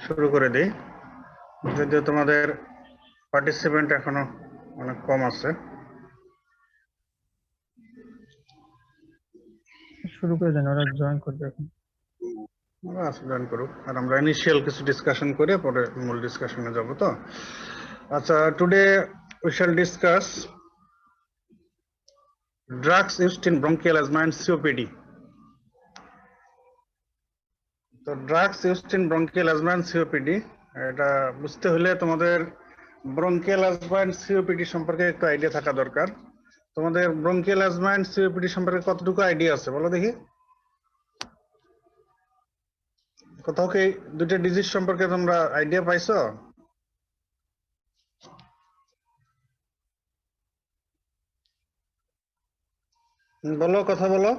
শুরু করে দিই, যদিও তোমাদের পার্টিসিপেন্ট এখনো অনেক কম আছে। শুরু করে দেন, ওরা জয়েন করবে এখন। ওরা জয়েন করুক, আর আমরা ইনিশিয়াল কিছু ডিসকাশন করে পরে মূল ডিসকাশনে যাব। তো আচ্ছা, today we shall discuss drugs used in bronchial asthma and COPD. তো drugs used in bronchial asthma and COPD, এটা বুঝতে হলে তোমাদের ব্রঙ্কিয়াল অ্যাজমা এন্ড সিওপিডি সম্পর্কে একটু আইডিয়া থাকা দরকার। তোমাদের ব্রঙ্কিয়াল অ্যাজমা এন্ড সিওপিডি সম্পর্কে কতটুকু আইডিয়া আছে বলো দেখি? কোথাও কি দুটো ডিজিজ সম্পর্কে তোমরা আইডিয়া পাইছো? বলো, কথা বলো।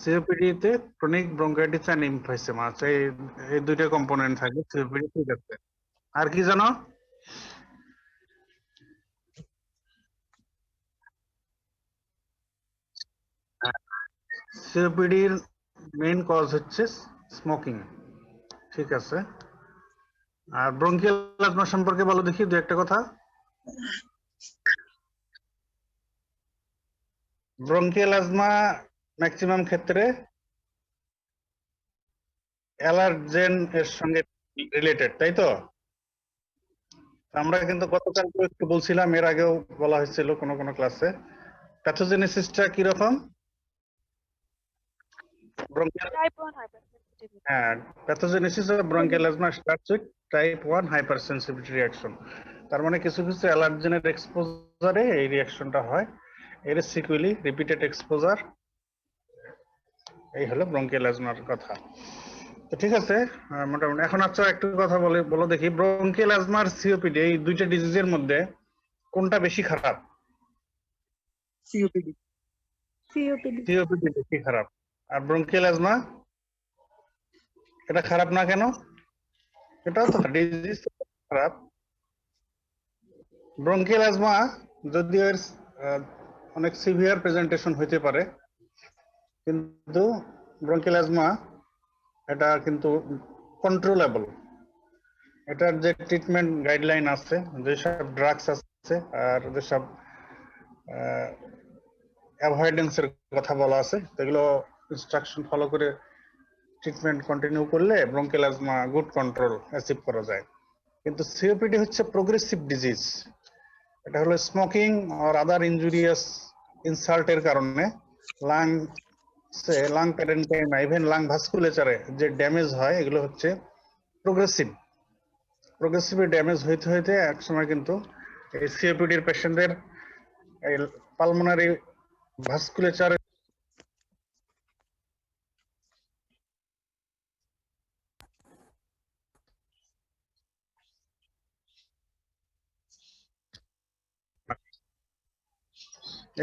সিওপিডি তে ক্রনিক ব্রঙ্কাইটিস এন্ড এমফিসেমা আছে, এই দুইটা কম্পোনেন্ট থাকে সিওপিডি। ঠিক আছে, আর কি জানো? সিওপিডির মেইন কজ হচ্ছে স্মোকিং। ঠিক আছে, আর ব্রঙ্কিয়াল অ্যাজমা সম্পর্কে বলো দেখি দু একটা কথা। ব্রঙ্কিয়াল অ্যাজমা ম্যাক্সিমাম ক্ষেত্রে অ্যালার্জেন এর সঙ্গে রিলেটেড, তাই তো? আমরা কিন্তু গতকাল একটু বলছিলাম, এর আগেও বলা হয়েছিল কোন কোন ক্লাসে, প্যাথোজেনেসিসটা কি রকম? হ্যাঁ, pathogenesis of bronchial asthma starts with type 1 hypersensitivity reaction. তার মানে কিছু কিছু অ্যালার্জেনের এক্সপোজারে এই রিঅ্যাকশনটা হয়, এর সিকুয়েলি রিপিটেড এক্সপোজার। এই হলো ব্রঙ্কিয়াল অ্যাজমার কথা। তো ঠিক আছে, মোটামুটি এখন আচ্ছা একটু কথা বলো দেখি, ব্রঙ্কিয়াল অ্যাজমার সিওপিডি এই দুইটা ডিজিজের মধ্যে কোনটা বেশি খারাপ? সিওপিডি। সিওপিডি বেশি খারাপ। আর ব্রঙ্কিয়াল অ্যাজমা এটা খারাপ না কেন? এটাও তো ডিজিজ খারাপ। ব্রঙ্কিয়াল অ্যাজমা যদিও এর অনেক সিভিয়ার প্রেজেন্টেশন হইতে পারে, কিন্তু ব্রঙ্কিয়াল অ্যাজমা এটা কিন্তু কন্ট্রোলেবল। এটার যে ট্রিটমেন্ট গাইডলাইন আছে, যেসব ড্রাগস আছে আর যেসব অ্যাভয়েডেন্সের কথা বলা আছে, সেগুলো ইনস্ট্রাকশন ফলো করে ট্রিটমেন্ট কন্টিনিউ করলে bronchial asthma good control achieve করা যায়। কিন্তু সিওপিডি হচ্ছে প্রোগ্রেসিভ ডিজিজ। এটা হলো স্মোকিং আর আদার ইনজুরিয়াস ইনসাল্টের কারণে লাং প্যারেনকাইমা, ইভেন লাং ভাস্কুলেচারে যে ড্যামেজ হয়, এগুলো হচ্ছে প্রোগ্রেসিভ। প্রোগ্রেসিভলি ড্যামেজ হইতে হইতে একসময় কিন্তু এই সিওপিডির পেশেন্টদের এই পালমোনারি ভাস্কুলেচার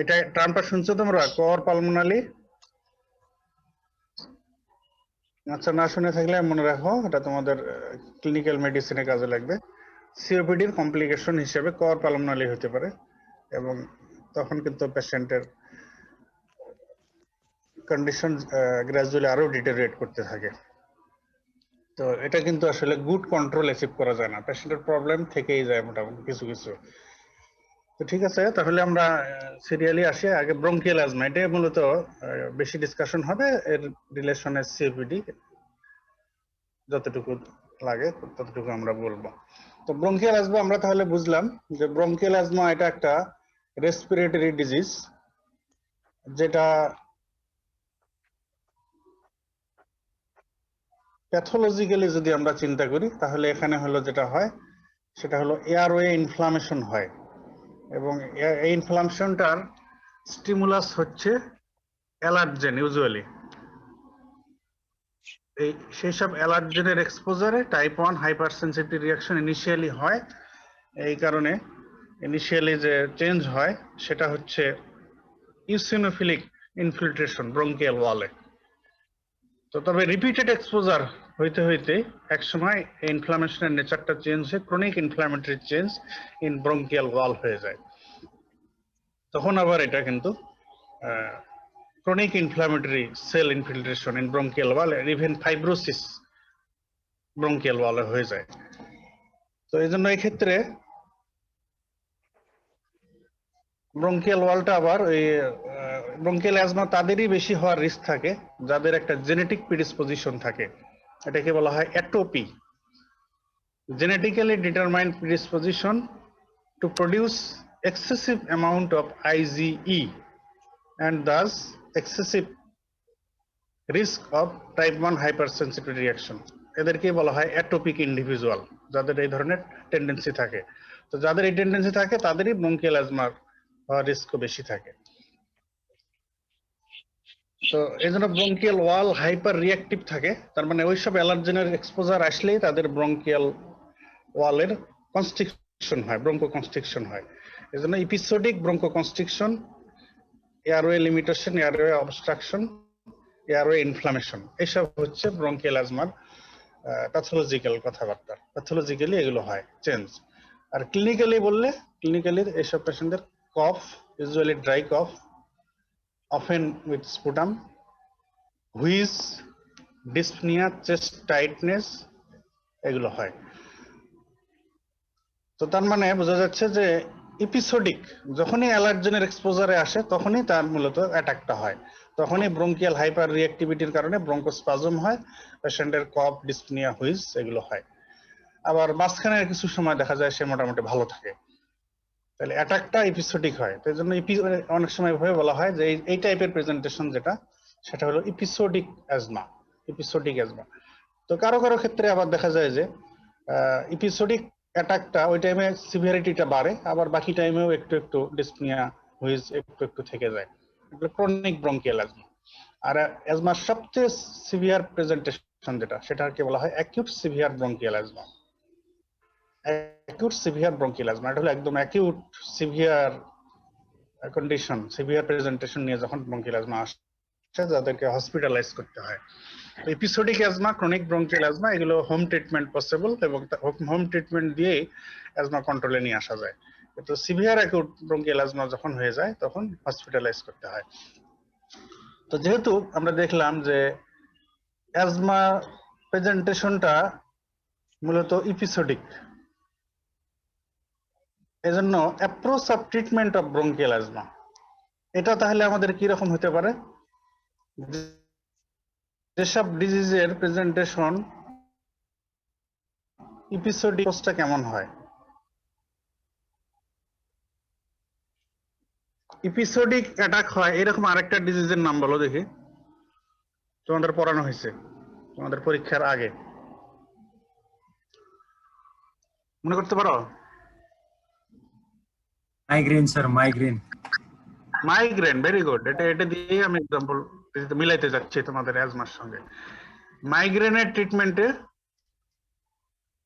এটা টার্মটা শুনছো তোমরা, কর পালমোনালি? আচ্ছা, না শুনে থাকলে মনে রাখো, এটা তোমাদের ক্লিনিক্যাল মেডিসিনে কাজে লাগবে। সিওপিডির কমপ্লিকেশন হিসেবে কর পালমোনালি হতে পারে, এবং তখন কিন্তু পেশেন্টের কন্ডিশন গ্র্যাজুয়ালি আরো ডিটেরিয়েট করতে থাকে। তো এটা কিন্তু আসলে গুড কন্ট্রোল অ্যাচিভ করা যায় না, পেশেন্টের প্রবলেম থেকেই যায় মোটামুটি কিছু কিছু। তো ঠিক আছে, তাহলে আমরা সিরিয়ালি আসি। আগে ব্রঙ্কিয়াল অ্যাজমা, এটা মূলত বেশি ডিসকাশন হবে, এর রিলেশনে সিওপিডি যতটুকু লাগে ততটুকু আমরা বলবো। তো ব্রঙ্কিয়াল অ্যাজমা আমরা তাহলে বুঝলাম যে ব্রঙ্কিয়াল অ্যাজমা এটা একটা রেসপিরেটরি ডিজিজ, যেটা প্যাথোলজিক্যালি যদি আমরা চিন্তা করি তাহলে এখানে হলো যেটা হয় সেটা হলো এয়ারওয়ে ইনফ্লামেশন হয়, এবং এই ইনফ্লামেশনটার স্টিমুলাস হচ্ছে অ্যালার্জেন। ইউজুয়ালি এই সেই সব অ্যালার্জেনের এক্সপোজারে টাইপ 1 হাইপারসেনসিটিভ রিঅ্যাকশন ইনিশিয়ালি হয়। এই কারণে ইনিশিয়ালি যে চেঞ্জ হয় সেটা হচ্ছে ইওসিনোফিলিক ইনফিল্ট্রেশন ব্রঙ্কিয়াল ওয়ালে। তো তবে রিপিটেড এক্সপোজার হইতে হইতে একসময় ইনফ্লামেশনের নেচারটা চেঞ্জ হয়ে chronic inflammatory change in bronchial wall হয়ে যায়। তখন আবার এটা কিন্তু chronic inflammatory cell infiltration in bronchial wall and even fibrosis bronchial wall হয়ে যায়। তো এই জন্য এই ক্ষেত্রে ব্রঙ্কিয়াল ওয়ালটা আবার ওই ব্রঙ্কিয়াল অ্যাজমা তাদেরই বেশি হওয়ার রিস্ক থাকে যাদের একটা জেনেটিক প্রিডিসপোজিশন থাকে, এটাকে বলা হয় অ্যাটোপি, genetically determined predisposition to produce excessive amount of IgE and thus excessive risk of type 1 hypersensitivity reaction, এদেরকে বলা হয় অ্যাটোপিক ইন্ডিভিজুয়াল, যাদের এই ধরনের টেন্ডেন্সি থাকে। তো যাদের এই টেন্ডেন্সি থাকে তাদেরই ব্রঙ্কিয়াল অ্যাজমার হওয়ার রিস্কও বেশি থাকে। তো এই জন্য ব্রঙ্কিয়াল ওয়াল হাইপার রিঅ্যাক্টিভ থাকে, তার মানে ওইসব অ্যালার্জেনের এক্সপোজার আসলেই তাদের ব্রঙ্কিয়াল ওয়ালের কনস্ট্রিকশন হয়, ব্রঙ্কো কনস্ট্রিকশন হয়। এই জন্য episodic bronchoconstriction, airway limitation, airway obstruction, airway inflammation, এসব হচ্ছে ব্রঙ্কিয়াল অ্যাজমার প্যাথোলজিক্যাল কথাবার্তা। প্যাথোলজিক্যালি এগুলো হয় চেঞ্জ। আর ক্লিনিক্যালি বললে, ক্লিনিক্যালি এসব পেশেন্টদের cough, usually dry cough, often with sputum, wheeze, dyspnea, chest tightness, এগুলো হয়। তো তার মানে বোঝা যাচ্ছে যে এপিসোডিক যখনই অ্যালার্জেনের এক্সপোজারে আসে তখনই তার মূলত অ্যাটাকটা হয়, তখনই ব্রঙ্কিয়াল হাইপার রিঅ্যাক্টিভিটির কারণে ব্রঙ্কোস্পাজম হয়, পেশেন্টের কফ, ডিসপনিয়া, হুইজ এগুলো হয়। আবার মাঝখানে কিছু সময় দেখা যায় সে মোটামুটি ভালো থাকে, তাহলে অ্যাটাকটা এপিসোডিক হয়। তো এই জন্য অনেক সময় ভাবে বলা হয় যে এই টাইপের প্রেজেন্টেশন যেটা, সেটা হলো এপিসোডিক অ্যাজমা, এপিসোডিক অ্যাজমা। তো কারো কারো ক্ষেত্রে আবার দেখা যায় যে এপিসোডিক অ্যাটাকটা ওই টাইমে সিভিয়ারিটিটা বাড়ে, আবার বাকি টাইমেও একটু একটু ডিসপনিয়া, হুইজ একটু একটু থেকে যায়, এগুলো ক্রনিক ব্রঙ্কিয়াল অ্যাজমা। আর অ্যাজমার সবচেয়ে সিভিয়ার প্রেজেন্টেশন যেটা, সেটাকে বলা হয় acute severe bronchial asthma. Acute severe bronchial asthma এটা হলো একদম acute severe condition, severe presentation নিয়ে যখন ব্রঙ্কিয়াল অ্যাজমা আসে, যাদেরকে হসপিটালাইজ করতে হয়। Episodic asthma, chronic bronchial asthma, এগুলো হোম ট্রিটমেন্ট পসিবল এবং হোম ট্রিটমেন্ট দিয়েই অ্যাজমা কন্ট্রোলে নিয়ে আসা যায়। কিন্তু সিভিয়ার অ্যাকিউট ব্রঙ্কিয়াল অ্যাজমা যখন হয়ে যায় তখন হসপিটালাইজ করতে হয়। তো যেহেতু আমরা দেখলাম যে অ্যাজমা প্রেজেন্টেশনটা মূলত এপিসোডিক, এজন্য approach of treatment of bronchial asthma এটা তাহলে আমাদের কি রকম হতে পারে? যেসব ডিজিজের প্রেজেন্টেশন এপিসোডিকটা কেমন হয়? এপিসোডিক অ্যাটাক হয় এরকম আরেকটা ডিজিজের নাম বলো দেখি, তোমাদের পড়ানো হয়েছে তোমাদের পরীক্ষার আগে, মনে করতে পারো? Migraine sir, migraine. Migraine, very good. এটা দিয়ে আমি এক্সাম্পল মিলাইতে যাচ্ছি তোমাদের অ্যাজমার সঙ্গে। মাইগ্রেনের ট্রিটমেন্টে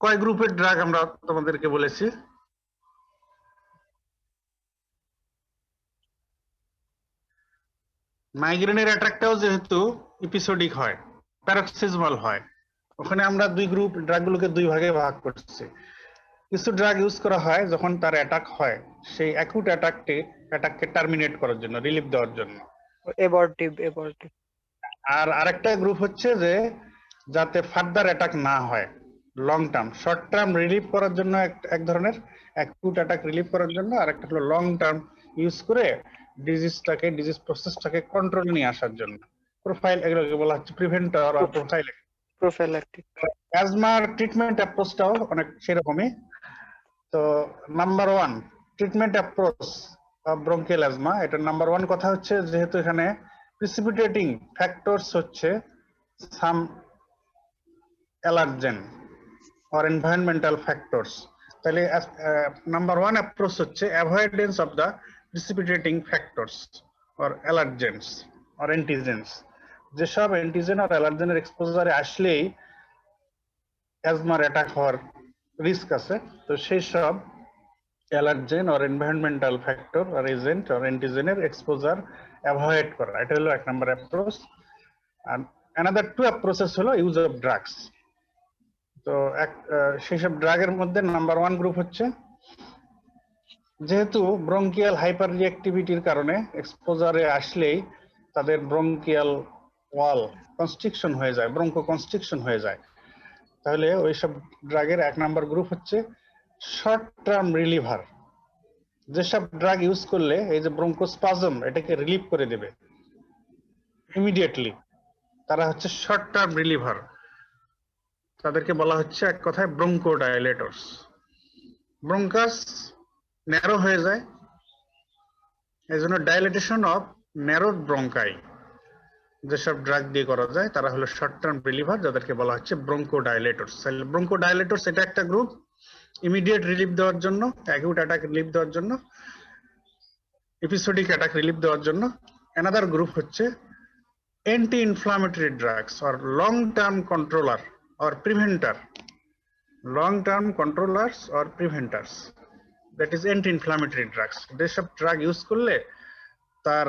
কয় গ্রুপের ড্রাগ আমরা তোমাদেরকে বলেছি? মাইগ্রেনের অ্যাটাকটাও যেহেতু এপিসোডিক হয়, প্যারক্সিজমাল হয়, ওখানে আমরা দুই গ্রুপ ড্রাগগুলোকে দুই ভাগে ভাগ করছি। কিছু ড্রাগ ইউজ করা হয় যখন তার অ্যাটাক হয় সেই অ্যাকুট অ্যাটাককে টার্মিনেট করার জন্য, রিলিফ দেওয়ার জন্য। অ্যাবর্টিভ। আর আরেকটা গ্রুপ হচ্ছে যে যাতে ফার্দার অ্যাটাক না হয়, long term, short term relief করার জন্য এক ধরনের অ্যাকুট অ্যাটাক রিলিফ করার জন্য, আর একটা হলো লং টার্ম ইউজ করে ডিজিজ প্রসেসটাকে কন্ট্রোলে নিয়ে আসার জন্য। প্রোফাইল, এগুলোকে বলা হচ্ছে প্রিভেন্টর আর প্রোফাইল্যাক্টিক। অ্যাজমার ট্রিটমেন্ট অ্যাপ্রোচটাও অনেক সেরকমই। তো number 1 treatment approach of bronchial asthma, এটা নাম্বার 1 কথা হচ্ছে যেহেতু এখানে প্রিসিপিটেটিং ফ্যাক্টরস হচ্ছে some allergen or environmental factors, তাহলে নাম্বার 1 অ্যাপ্রোচ হচ্ছে avoidance of the precipitating factors or allergens or antigens. যেসব অ্যান্টিজেন আর অ্যালার্জেনের এক্সপোজারে আসলেই অ্যাজমার অ্যাটাক হওয়ার রিস্ক আছে, তো সেই সব অ্যালার্জেন অর এনভায়রনমেন্টাল ফ্যাক্টর আর এজেন্ট আর অ্যান্টিজেনের এক্সপোজার অ্যাভয়েড করা, এটা হলো 1 নম্বর অ্যাপ্রোচ। আর অ্যানাদার 2 অ্যাপ্রোচেস হলো ইউজ অফ ড্রাগস। তো সেই সব ড্রাগের মধ্যে নাম্বার 1 গ্রুপ হচ্ছে যেহেতু ব্রঙ্কিয়াল হাইপার রিঅ্যাক্টিভিটির কারণে এক্সপোজারে আসলেই তাদের ব্রঙ্কিয়াল ওয়াল কনস্ট্রিকশন হয়ে যায়, ব্রঙ্কো কনস্ট্রিকশন হয়ে যায়, তাহলে ওইসব ড্রাগের 1 নাম্বার গ্রুপ হচ্ছে শর্ট টার্ম রিলিভার। যেসব ড্রাগ ইউজ করলে এই যে ব্রঙ্কোস্পাজম এটাকে রিলিভ করে দেবে ইমিডিয়েটলি, তারা হচ্ছে শর্ট টার্ম রিলিভার, তাদেরকে বলা হচ্ছে এক কথায় ব্রঙ্কোডাইলেটরস। ব্রঙ্কাস ন্যারো হয়ে যায়, এই জন্য ডাইলেটেশন অফ ন্যারো ব্রঙ্কাই যেসব ড্রাগ দিয়ে করা যায় তারা হলো শর্ট টার্ম রিলিভার, যাদেরকে বলা হচ্ছে ব্রঙ্কোডাইলেটরস। ব্রঙ্কোডাইলেটরস এটা একটা গ্রুপ, ইমিডিয়েট রিলিফ দেওয়ার জন্য, অ্যাকিউট অ্যাটাক রিলিফ দেওয়ার জন্য, এপিসোডিক অ্যাটাক রিলিফ দেওয়ার জন্য। অ্যানাদার গ্রুপ হচ্ছে anti inflammatory drugs or long term controller or preventer, long term controllers or preventers, that is anti inflammatory drugs. যেসব ড্রাগ ইউজ করলে তার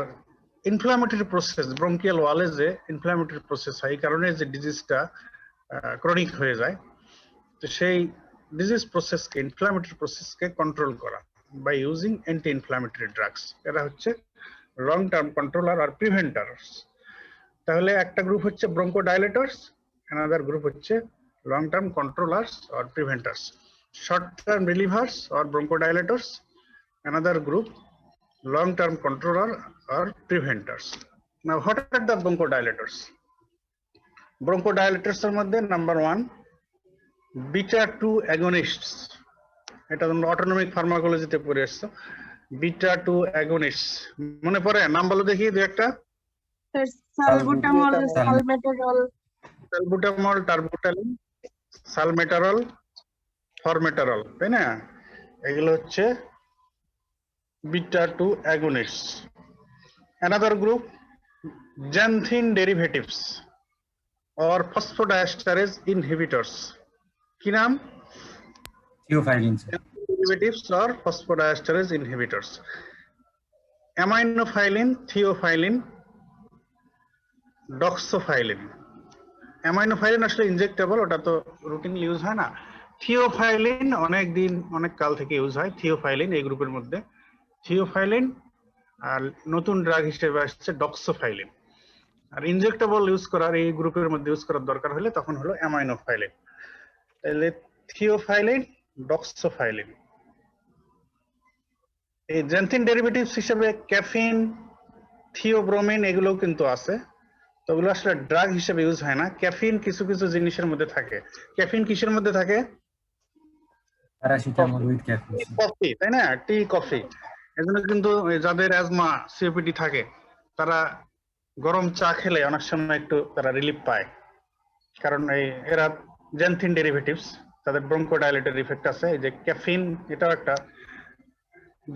ইনফ্লামেটরি প্রসেস, ব্রঙ্কিয়াল ওয়ালে যে ইনফ্লামেটরি প্রসেস হয়, এই কারণে যে ডিজিজটা ক্রনিক হয়ে যায়, তো সেই ডিজিজ প্রসেসকে, ইনফ্লামেটরি প্রসেসকে কন্ট্রোল করা by using anti inflammatory drugs, এরা হচ্ছে লং টার্ম কন্ট্রোলার আর প্রিভেন্টারস। তাহলে একটা গ্রুপ হচ্ছে ব্রঙ্কোডাইলেটরস, অ্যানাদার গ্রুপ হচ্ছে long term controllers or preventers. Short term relievers or bronchodilators, another group long term controller or preventers. Now what are the bronchodilators? Bronchodilators এর মধ্যে number 1 beta 2 agonists, এটা তোমরা autonomic ফার্মাকোলজিতে পড়ে আসছো। Beta 2 agonists মনে পড়ে? নাম বলো দেখি দুই একটা। সালবুটামল, সালমেটারল, সালবুটামল, টার্বুটালিন, সালমেটারল, ফরমেটারল, তাই না? এগুলো হচ্ছে beta 2 agonists. Another group xanthine derivatives or phosphodiesterase inhibitors. কি নাম? Theophylline, sir. Derivatives or phosphodiesterase inhibitors. Aminophylline, theophylline, doxophylline. Aminophylline আসলে ইনজেক্টেবল, ওটা তো রুটিনলি ইউজ হয় না। থিওফাইলিন অনেক কাল থেকে ইউজ হয়। থিওফাইলিন এই গ্রুপের মধ্যে। থিওফাইলিন আর নতুন ড্রাগ হিসেবে আসছে ডক্সোফাইলিন। আর ইনজেক্টেবল ইউজ করার, এই গ্রুপের মধ্যে ইউজ করার দরকার হলে তখন হলো অ্যামাইনোফাইলিন। তাহলে থিওফাইলিন, ডক্সোফাইলিন। এই জেনথিন ডেরিভেটিভস হিসেবে ক্যাফিন, থিওব্রোমিন এগুলোও কিন্তু আছে, তো ওগুলো আসলে ড্রাগ হিসেবে ইউজ হয় না। ক্যাফিন কিছু কিছু জিনিসের মধ্যে থাকে। ক্যাফিন কিসের মধ্যে থাকে? Paracetamol with caffeine, sir. Coffee, তাই না? টি, কফি। এজন্য কিন্তু যাদের অ্যাজমা, সিওপিডি থাকে তারা গরম চা খেলে অনেক সময় একটু তারা রিলিফ পায়, কারণ এরা জেনথিন ডেরিভেটিভস, তাদের ব্রঙ্কোডাইলেটর ইফেক্ট আছে। এই যে ক্যাফিন, এটাও একটা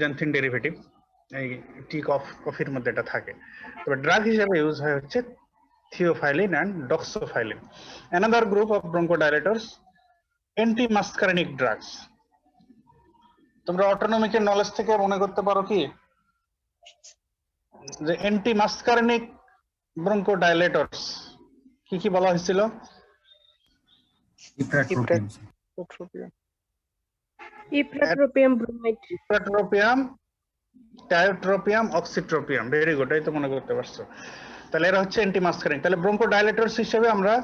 জেনথিন ডেরিভেটিভ, এই টি কফির মধ্যে এটা থাকে। তবে ড্রাগ হিসেবে ইউজ হয় হচ্ছে theophylline and doxofylline. Another group of bronchodilators antimuscarinic drugs. তোমরা অটোনমিকের নলেজ থেকে মনে করতে পারো কি যে অ্যান্টিমাস্কারিনিক ব্রঙ্কোডাইলেটরস কি কি বলা হয়েছিল? Ipratropium, sir. Ipratropium bromide, ipratropium, tiotropium, oxitropium. Very good, এই তো মনে করতে পারছো। তাহলে এরা হচ্ছে অ্যান্টিমাস্কারিনিক। তাহলে ব্রঙ্কোডাইলেটরস হিসেবে আমরা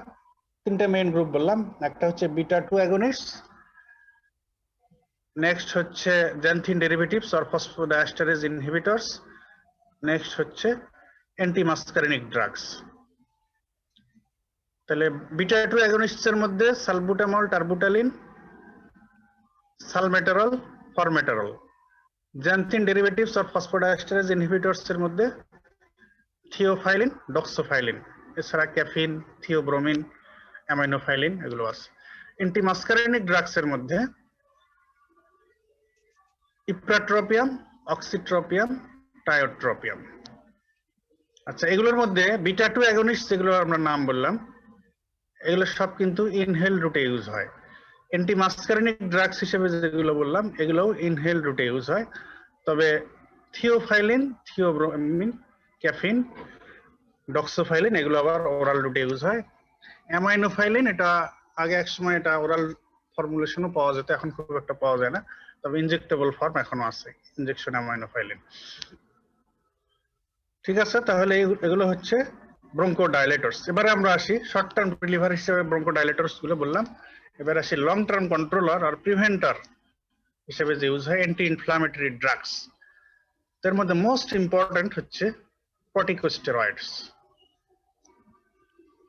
তিনটা মেইন গ্রুপ বললাম। একটা হচ্ছে বিটা 2 অ্যাগনিস্ট, নেক্সট হচ্ছে xanthine derivatives or phosphodiesterase inhibitors, next হচ্ছে অ্যান্টিমাস্কারিনিক ড্রাগস। তাহলে বিটা 2 অ্যাগনিস্টস এর মধ্যে salbutamol, terbutaline, salmeterol, formoterol. xanthine derivatives or phosphodiesterase inhibitors এর মধ্যে থিওফাইলিন, ডক্সোফাইলিন, এছাড়া ক্যাফিন, থিওব্রোমিন, অ্যামাইনোফাইলিন এগুলো আছে। অ্যান্টিমাস্কারিনিক ড্রাগস এর মধ্যে ইপ্রাট্রোপিয়াম, অক্সিট্রোপিয়াম, টায়োট্রোপিয়াম। আচ্ছা, এগুলোর মধ্যে বিটা 2 অ্যাগনিস্ট যেগুলো আমরা নাম বললাম, এগুলো সব কিন্তু ইনহেল রুটে ইউজ হয়। অ্যান্টিমাস্কারিনিক ড্রাগস হিসেবে যেগুলো বললাম এগুলোও ইনহেল রুটে ইউজ হয়। তবে থিওফাইলিন, থিওব্রোমিন, ক্যাফিন, ডক্সোফাইলিন এগুলো আবার ওরাল রুটে ইউজ হয়। অ্যামাইনোফাইলিন এটা আগে এক সময় এটা ওরাল ফর্মুলেশনও পাওয়া যেত, এখন খুব একটা পাওয়া যায় না। তবে ইনজেক্টেবল ফর্ম এখনো আছে, ইনজেকশন অ্যামাইনোফাইলিন। ঠিক আছে, তাহলে এগুলো হচ্ছে ব্রঙ্কোডাইলেটরস। এবারে আমরা আসি শর্ট টার্ম রিলিভার হিসেবে ব্রঙ্কোডাইলেটরস গুলো বললাম, এবার আসি লং টার্ম কন্ট্রোলার আর প্রিভেন্টার হিসেবে যে ইউজ হয় অ্যান্টি ইনফ্লামেটরি ড্রাগস। তার মধ্যে মোস্ট ইম্পর্টেন্ট হচ্ছে corticosteroids.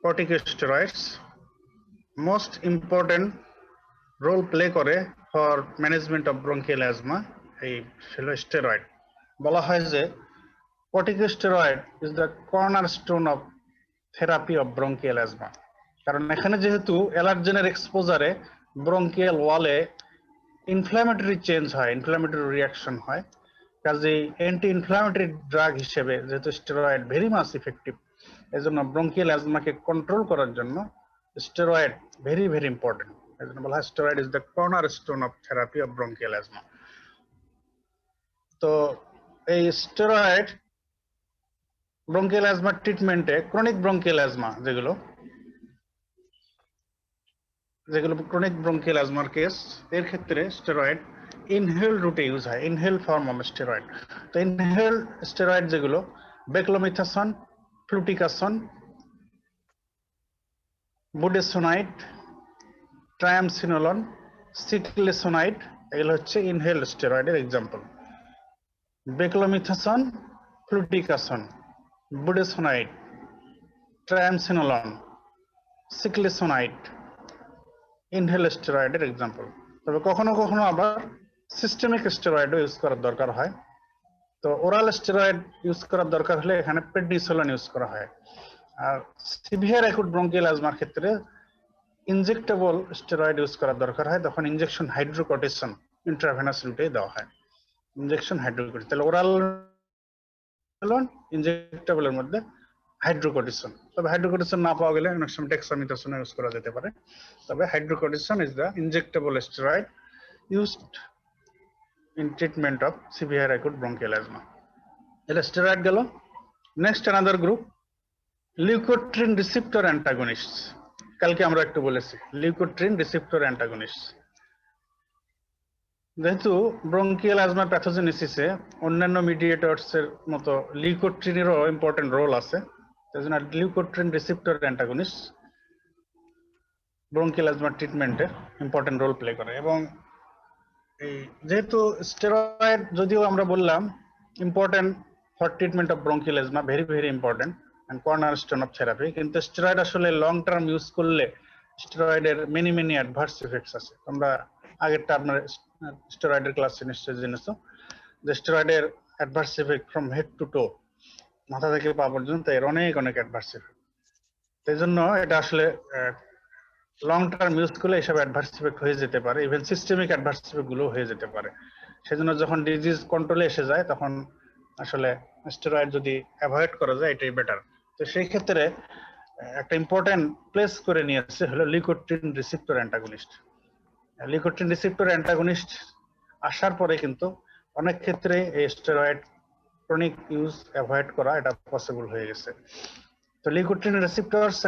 Corticosteroids most important role play করে for management of bronchial asthma. এই হলো স্টেরয়েড। বলা হয় যে corticosteroid is the cornerstone of therapy of bronchial asthma. কারণ এখানে যেহেতু অ্যালার্জেনের এক্সপোজারে ব্রঙ্কিয়াল ওয়ালে ইনফ্ল্যামেটরি চেঞ্জ হয়, ইনফ্ল্যামেটরি রিয়াকশন হয়, কাজেই অ্যান্টি ইনফ্ল্যামেটরি ড্রাগ হিসেবে যেহেতু স্টেরয়েড ভেরি মাচ ইফেক্টিভ, এজন্য ব্রঙ্কিয়াল অ্যাজমাকে কন্ট্রোল করার জন্য স্টেরয়েড ভেরি ভেরি ইম্পর্টেন্ট। এজন্য বলা হয় steroid is the cornerstone of therapy of bronchial asthma. তো এই স্টেরয়েড ব্রঙ্কিয়াল অ্যাজমা ট্রিটমেন্টে, ক্রনিক ব্রঙ্কিয়াল অ্যাজমা যেগুলো ক্রনিক ব্রঙ্কিয়াল অ্যাজমার কেস, এর ক্ষেত্রে স্টেরয়েড ইনহেল রুটে ইউজ হয়, ইনহেল ফর্ম অফ স্টেরয়েড। তো ইনহেল স্টেরয়েড যেগুলো beclomethasone, fluticasone, budesonide, triamcinolone, ciclesonide, এগুলো হচ্ছে ইনহেল স্টেরয়েডের example. Beclomethasone, fluticasone, budesonide, triamcinolone, ciclesonide inhale স্টেরয়েডের এক্সাম্পল। তবে কখনো কখনো আবার সিস্টেমিক স্টেরয়েডও ইউজ করার দরকার হয়। তো ওরাল স্টেরয়েড ইউজ করার দরকার হলে এখানে প্রেডনিসোলন ইউজ করা হয়। আর সিভিয়ার অ্যাকুট ব্রঙ্কিয়াল অ্যাজমার ক্ষেত্রে ইনজেক্টেবল স্টেরয়েড ইউজ করার দরকার হয়, তখন ইনজেকশন হাইড্রোকর্টিসন ইন্ট্রাভেনাস রুটে দেওয়া হয়, ইনজেকশন হাইড্রোকর্টিসন। তাহলে ওরাল ইনজেক্টেবলের মধ্যে হাইড্রোকর্টিসন। তবে হাইড্রোকর্টিসন না পাওয়া গেলে অনেক সময় ডেক্সামিথাসোন ইউজ করা যেতে পারে। তবে hydrocortisone is the injectable steroid used in treatment of severe acute bronchial asthma. এটা স্টেরয়েড গেল। Next another group leukotriene receptor antagonist. কালকে আমরা একটু বলেছি লিউকোট্রিন রিসেপ্টর অ্যান্টাগনিস্ট। যেহেতু ব্রঙ্কিয়াল অ্যাজমা প্যাথোজেনেসিসে অন্যান্য মিডিয়েটরস এর মতো লিউকোট্রিনেরও ইম্পর্টেন্ট রোল আছে, সেজন্য leukotriene receptor antagonist bronchial asthma ট্রিটমেন্টে ইম্পর্টেন্ট রোল প্লে করে। এবং এই যেহেতু স্টেরয়েড যদিও আমরা বললাম important for treatment of bronchial asthma, very very important and cornerstone of therapy, কিন্তু স্টেরয়েড আসলে লং টার্ম ইউজ করলে স্টেরয়েডের মেনি মেনি অ্যাডভার্স ইফেক্টস আছে। তোমরা আগেরটা আপনার স্টেরয়েডের ক্লাসে নিশ্চয়ই জেনেছো যে স্টেরয়েডের adverse effect from head to toe, মাথা থেকে পা পর্যন্ত এর অনেক অনেক অ্যাডভার্স ইফেক্ট। সেই জন্য এটা আসলে লং টার্ম ইউজ করলে এসব অ্যাডভার্স ইফেক্ট হয়ে যেতে পারে, ইভেন সিস্টেমিক অ্যাডভার্স ইফেক্ট গুলো হয়ে যেতে পারে। সেজন্য যখন ডিজিজ কন্ট্রোলে এসে যায় তখন আসলে স্টেরয়েড যদি অ্যাভয়েড করা যায় এটাই বেটার। তো সেই ক্ষেত্রে একটা ইম্পর্টেন্ট প্লেস করে নিয়েছে হলো leukotriene receptor antagonist. Leukotriene receptor antagonist আসার পরে কিন্তু অনেক ক্ষেত্রে এই স্টেরয়েড ক্রনিক ইউজ অ্যাভয়েড করা এটা পসিবল হয়ে গেছে। তো লিউকোট্রিন রিসেপ্টরস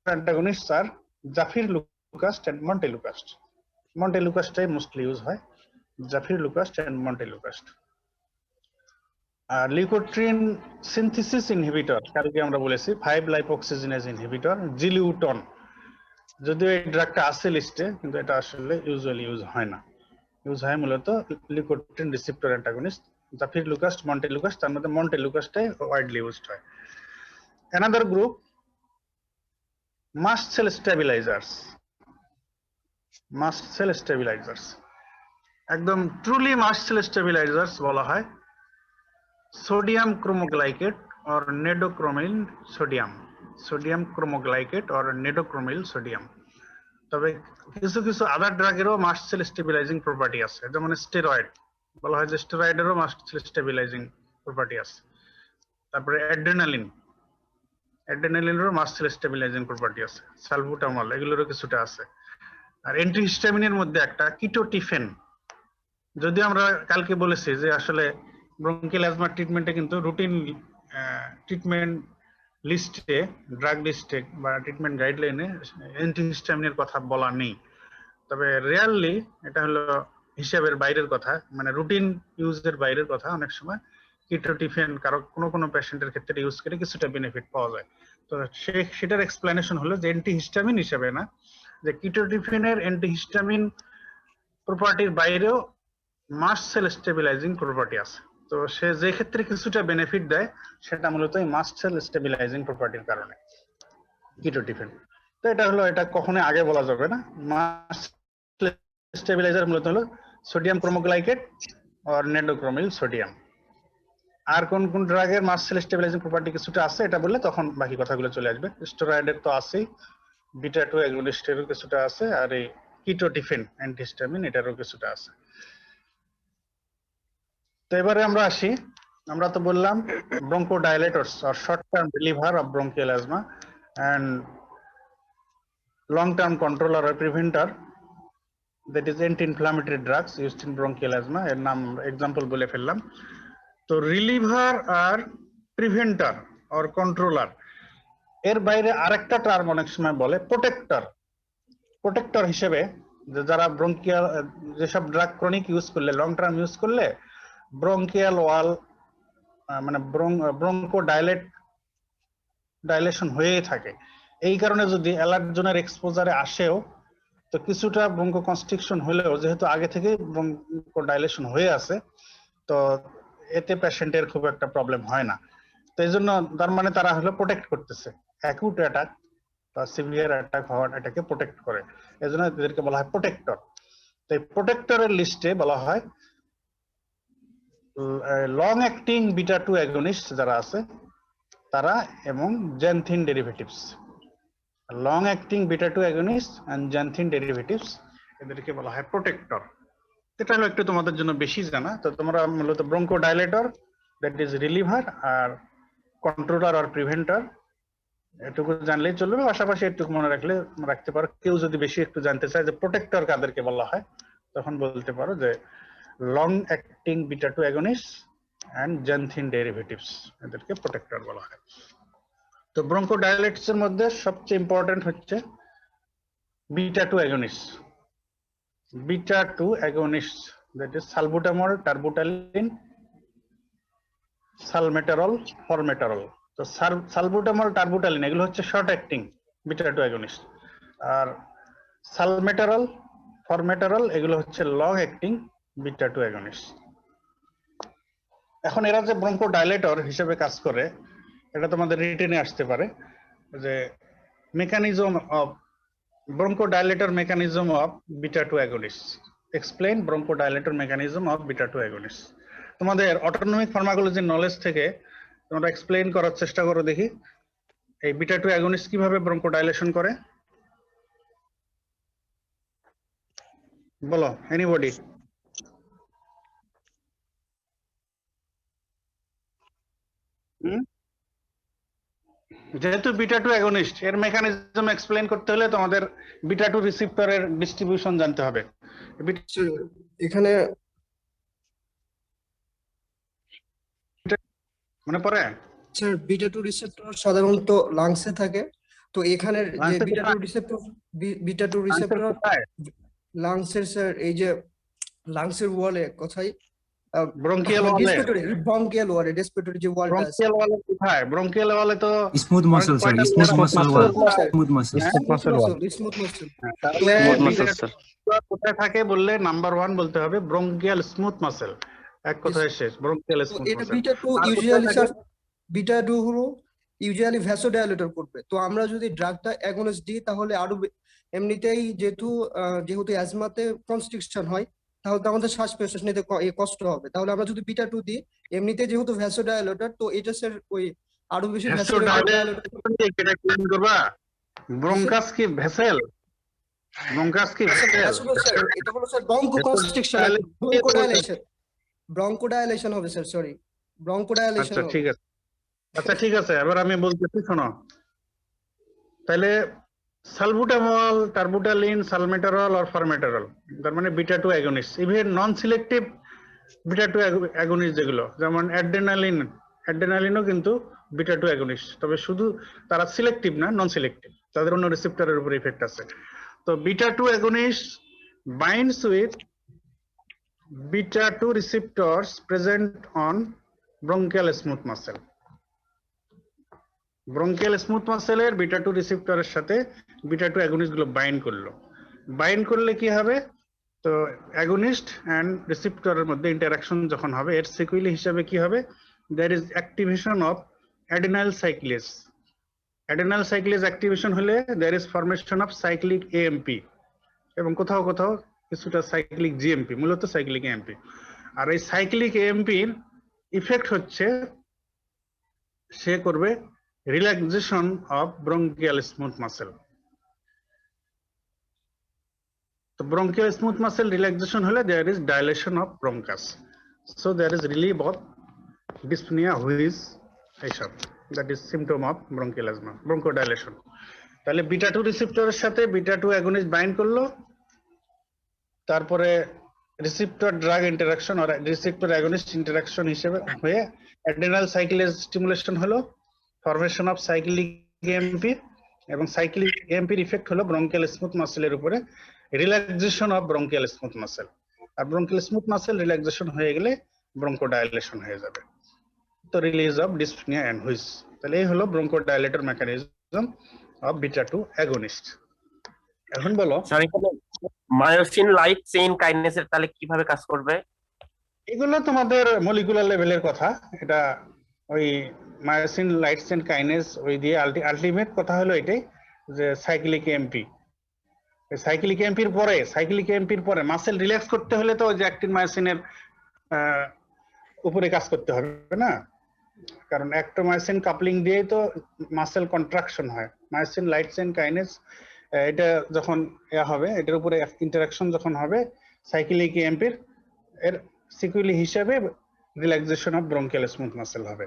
অ্যান্টাগনিস্ট আর জাফিরলুকাস্ট এন্ড মন্টেলুকাস্ট। মন্টেলুকাস্টটাই মোস্টলি ইউজ হয়, জাফিরলুকাস্ট এন্ড মন্টেলুকাস্ট। আর লিউকোট্রিন সিনথেসিস ইনহিবিটর, কালকে আমরা বলেছি 5-লাইপোক্সিজেনেজ ইনহিবিটর জিলিউটন, যদিও এই ড্রাগটা আছে লিস্টে কিন্তু এটা আসলে ইউজুয়ালি ইউজ হয় না। ইউজ হয় মূলত leukotriene receptor antagonist, zafirlukast, montelukast, তার মধ্যে মন্টেলুকাস্টটাই ওয়াইডলি ইউজড হয়। Another group mast cell stabilisers. Mast cell stabilisers একদম ট্রুলি মাস্ট সেল স্টেবিলাইজার্স বলা হয় sodium cromoglycate or nedocromil sodium, sodium cromoglycate or nedocromil sodium. তবে কিছু কিছু আদার ড্রাগেরও মাস্ট সেল স্টেবিলাইজিং প্রপার্টি আছে, যেমন স্টেরয়েড বলা হয় যে স্টেরয়েডেরও মাস্ট সেল স্টেবিলাইজিং প্রপার্টি আছে। তারপরে অ্যাড্রেনালিনেরও মাস্ট সেল স্টেবিলাইজিং প্রপার্টি আছে, সালবুটামল এগুলোরও কিছুটা আছে। আর অ্যান্টিহিস্টামিনের মধ্যে একটা কিটোটিফেন, যদিও আমরা কালকে বলেছি যে আসলে ব্রঙ্কিয়াল অ্যাজমা ট্রিটমেন্টে কিন্তু রুটিন ট্রিটমেন্ট লিস্টে, ড্রাগ লিস্টে বা ট্রিটমেন্ট গাইডলাইনে অ্যান্টিহিস্টামিনের কথা বলা নেই। তবে রেয়ারলি এটা হলো হিসাবের বাইরের কথা, মানে রুটিন ইউজের বাইরের কথা, অনেক সময় কিটোটিফেন কারো কোনো পেশেন্টের ক্ষেত্রে ইউজ করে কিছুটা বেনিফিট পাওয়া যায়। তো সেটার এক্সপ্লেনেশন হলো যে অ্যান্টিহিস্টামিন হিসাবে না, যে কিটোটিফেনের অ্যান্টিহিস্টামিন প্রপার্টির বাইরেও মাস্ট সেল স্টেবিলাইজিং প্রপার্টি আছে। তো সে যে ক্ষেত্রে কিছুটা বেনিফিট দেয় সেটা মূলত এই মাস্ট সেল স্টেবিলাইজিং প্রপার্টির কারণে কিটোটিফেন। তো এটা কখনোই আগে বলা যাবে না। মাস্ট স্টেবিলাইজার মূলত হলো সোডিয়াম ক্রোমোগ্লাইকেট আর নেডোক্রোমিল সোডিয়াম। আর কোন কোন ড্রাগের মাস্ট সেল স্টেবিলাইজিং প্রপার্টি কিছুটা আছে এটা বললে তখন বাকি কথাগুলো চলে আসবে। স্টেরয়েডের তো আছেই, বিটা 2 অ্যাগোনিস্টেরও কিছুটা আছে, আর এই কিটোটিফেন অ্যান্টিহিস্টামিন এটারও কিছুটা আছে। তো এবারে আমরা আসি, আমরা তো বললাম ব্রঙ্কোডাইলেটরস আর short term reliever of bronchial asthma and long term controller or preventer, that is anti-inflammatory drugs used in bronchial asthma, এর নাম এক্সাম্পল বলে ফেললাম। তো রিলিভার আর প্রিভেন্টার আর কন্ট্রোলার, এর বাইরে আরেকটা টার্ম অনেক সময় বলে প্রোটেক্টর। প্রোটেক্টর হিসেবে যারা ব্রঙ্কিয়াল, যেসব ড্রাগ ক্রনিক ইউজ করলে, লং টার্ম ইউজ করলে ব্রঙ্কিয়াল ওয়াল মানে ডাইলেশন হয়েই থাকে, এই কারণে যদি অ্যালার্জেনের এক্সপোজারে আসেও তো কিছুটা ব্রঙ্কো কনস্ট্রিকশন হলেও যেহেতু আগে থেকে ব্রঙ্কো ডাইলেশন হয়ে আছে, তো এতে পেশেন্টের খুব একটা প্রবলেম হয় না। তো এই জন্য তার মানে তারা হলো প্রোটেক্ট করতেছে, অ্যাকুট অ্যাটাক বা সিভিয়ার অ্যাটাক হওয়ার এটাকে প্রোটেক্ট করে, এই জন্য এদেরকে বলা হয় প্রোটেক্টর। তো এই প্রোটেক্টরের লিস্টে বলা হয় লং অ্যাক্টিং বিটা 2 অ্যাগনিস্ট যারা আছে তারা এবং xanthine derivatives. Long acting beta 2 agonist and xanthine derivatives এদেরকে বলা হয় প্রোটেক্টর। এটা হলো একটু তোমাদের জন্য বেশি জানা। তো তোমরা মূলত ব্রঙ্কোডাইলেটর, দ্যাট ইজ রিলিভার, আর কন্ট্রোলার আর প্রিভেন্টর এটুকু জানলেই চলবে। পাশাপাশি একটু মনে রাখতে পারো, কেউ যদি বেশি একটু জানতে চায় যে প্রোটেক্টর কাদেরকে বলা হয়, তখন বলতে পারো যে long acting beta 2 agonist and xanthine derivatives এদেরকে প্রোটেক্টর বলা হয়। তো ব্রঙ্কোডাইলেটস এর মধ্যে সবচেয়ে ইম্পর্টেন্ট হচ্ছে beta 2 agonist. Beta 2 agonist, that is salbutamol, terbutaline, salmeterol, formoterol. তো সালবুটামল, টার্বুটালিন এগুলো হচ্ছে শর্ট অ্যাক্টিং বিটা 2 অ্যাগনিস্ট, আর সালমেটারল, ফরমেটারল এগুলো হচ্ছে লং অ্যাক্টিং বিটা 2 অ্যাগনিস্ট। এখন এরা যে ব্রঙ্কোডাইলেটর হিসেবে কাজ করে এটা তোমাদের রিটেনে আসতে পারে, যে mechanism of bronchodilator mechanism of beta 2 agonists. Explain bronchodilator mechanism of beta 2 agonists. তোমাদের অটোনমিক ফার্মাকোলজি নলেজ থেকে তোমরা এক্সপ্লেইন করার চেষ্টা করো দেখি, এই বিটা 2 অ্যাগনিস্ট কিভাবে ব্রঙ্কোডাইলেশন করে, বলো এনিবডি। যেহেতু বিটা 2 অ্যাগনিস্ট, এর মেকানিজম এক্সপ্লেইন করতে হলে তোমাদের বিটা 2 রিসেপ্টরের ডিস্ট্রিবিউশন জানতে হবে। এখানে মনে পড়ে স্যার বিটা 2 রিসেপ্টর সাধারণত লাংসে থাকে, তো এখানের যে লাংসে বিটা 2 রিসেপ্টর লাংসের স্যার এই যে লাংসের ওয়ালে কোথায়, ব্রঙ্কিয়াল ওয়ালে, রেসপিরেটরি যে ওয়ালটা আছে, ব্রঙ্কিয়াল ওয়ালে কোথায়? ব্রঙ্কিয়াল ওয়ালে তো smooth muscle sir, smooth muscle wall, smooth muscle, smooth muscle. কোথায় থাকে বললে নাম্বার 1 বলতে হবে ব্রঙ্কিয়াল স্মুথ মাসল, এক কথায় শেষ, ব্রঙ্কিয়াল স্মুথ এটা muscle. Beta 2 usually sir, beta 2 হলো ইউজুয়ালি ভ্যাসোডাইলেটর করবে। তো আমরা যদি ড্রাগটা অ্যাগনিস্ট দিই তাহলে আরো এমনিতেই যেহেতু অ্যাজমাতে কনস্ট্রিকশন হয়, তাহলে তো আমাদের শ্বাস প্রশ্বাস নিতে কষ্ট হবে। তাহলে আমরা যদি বিটা 2 দিই, এমনিতে যেহেতু ভ্যাসোডাইলেটর, তো এটা স্যার ওই আরো বেশি এটা ক্লিন করবা। ব্রঙ্কাস কি ভেসেল? ব্রঙ্কাস কি ভেসেল? এটা হলো স্যার ব্রঙ্কোকনস্ট্রিকশন, ব্রঙ্কোডাইলেশন হবে স্যার, সরি ব্রঙ্কোডাইলেশন। আচ্ছা ঠিক আছে, আচ্ছা ঠিক আছে, এবার আমি বলতেছি শোনো। তাহলে সালবুটামল, টার্বুটালিন, সালমেটারল আর ফরমেটারল, তার মানে বিটা 2 অ্যাগনিস্ট। ইভেন নন সিলেক্টিভ বিটা 2 অ্যাগনিস্ট যেগুলো, যেমন অ্যাড্রেনালিনও কিন্তু বিটা 2 অ্যাগনিস্ট, তবে শুধু তারা সিলেক্টিভ না, নন সিলেক্টিভ, তাদের অন্য রিসেপ্টরের উপর ইফেক্ট আছে। তো beta 2 agonist binds with beta 2 receptors present on bronchial smooth muscle. Bronchial smooth মাসেলের বিটা 2 রিসেপ্টরের সাথে বিটা 2 অ্যাগনিস্ট গুলো বাইন্ড করলে কি হবে? তো অ্যাগনিস্ট এন্ড রিসেপ্টরের মধ্যে ইন্টারঅ্যাকশন যখন হবে এর সিকুয়েলি হিসাবে কি হবে? There is activation of adenyl cyclase. Adenyl cyclase activation হলে there is formation of cyclic AMP এবং কোথাও কোথাও কিছুটা সাইক্লিক জিএমপি, মূলত সাইক্লিক এএমপি। আর এই সাইক্লিক এএমপির ইফেক্ট হচ্ছে সে করবে relaxation of bronchial smooth muscle. So bronchial smooth muscle relaxation hole there is dilation of bronchus. So there is relief of dyspnea, wheeze, এইসব, that is symptom of bronchial asthma, bronchodilation. তাহলে beta 2 রিসেপ্টরের সাথে beta 2 agonist bind করলো, তারপরে receptor drug interaction আর receptor agonist interaction হিসেবে হয়ে adrenal cyclase stimulation হলো, ফরমেশন অফ সাইক্লিক এএমপি এবং সাইক্লিক এএমপির ইফেক্ট হলো ব্রঙ্কিয়াল স্মুথ মাসেলের উপরে relaxation of bronchial smooth muscle. আর ব্রঙ্কিয়াল স্মুথ মাসেল রিল্যাক্সেশন হয়ে গেলে ব্রঙ্কোডাইলেশন হয়ে যাবে, তো release of dyspnoea and wheeze. তাহলে এই হলো bronchodilator mechanism of beta 2 against. এখন বলো স্যার মায়োসিন লাইট চেইন কাইনেসের তাহলে কিভাবে কাজ করবে? এগুলো তোমাদের মলিকুলার লেভেলের কথা, এটা ওই মায়োসিন লাইট চেইন কাইনেস ওই দিয়ে আলটিমেট কথা হলো এটাই যে সাইক্লিক এএমপি। সাইক্লিক এএমপির পরে মাসেল রিল্যাক্স করতে হলে তো ওই যে অ্যাক্টিন মায়োসিনের উপরে কাজ করতে হবে না, কারণ অ্যাক্টোমায়োসিন কাপলিং দিয়েই তো মাসেল কন্ট্রাকশন হয়। মায়োসিন লাইট চেইন কাইনেস এটা যখন হবে, এটার উপরে ইন্টারাকশন যখন হবে সাইক্লিক এএমপির, এর সিকুয়েলি হিসাবে relaxation of bronchial smooth muscle হবে।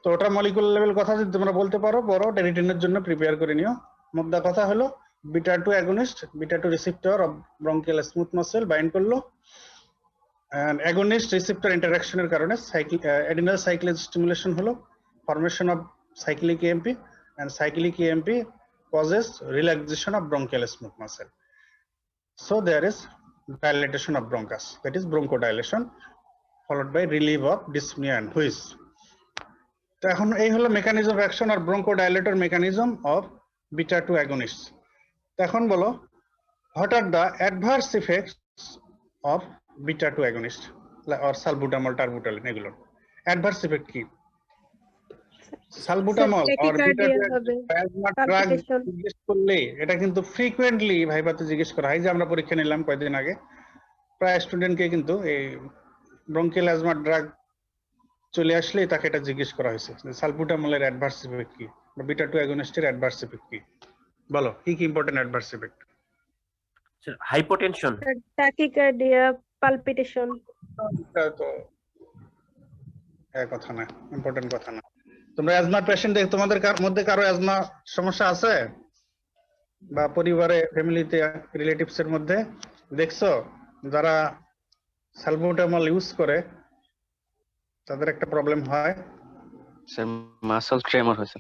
তো ওটা মলিকুলার লেভেল কথা যদি তোমরা বলতে পারো, বড় টেরিটেনের জন্য প্রিপেয়ার করে নিও। মোদ্দা কথা হলো beta 2 agonist, beta 2 receptor of bronchial smooth muscle bind করলো, and agonist receptor interaction এর কারণে adrenal cyclase stimulation হলো, formation of cyclic AMP, and cyclic AMP causes relaxation of bronchial smooth muscle. So there is dilatation of bronchus, that is bronchodilation, followed by relief of dyspnea and wheeze. তো এখন এই হলো mechanism of action আর bronchodilator mechanism of beta 2 agonist. তো এখন বলো, what are the adverse effects of beta 2 agonist or salbutamol, terbutaline, এগুলো adverse effect কি? সালবুটামল or বিটা 2 ড্রাগ জিজ্ঞেস করলে এটা কিন্তু ফ্রিকোয়েন্টলি ভাইভাতে জিজ্ঞেস করা হয়। যে আমরা পরীক্ষা নিলাম কয়েকদিন আগে, প্রায় স্টুডেন্টকে কিন্তু এই ব্রঙ্কিয়াল অ্যাজমা ড্রাগ চলে আসলে তাকে এটা জিজ্ঞেস করা হয়েছে যে সালবুটামলের অ্যাডভার্স ইফেক্ট কি বা বিটা 2 অ্যাগনিস্টের অ্যাডভার্স ইফেক্ট কি? বলো কি কি important adverse effect? Hypotension, tachycardia, palpitation. এটা তো এক কথা না, ইম্পর্টেন্ট কথা না। তোমরা অ্যাজমার পেশেন্ট দেখ, তোমাদের মধ্যে কারো অ্যাজমা সমস্যা আছে বা পরিবারে ফ্যামিলিতে রিলেটিভস এর মধ্যে দেখছো যারা সালবুটামল ইউজ করে তাদের একটা প্রবলেম হয়? স্যার মাসল ট্রেমর হয়েছে।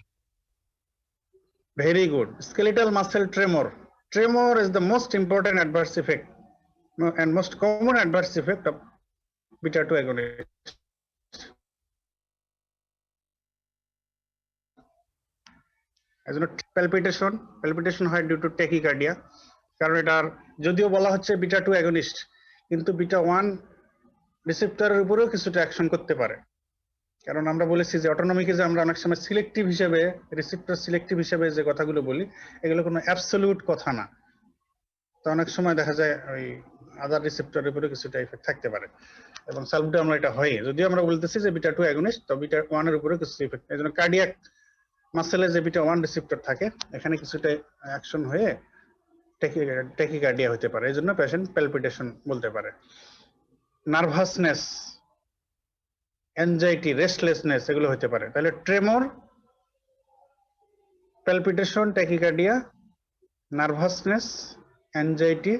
Very good. Skeletal muscle tremor. Tremor is the most important adverse effect and most common adverse effect of beta 2 agonist. As you know, palpitation হয় due to tachycardia, কারণ এটার যদিও বলা হচ্ছে beta 2 agonist, কিন্তু beta 1 রিসেপ্টরের উপরেও কিছুটা অ্যাকশন করতে পারে। কারণ আমরা বলেছি যে অটোনমিকে যে আমরা অনেক সময় সিলেক্টিভ হিসেবে, রিসেপ্টর সিলেক্টিভ হিসেবে যে কথাগুলো বলি এগুলো কোনো অ্যাবসলিউট কথা না। তো অনেক সময় দেখা যায় ওই আদার রিসেপ্টরের উপরে কিছুটা ইফেক্ট থাকতে পারে এবং সালবুটামল এটা হয়, যদিও আমরা বলতেছি যে বিটা 2 অ্যাগনিস্ট, তো বিটা 1 এর উপরে কিছু ইফেক্ট। এই জন্য কার্ডিয়াক মাসেলে যে বিটা 1 রিসেপ্টর থাকে এখানে কিছুটা অ্যাকশন হয়ে ট্যাকিকার্ডিয়া হতে পারে, এই জন্য পেশেন্ট প্যালপিটেশন বলতে পারে। নার্ভাসনেস, অ্যাংজাইটি, রেস্টলেসনেস এগুলো হতে পারে। তাহলে tremor, palpitation, tachycardia, nervousness, anxiety,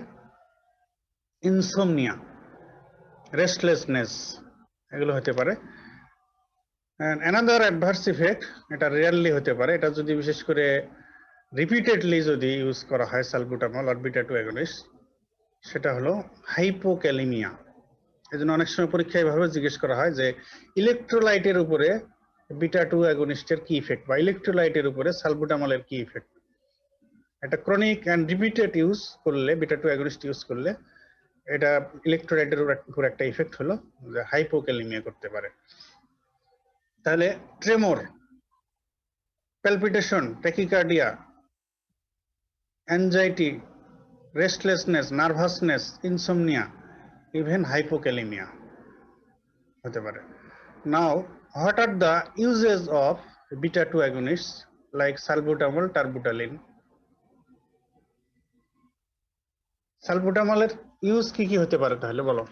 insomnia, restlessness এগুলো হতে পারে। And another adverse effect, এটা রেয়ারলি হতে পারে, এটা যদি বিশেষ করে রিপিটেডলি যদি ইউজ করা হয় সালবুটামল আর বিটা 2 অ্যাগনিস্ট, সেটা হলো হাইপোক্যালিমিয়া। এই জন্য অনেক সময় পরীক্ষায় এভাবে জিজ্ঞেস করা হয় যে ইলেকট্রোলাইটের উপরে বিটা 2 অ্যাগনিস্টের কি ইফেক্ট বা ইলেকট্রোলাইটের উপরে সালবুটামলের কি ইফেক্ট। এটা ক্রনিক এন্ড রিপিটেড ইউজ করলে বিটা 2 অ্যাগনিস্ট ইউজ করলে এটা ইলেকট্রোলাইটের উপর একটা ইফেক্ট হলো যে হাইপোক্যালিমিয়া করতে পারে। তাহলে tremor, palpitation, tachycardia, anxiety, restlessness, nervousness, insomnia, even hypokalaemia হতে পারে। নাও what are the uses of beta 2 agonists like salbutamol, terbutaline? সালবুটামলের ইউজ কি কি হতে পারে তাহলে বলো?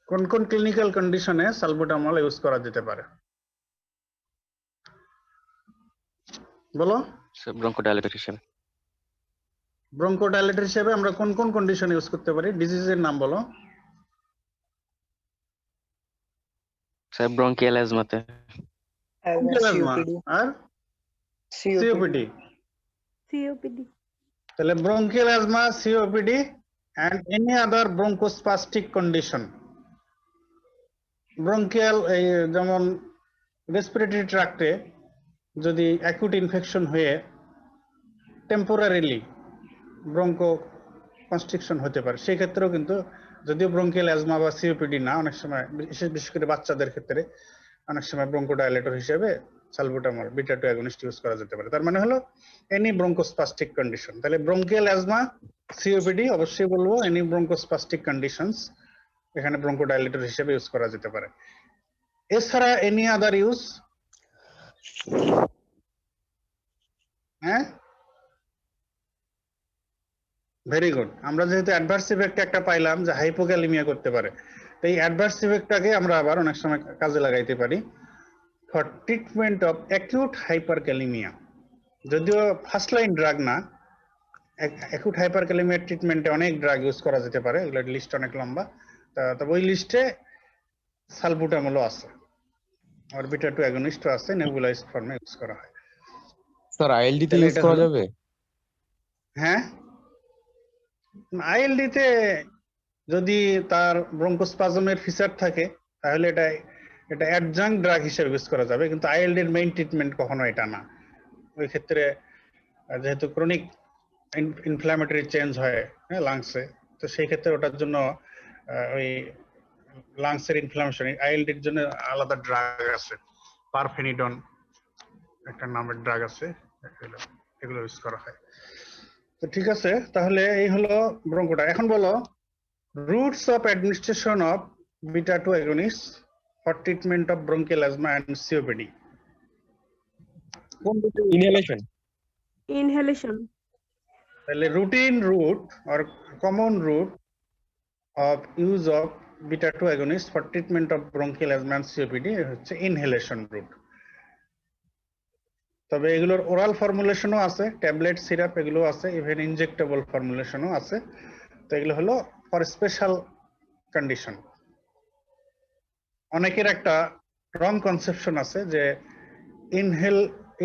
কোন কোন ক্লিনিক্যাল কন্ডিশনে সালবুটামল ইউজ করা যেতে পারে বলো? স্যার ব্রঙ্কোডাইলেটর হিসেবে। ব্রঙ্কোডাইলেটর হিসেবে আমরা কোন কোন কন্ডিশনে ইউজ করতে পারি? ডিজিজের নাম বলো। স্যার ব্রঙ্কিয়াল অ্যাজমাতে। অ্যাজমা COPD আর সিওপিডি। COPD. তাহলে bronchial asthma, COPD and any other bronchospastic condition. Bronchial এই যেমন রেসপিরেটরি ট্র্যাক্টে যদি অ্যাকুট ইনফেকশন হয়ে টেম্পোরারিলি ব্রঙ্কো কনস্ট্রিকশন হতে পারে, সেই ক্ষেত্রেও কিন্তু যদিও ব্রঙ্কিয়াল অ্যাজমা বা সিওপিডি না, অনেক সময় বিশেষ করে বাচ্চাদের ক্ষেত্রে অনেক সময় ব্রঙ্কোডাইলেটর হিসেবে সালবুটামল বিটা 2 অ্যাগনিস্ট ইউজ করা যেতে পারে। তার মানে হলো এনি ব্রঙ্কোস্পাস্টিক কন্ডিশন। তাহলে ব্রঙ্কিয়াল অ্যাজমা, সিওপিডি অবশ্যই বলবো এনি ব্রঙ্কোস্পাস্টিক কন্ডিশনস এখানে ব্রঙ্কোডাইলেটর হিসেবে ইউজ করা যেতে পারে। এছাড়া এনি আদার ইউজ? হ্যাঁ, ভেরি গুড। আমরা যেহেতু অ্যাডভার্স ইফেক্ট একটা পাইলাম যে হাইপোক্যালিমিয়া করতে পারে, তো এই অ্যাডভার্স ইফেক্টটাকে আমরা আবার অনেক সময় কাজে লাগাইতে পারি ফর ট্রিটমেন্ট অফ অ্যাকিউট হাইপারক্যালিমিয়া। যদিও ফার্স্ট লাইন ড্রাগ না, অ্যাকিউট হাইপারক্যালিমিয়ার ট্রিটমেন্টে অনেক ড্রাগ ইউজ করা যেতে পারে, এগুলোর লিস্ট অনেক লম্বা। তবে ওই লিস্টে সালবুটামলও আছে, আর বিটা 2 অ্যাগনিস্টও আছে, নেবুলাইজড ফর্মে ইউজ করা হয়। স্যার আইএলডি তে তাহলে ইউজ এটা করা হলো- যাবে? হ্যাঁ, আইএলডি তে যদি তার ব্রঙ্কোস্পাজমের ফিচার থাকে তাহলে এটা অ্যাডজাঙ্ক ড্রাগ হিসেবে ইউজ করা যাবে, কিন্তু আইএলডি এর মেইন ট্রিটমেন্ট কখনো এটা না। ওই ক্ষেত্রে যেহেতু ক্রনিক ইনফ্ল্যামেটরি চেঞ্জ হয় লাংসে, তো সেই ক্ষেত্রে ওটার জন্য ওই লাংসের ইনফ্লামেশন আইএলডি এর জন্য আলাদা ড্রাগ আছে, পারফেনিডন একটা নামের ড্রাগ আছে, এগুলো ইউজ করা হয়। তো ঠিক আছে, তাহলে এই হলো ব্রঙ্কোটা। এখন বলো routes of administration of beta 2 agonist for treatment of bronchial asthma and COPD. কোন দুটো? ইনহেলেশন। Inhalation. তাহলে routine route or common route of use of beta 2 agonist for treatment of bronchial asthma and COPD হচ্ছে inhalation route. তবে এগুলোর oral ফর্মুলেশনও আছে, tablet, syrup এগুলো আছে, even injectable ফর্মুলেশনও আছে। তো এগুলো হলো ফর স্পেশাল কন্ডিশন। অনেকের একটা রং কনসেপশন আছে যে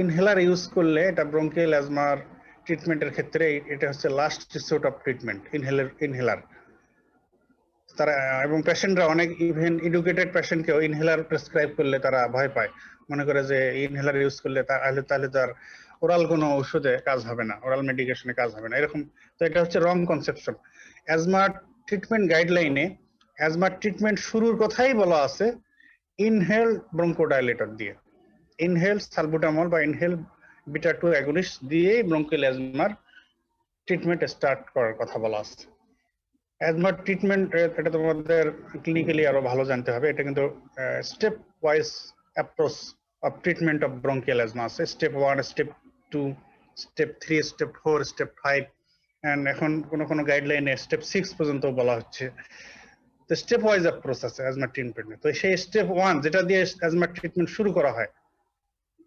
ইনহেলার ইউজ করলে এটা ব্রঙ্কিয়াল অ্যাজমার ট্রিটমেন্টের ক্ষেত্রে এটা হচ্ছে last resort of treatment, inhaler. তারা এবং পেশেন্টরা অনেক ইভেন এডুকেটেড পেশেন্টকেও ইনহেলার প্রেসক্রাইব করলে তারা ভয় পায়, মনে করে যে ইনহেলার ইউজ করলে তাহলে তার ওরাল কোনো ওষুধে কাজ হবে না, ওরাল মেডিকেশনে কাজ হবে না, এরকম। তো এটা হচ্ছে রং কনসেপশন। অ্যাজমা ট্রিটমেন্ট গাইডলাইনে অ্যাজমা ট্রিটমেন্ট শুরুর কথাই বলা আছে ইনহেল ব্রঙ্কোডাইলেটর দিয়ে, ইনহেল সালবুটামল বা ইনহেল বিটা 2 অ্যাগনিস্ট দিয়েই ব্রঙ্কিয়াল অ্যাজমার ট্রিটমেন্ট স্টার্ট করার কথা বলা আছে। অ্যাজমা ট্রিটমেন্ট এটা তোমাদের ক্লিনিক্যালি আরো ভালো জানতে হবে, এটা কিন্তু stepwise approach of treatment of bronchial asthma আছে। Step 1, step 2, step 3, step 4, step 5, and এখন কোনো গাইডলাইনে স্টেপ 6 পর্যন্ত বলা হচ্ছে। তো স্টেপ ওয়াইজ অ্যাপ্রোচ আছে অ্যাজমা ট্রিটমেন্টে। তো সেই স্টেপ 1 যেটা দিয়ে অ্যাজমা ট্রিটমেন্ট শুরু করা হয়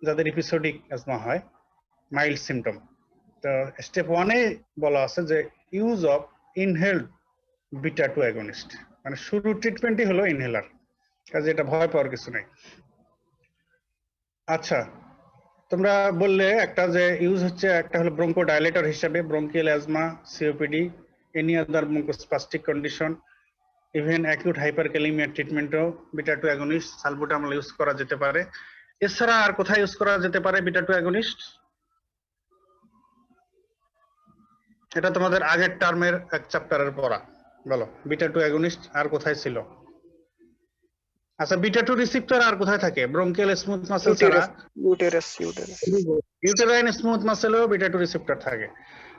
যাদের এপিসোডিক অ্যাজমা হয়, মাইল্ড সিমটম, তো স্টেপ 1-এ বলা আছে যে use of inhaled beta 2 against, মানে শুরু ট্রিটমেন্টই হলো ইনহেলার, কাজে এটা ভয় পাওয়ার কিছু নাই। আচ্ছা, তোমরা বললে একটা যে ইউজ হচ্ছে, একটা হলো ব্রঙ্কোডাইলেটর হিসেবে bronchial asthma, COPD any other bronchospastic condition, even acute hyperkalemia ট্রিটমেন্টও বিটা 2 অ্যাগনিস্ট সালবুটামল ইউজ করা যেতে পারে। এছাড়া আর কোথায় ইউজ করা যেতে পারে বিটা 2 অ্যাগনিস্ট? এটা তোমাদের আগের টার্মের এক চ্যাপ্টারের পড়া। বলো বিটা 2 অ্যাগনিস্ট আর কোথায় ছিল? আচ্ছা, বিটা 2 রিসেপ্টর আর কোথায় থাকে? ব্রঙ্কিয়াল স্মুথ মাসেল ছাড়া ইউটেরাস ইউটেরাইন স্মুথ মাসেলেও বিটা 2 রিসেপ্টর থাকে।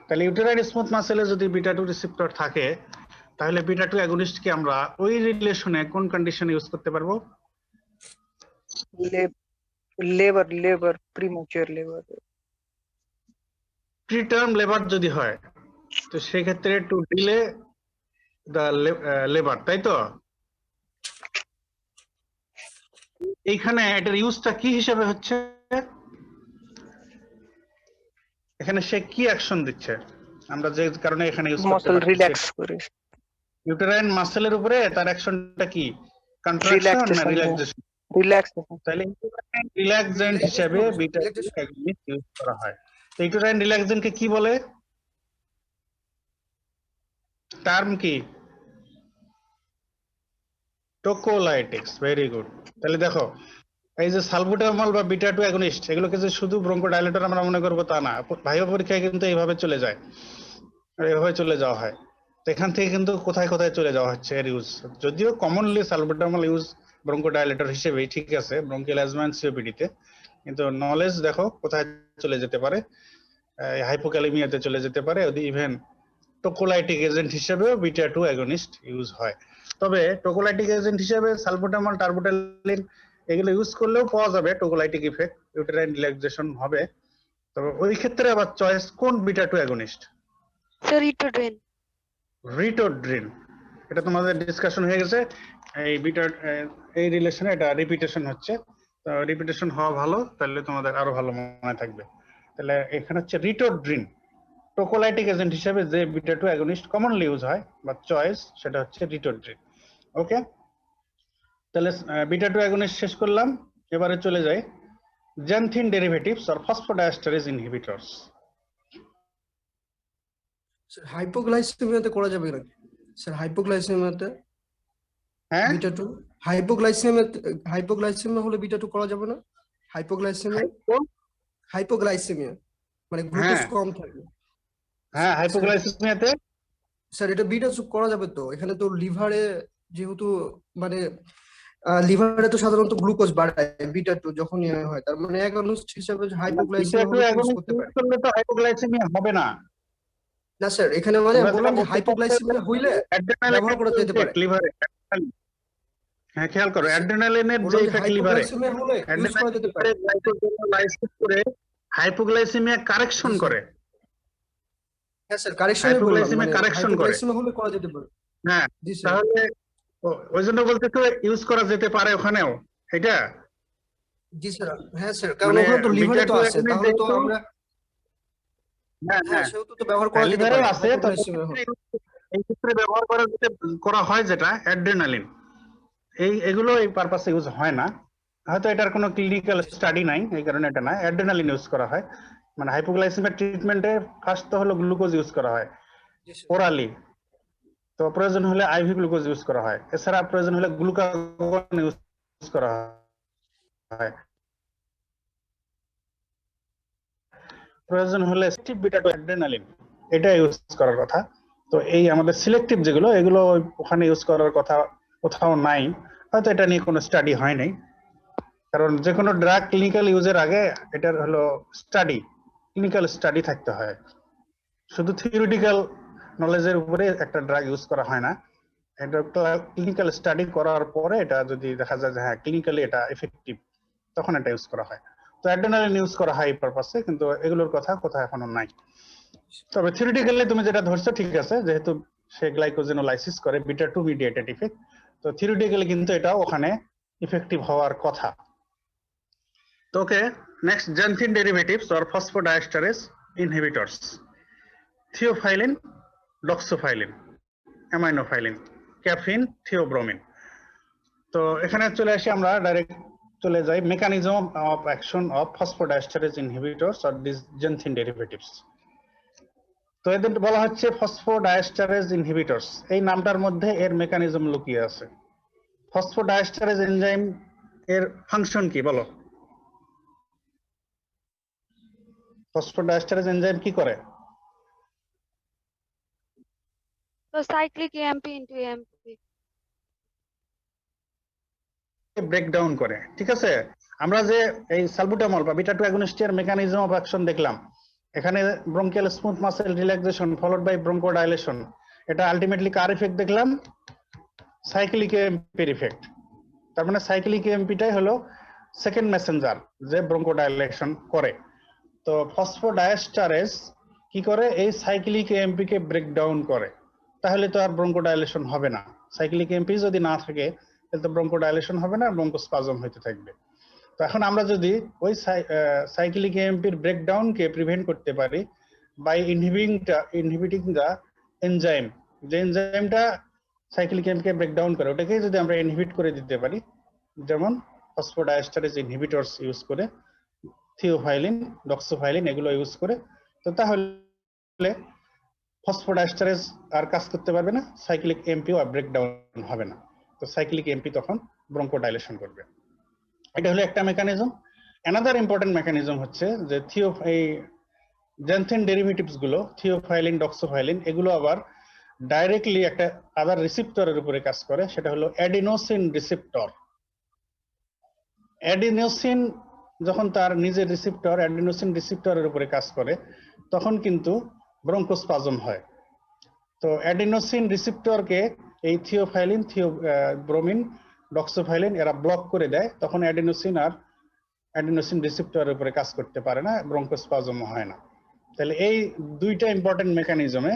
তাহলে ইউটেরাইন স্মুথ মাসেলে যদি বিটা 2 রিসেপ্টর থাকে, তাহলে বিটা 2 অ্যাগনিস্টকে আমরা ওই রিলেশনে কোন কন্ডিশনে ইউজ করতে পারবো? Labour premature labour, preterm labour যদি হয়, তো সেই ক্ষেত্রে টু ডিলে দা লেবার, তাই তো? এইখানে এটার ইউজটা কি হিসেবে হচ্ছে? এখানে সে কি অ্যাকশন দিচ্ছে? আমরা যে কারণে এখানে ইউজ করতে মাসল পারি, রিল্যাক্স করে, ইউটেরাইন মাসেলের উপরে তার অ্যাকশনটা কি? কন্ট্রাকশন না রিল্যাক্সেশন? রিল্যাক্সেশন। তাহলে ইউটেরাইন রিল্যাক্সেন্ট হিসেবে বিটা 2 অ্যাগনিস্ট ইউজ করা হয়। তো ইউটেরাইন রিল্যাক্সেন্টকে কি বলে? টার্ম কি? টোকোলাইটিক্স। Very good. তাহলে দেখো, এই যে সালবুটামল বা বিটা 2 অ্যাগনিস্ট, এগুলোকে যে শুধু ব্রঙ্কোডাইলেটর আমরা মনে করবো তা না। ভাইবা পরীক্ষায় কিন্তু এইভাবে চলে যায়, এইভাবে চলে যাওয়া হয়। তো এখান থেকে কিন্তু কোথায় কোথায় চলে যাওয়া হচ্ছে এর ইউজ। যদিও কমনলি সালবুটামল ইউজ ব্রঙ্কোডাইলেটর হিসেবেই, ঠিক আছে, ব্রঙ্কিয়াল অ্যাজমা এন্ড সিওপিডিতে, কিন্তু নলেজ দেখো কোথায় চলে যেতে পারে, হাইপোক্যালেমিয়াতে চলে যেতে পারে, ইভেন টোকোলাইটিক এজেন্ট হিসেবেও বিটা 2 অ্যাগনিস্ট ইউজ হয়। তবে টোকোলাইটিক এজেন্ট হিসেবে সালবুটামল, টার্বোটালিন এগুলো ইউজ করলেও পাওয়া যাবে টোকোলাইটিক ইফেক্ট, ইউটেরাইন রিল্যাক্সেশন হবে। তবে ওই ক্ষেত্রে আবার চয়েস কোন বিটা 2 অ্যাগনিস্ট? স্যার রিটোড্রেন। রিটোড্রিন। এটা তোমাদের ডিসকাশন হয়ে গেছে এই বিটা, এই রিলেশনে এটা রিপিটেশন হচ্ছে। তো রিপিটেশন হওয়া ভালো, তাহলে তোমাদের আরো ভালো মনে থাকবে। তাহলে এখানে হচ্ছে রিটোড্রিন, টোকোলাইটিক এজেন্ট হিসেবে যে বিটা 2 অ্যাগনিস্ট কমনলি ইউজ হয় বা চয়েস, সেটা হচ্ছে রিটোড্রিন। ওকে, তাহলে বিটা 2 অ্যাগনিস্ট শেষ করলাম। এবারে চলে যাই xanthine derivatives or phosphodiesterase inhibitors. Sir হাইপোগ্লাইসেমিয়াতে করা যাবে নাকি? স্যার হাইপোগ্লাইসেমিয়াতে হ্যাঁ, বিটা 2, হাইপোগ্লাইসেমিয়া হলে বিটা 2 করা যাবে না? হাইপোগ্লাইসেমিয়া মানে গ্লুকোজ কম থাকে। হ্যাঁ, হাইপোগ্লাইসেমিয়াতে স্যার এটা বিটা 2 করা যাবে তো? এখানে তো লিভারে যেহেতু মানে লিভারে তো সাধারণত গ্লুকোজ বাড়ায় বিটা 2 যখন হয়, তার মানে অ্যাগনিস্ট হিসেবে হাইপোগ্লাইসেমিয়া ইউজ করতে পারে। করলে তো হাইপোগ্লাইসেমিয়া হবে না। না স্যার, এখানে মানে আমি বললাম যে হাইপোগ্লাইসেমিয়া হইলে ব্যবহার করা যেতে পারে লিভারে। হ্যাঁ, খেয়াল করো, অ্যাড্রেনালিনের যে ইফেক্ট লিভারে, হাইপোগ্লাইসেমিয়া হলে ইউজ করা যেতে পারে। গ্লাইকোজেনোলাইসিস করে হাইপোগ্লাইসেমিয়া কারেকশন করে। হ্যাঁ স্যার, কারেকশন হাইপোগ্লাইসেমিয়া কারেকশন করে। হাইপোগ্লাইসেমিয়া হলে করা যেতে পারে। হ্যাঁ, জি স্যার। তাহলে ওই জন্য বলতে তো ইউজ করা যেতে পারে ওখানেও এটা। জি স্যার। হ্যাঁ স্যার, কারণ মানে ওখানে তো লিভারে তো বিটা 2 আছে, তাহলে তো আমরা হ্যাঁ হ্যাঁ সেহেতু তো ব্যবহার করা যেতে লিভারেও পারে আছে। hypoglycemia হলে। এই ক্ষেত্রে ব্যবহার করা হয় যেটা অ্যাড্রেনালিন, এগুলো এই পারপাসে ইউজ হয় না। হয়তো এটার কোনো ক্লিনিক্যাল স্টাডি নাই, এই কারণে এটা না। অ্যাড্রেনালিন ইউজ করা হয়, মানে হাইপোগ্লাইসেমিয়া ট্রিটমেন্টে ফার্স্ট তো হলো গ্লুকোজ ইউজ করা হয় জি স্যার। ওরালি, তো প্রয়োজন হলে আইভি গ্লুকোজ ইউজ করা হয়। এছাড়া প্রয়োজন হলে গ্লুকাগন ইউজ করা হয়। প্রয়োজন হলে বিটা 2 অ্যাড্রেনালিন এটা ইউজ করার কথা। তো এই আমাদের সিলেক্টিভ যেগুলো, এগুলো ওখানে ইউজ করার কথা কোথাও নাই। হয়তো এটা নিয়ে কোনো স্টাডি হয় নাই, কারণ যে কোনো ড্রাগ ক্লিনিক্যাল ইউজের আগে এটার হলো ক্লিনিক্যাল স্টাডি থাকতে হয়। শুধু থিওরিটিক্যাল নলেজের উপরে একটা ড্রাগ ইউজ করা হয় না। এটা ক্লিনিক্যাল স্টাডি করার পরে এটা যদি দেখা যায় যে হ্যাঁ ক্লিনিক্যালি এটা এফেক্টিভ, তখন এটা ইউজ করা হয়। তো অ্যাড্রেনালিন ইউজ করা হয় এই পারপাসে, কিন্তু এগুলোর কথা কোথাও এখনো নাই। তবে থিওরিটিক্যালি তুমি যেটা ধরছো ঠিক আছে, যেহেতু সে গ্লাইকোজেনোলাইসিস করে বিটা 2 মিডিয়েটেড ইফেক্ট, তো থিওরিটিক্যালি কিন্তু এটা ওখানে ইফেক্টিভ হওয়ার কথা। তো okay, next xanthine derivatives or phosphodiesterase inhibitors. Theophylline, doxofylline, aminophylline, caffeine, theobromine. তো এখানে চলে আসি আমরা, ডাইরেক্ট চলে যাই mechanism of action of phosphodiesterase inhibitors or this xanthine derivatives. তো এদের বলা হচ্ছে ফসফোডাইএস্টারেজ ইনহিবিটরস। এই নামটার মধ্যে এর মেকানিজম লুকিয়ে আছে। ফসফোডাইএস্টারেজ এনজাইম এর ফাংশন কি বলো? ফসফোডাইএস্টারেজ এনজাইম কি করে? So cyclic AMP into AMP. Breakdown করে, ঠিক আছে। আমরা যে এই সালবুটামল বা বিটা 2 অ্যাগনিস্টের মেকানিজম অফ অ্যাকশন দেখলাম, এখানে bronchial smooth muscle relaxation followed by bronchodilation, এটা আলটিমেটলি কার ইফেক্ট দেখলাম? সাইক্লিক এএমপির ইফেক্ট। তার মানে সাইক্লিক এএমপিটাই হলো সেকেন্ড মেসেঞ্জার যে ব্রঙ্কোডাইলেশন করে। তো ফসফোডাইএস্টারেজ কি করে? এই সাইক্লিক এএমপি কে ব্রেকডাউন করে। তাহলে তো আর ব্রঙ্কোডাইলেশন হবে না। সাইক্লিক এএমপি যদি না থাকে তাহলে তো ব্রঙ্কোডাইলেশন হবে না, ব্রঙ্কোস্পাজম হতে থাকবে। তো এখন আমরা যদি ওই সাইক্লিক এএমপির ব্রেকডাউনকে প্রিভেন্ট করতে পারি বাই ইনহিবিটিং দ্য এনজাইম, যে এনজাইমটা সাইক্লিক এএমপিকে ব্রেকডাউন করে, ওটাকে যদি আমরা ইনহিবিট করে দিতে পারি, যেমন ফসফোডাইএস্টারেজ ইনহিবিটরস ইউজ করে, থিওফাইলিন, ডক্সোফাইলিন এগুলো ইউজ করে, তো তাহলে ফসফোডাইএস্টারেজ আর কাজ করতে পারবে না, সাইক্লিক এএমপিও আর ব্রেকডাউন হবে না। তো সাইক্লিক এএমপি তখন ব্রঙ্কোডাইলেশন করবে। এটা হলো একটা মেকানিজম। অ্যানাদার ইম্পর্টেন্ট মেকানিজম হচ্ছে যে এই জ্যানথিন ডেরিভেটিভস গুলো, থিওফাইলিন, ডক্সোফাইলিন, এগুলো আবার ডাইরেক্টলি একটা আদার রিসিপ্টরের উপরে কাজ করে, সেটা হলো অ্যাডিনোসিন রিসিপ্টর। অ্যাডিনোসিন যখন তার নিজের রিসিপ্টর অ্যাডিনোসিন রিসিপ্টরের উপরে কাজ করে, তখন কিন্তু ব্রঙ্কোস্পাজম হয়। তো অ্যাডিনোসিন রিসিপ্টরকে এই থিওফাইলিন, ব্রোমিন, ডক্সোফাইলিন এরা ব্লক করে দেয়, তখন অ্যাডিনোসিন রিসিপ্টরের উপরে কাজ করতে পারে না, ব্রঙ্কোস্পাজম হয় না। তাহলে এই দুইটা ইম্পর্টেন্ট মেকানিজমে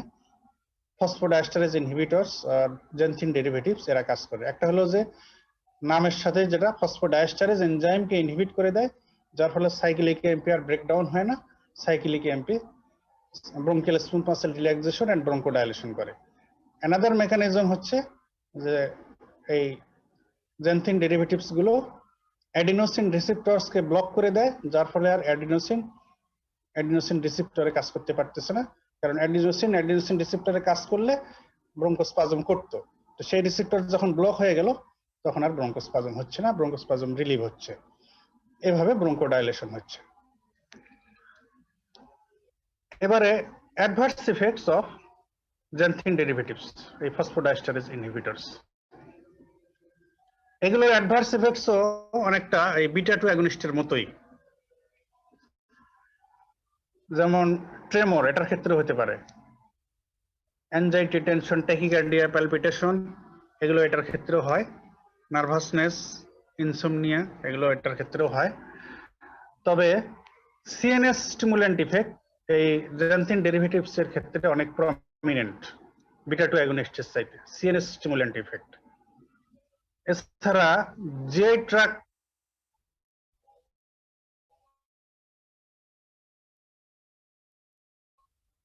ফসফোডাইএস্টারেজ ইনহিবিটরস আর জ্যানথিন ডেরিভেটিভস এরা কাজ করে। একটা হলো যে নামের সাথে যেটা ফসফোডাইএস্টারেজ এনজাইমকে ইনহিবিট করে দেয়, যার ফলে সাইক্লিক এএমপি আর ব্রেকডাউন হয় না, cyclic AMP bronchial smooth muscle relaxation and bronchodilation করে। অ্যানাদার মেকানিজম হচ্ছে যে এই জ্যানথিন ডেরিভেটিভস গুলো অ্যাডিনোসিন রিসিপ্টরস কে ব্লক করে দেয়, যার ফলে আর অ্যাডিনোসিন রিসিপ্টরে কাজ করতে পারতেছে না, কারণ অ্যাডিনোসিন রিসিপ্টরে কাজ করলে ব্রঙ্কোস্পাজম করতো। তো সেই রিসিপ্টর যখন ব্লক হয়ে গেল, তখন আর ব্রঙ্কোস্পাজম হচ্ছে না, ব্রঙ্কোস্পাজম রিলিভ হচ্ছে। এভাবে ব্রঙ্কোডাইলেশন হচ্ছে। এবারে adverse effects of xanthine derivatives, এই ফসফোডাইএস্টারেজ ইনহিবিটরস, এগুলোর অ্যাডভার্স ইফেক্টসও অনেকটা এই বিটা 2 অ্যাগনিস্টের মতোই। যেমন ট্রেমর, এটার ক্ষেত্রে হতে পারে, অ্যাংজাইটি, টেনশন, ট্যাকিকার্ডিয়া, প্যালপিটেশন, এগুলো এটার ক্ষেত্রেও হয়, নার্ভাসনেস, ইনসোমনিয়া, এগুলো এটার ক্ষেত্রেও হয়। তবে সিএনএস স্টিমুল্যান্ট ইফেক্ট এই জ্যানথিন ডেরিভেটিভস এর ক্ষেত্রে অনেক প্রমিনেন্ট বিটা 2 অ্যাগনিস্টের চাইতে, সিএনএস স্টিমুল্যান্ট ইফেক্ট। এছাড়া যে ট্রাক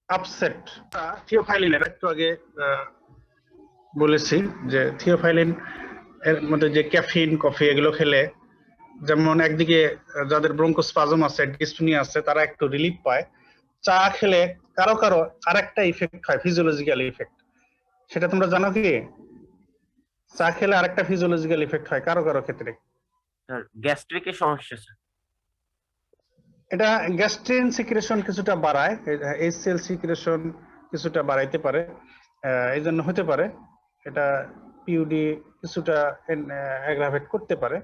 আপসেট, থিওফাইলিনের একটু আগে বলেছি যে থিওফাইলিন এর মধ্যে যে ক্যাফিন, কফি এগুলো খেলে, যেমন একদিকে যাদের ব্রঙ্কোস্পাজম আছে, ডিসপনিয়া আছে, তারা একটু রিলিফ পায়। চা খেলে কারো কারো আরেকটা ইফেক্ট হয়, ফিজিওলজিক্যাল ইফেক্ট। সেটা তোমরা জানো কি? চা খেলে আরেকটা ফিজিওলজিক্যাল ইফেক্ট হয় কারো কারো ক্ষেত্রে। গ্যাস্ট্রিকের সমস্যা স্যার। এটা গ্যাস্ট্রিন সিক্রেশন কিছুটা বাড়ায়, এইচসিএল সিক্রেশন কিছুটা বাড়াইতে পারে, এই জন্য হতে পারে এটা পিইউডি কিছুটা অ্যাগ্রাভেট করতে পারে।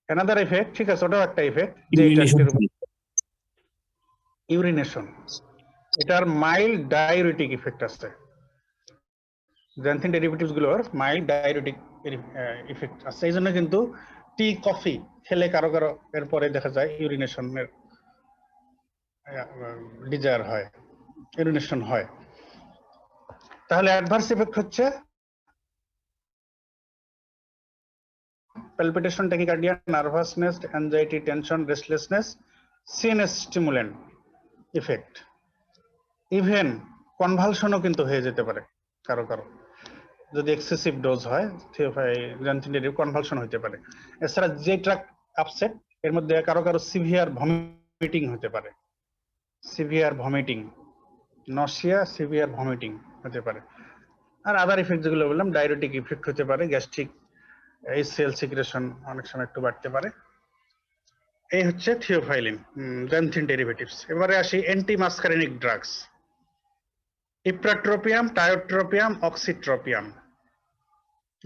অ্যানাদার ইফেক্ট, ঠিক আছে, ওটাও একটা ইফেক্ট, যে ইউরিনেশন, এটার মাইল্ড ডায়ুরেটিক ইফেক্ট আছে। জ্যানথিন ডেরিভেটিভস গুলোর মাইল্ড ডায়ুরেটিক ইফেক্ট আছে, এই জন্য কিন্তু টি, কফি খেলে কারো কারো এরপরে দেখা যায় ইউরিনেশনের ডিজায়ার হয়, ইউরিনেশন হয়। তাহলে অ্যাডভার্স ইফেক্ট হচ্ছে palpitation, tachycardia, nervousness, anxiety, tension, restlessness, CNS stimulant effect. Even কনভালশনও কিন্তু হয়ে যেতে পারে কারো কারো, যদি এক্সেসিভ ডোজ হয় জ্যানথিন ডেরিভেটিভ, কনভালশন হতে পারে। এছাড়া যে ট্রাক আপসেট, এর মধ্যে কারো কারো সিভিয়ার ভমিটিং হতে পারে, severe vomiting nausea, severe vomiting হতে পারে। আর আদার ইফেক্ট যেগুলো বললাম, ডায়ুরেটিক ইফেক্ট হতে পারে, গ্যাস্ট্রিক এইচসিএল সিক্রেশন অনেক সময় একটু বাড়তে পারে। এই হচ্ছে থিওফাইলিন, জ্যানথিন ডেরিভেটিভস। এবারে আসি anti muscarinic drugs. Ipratropium, tiotropium, oxitropium.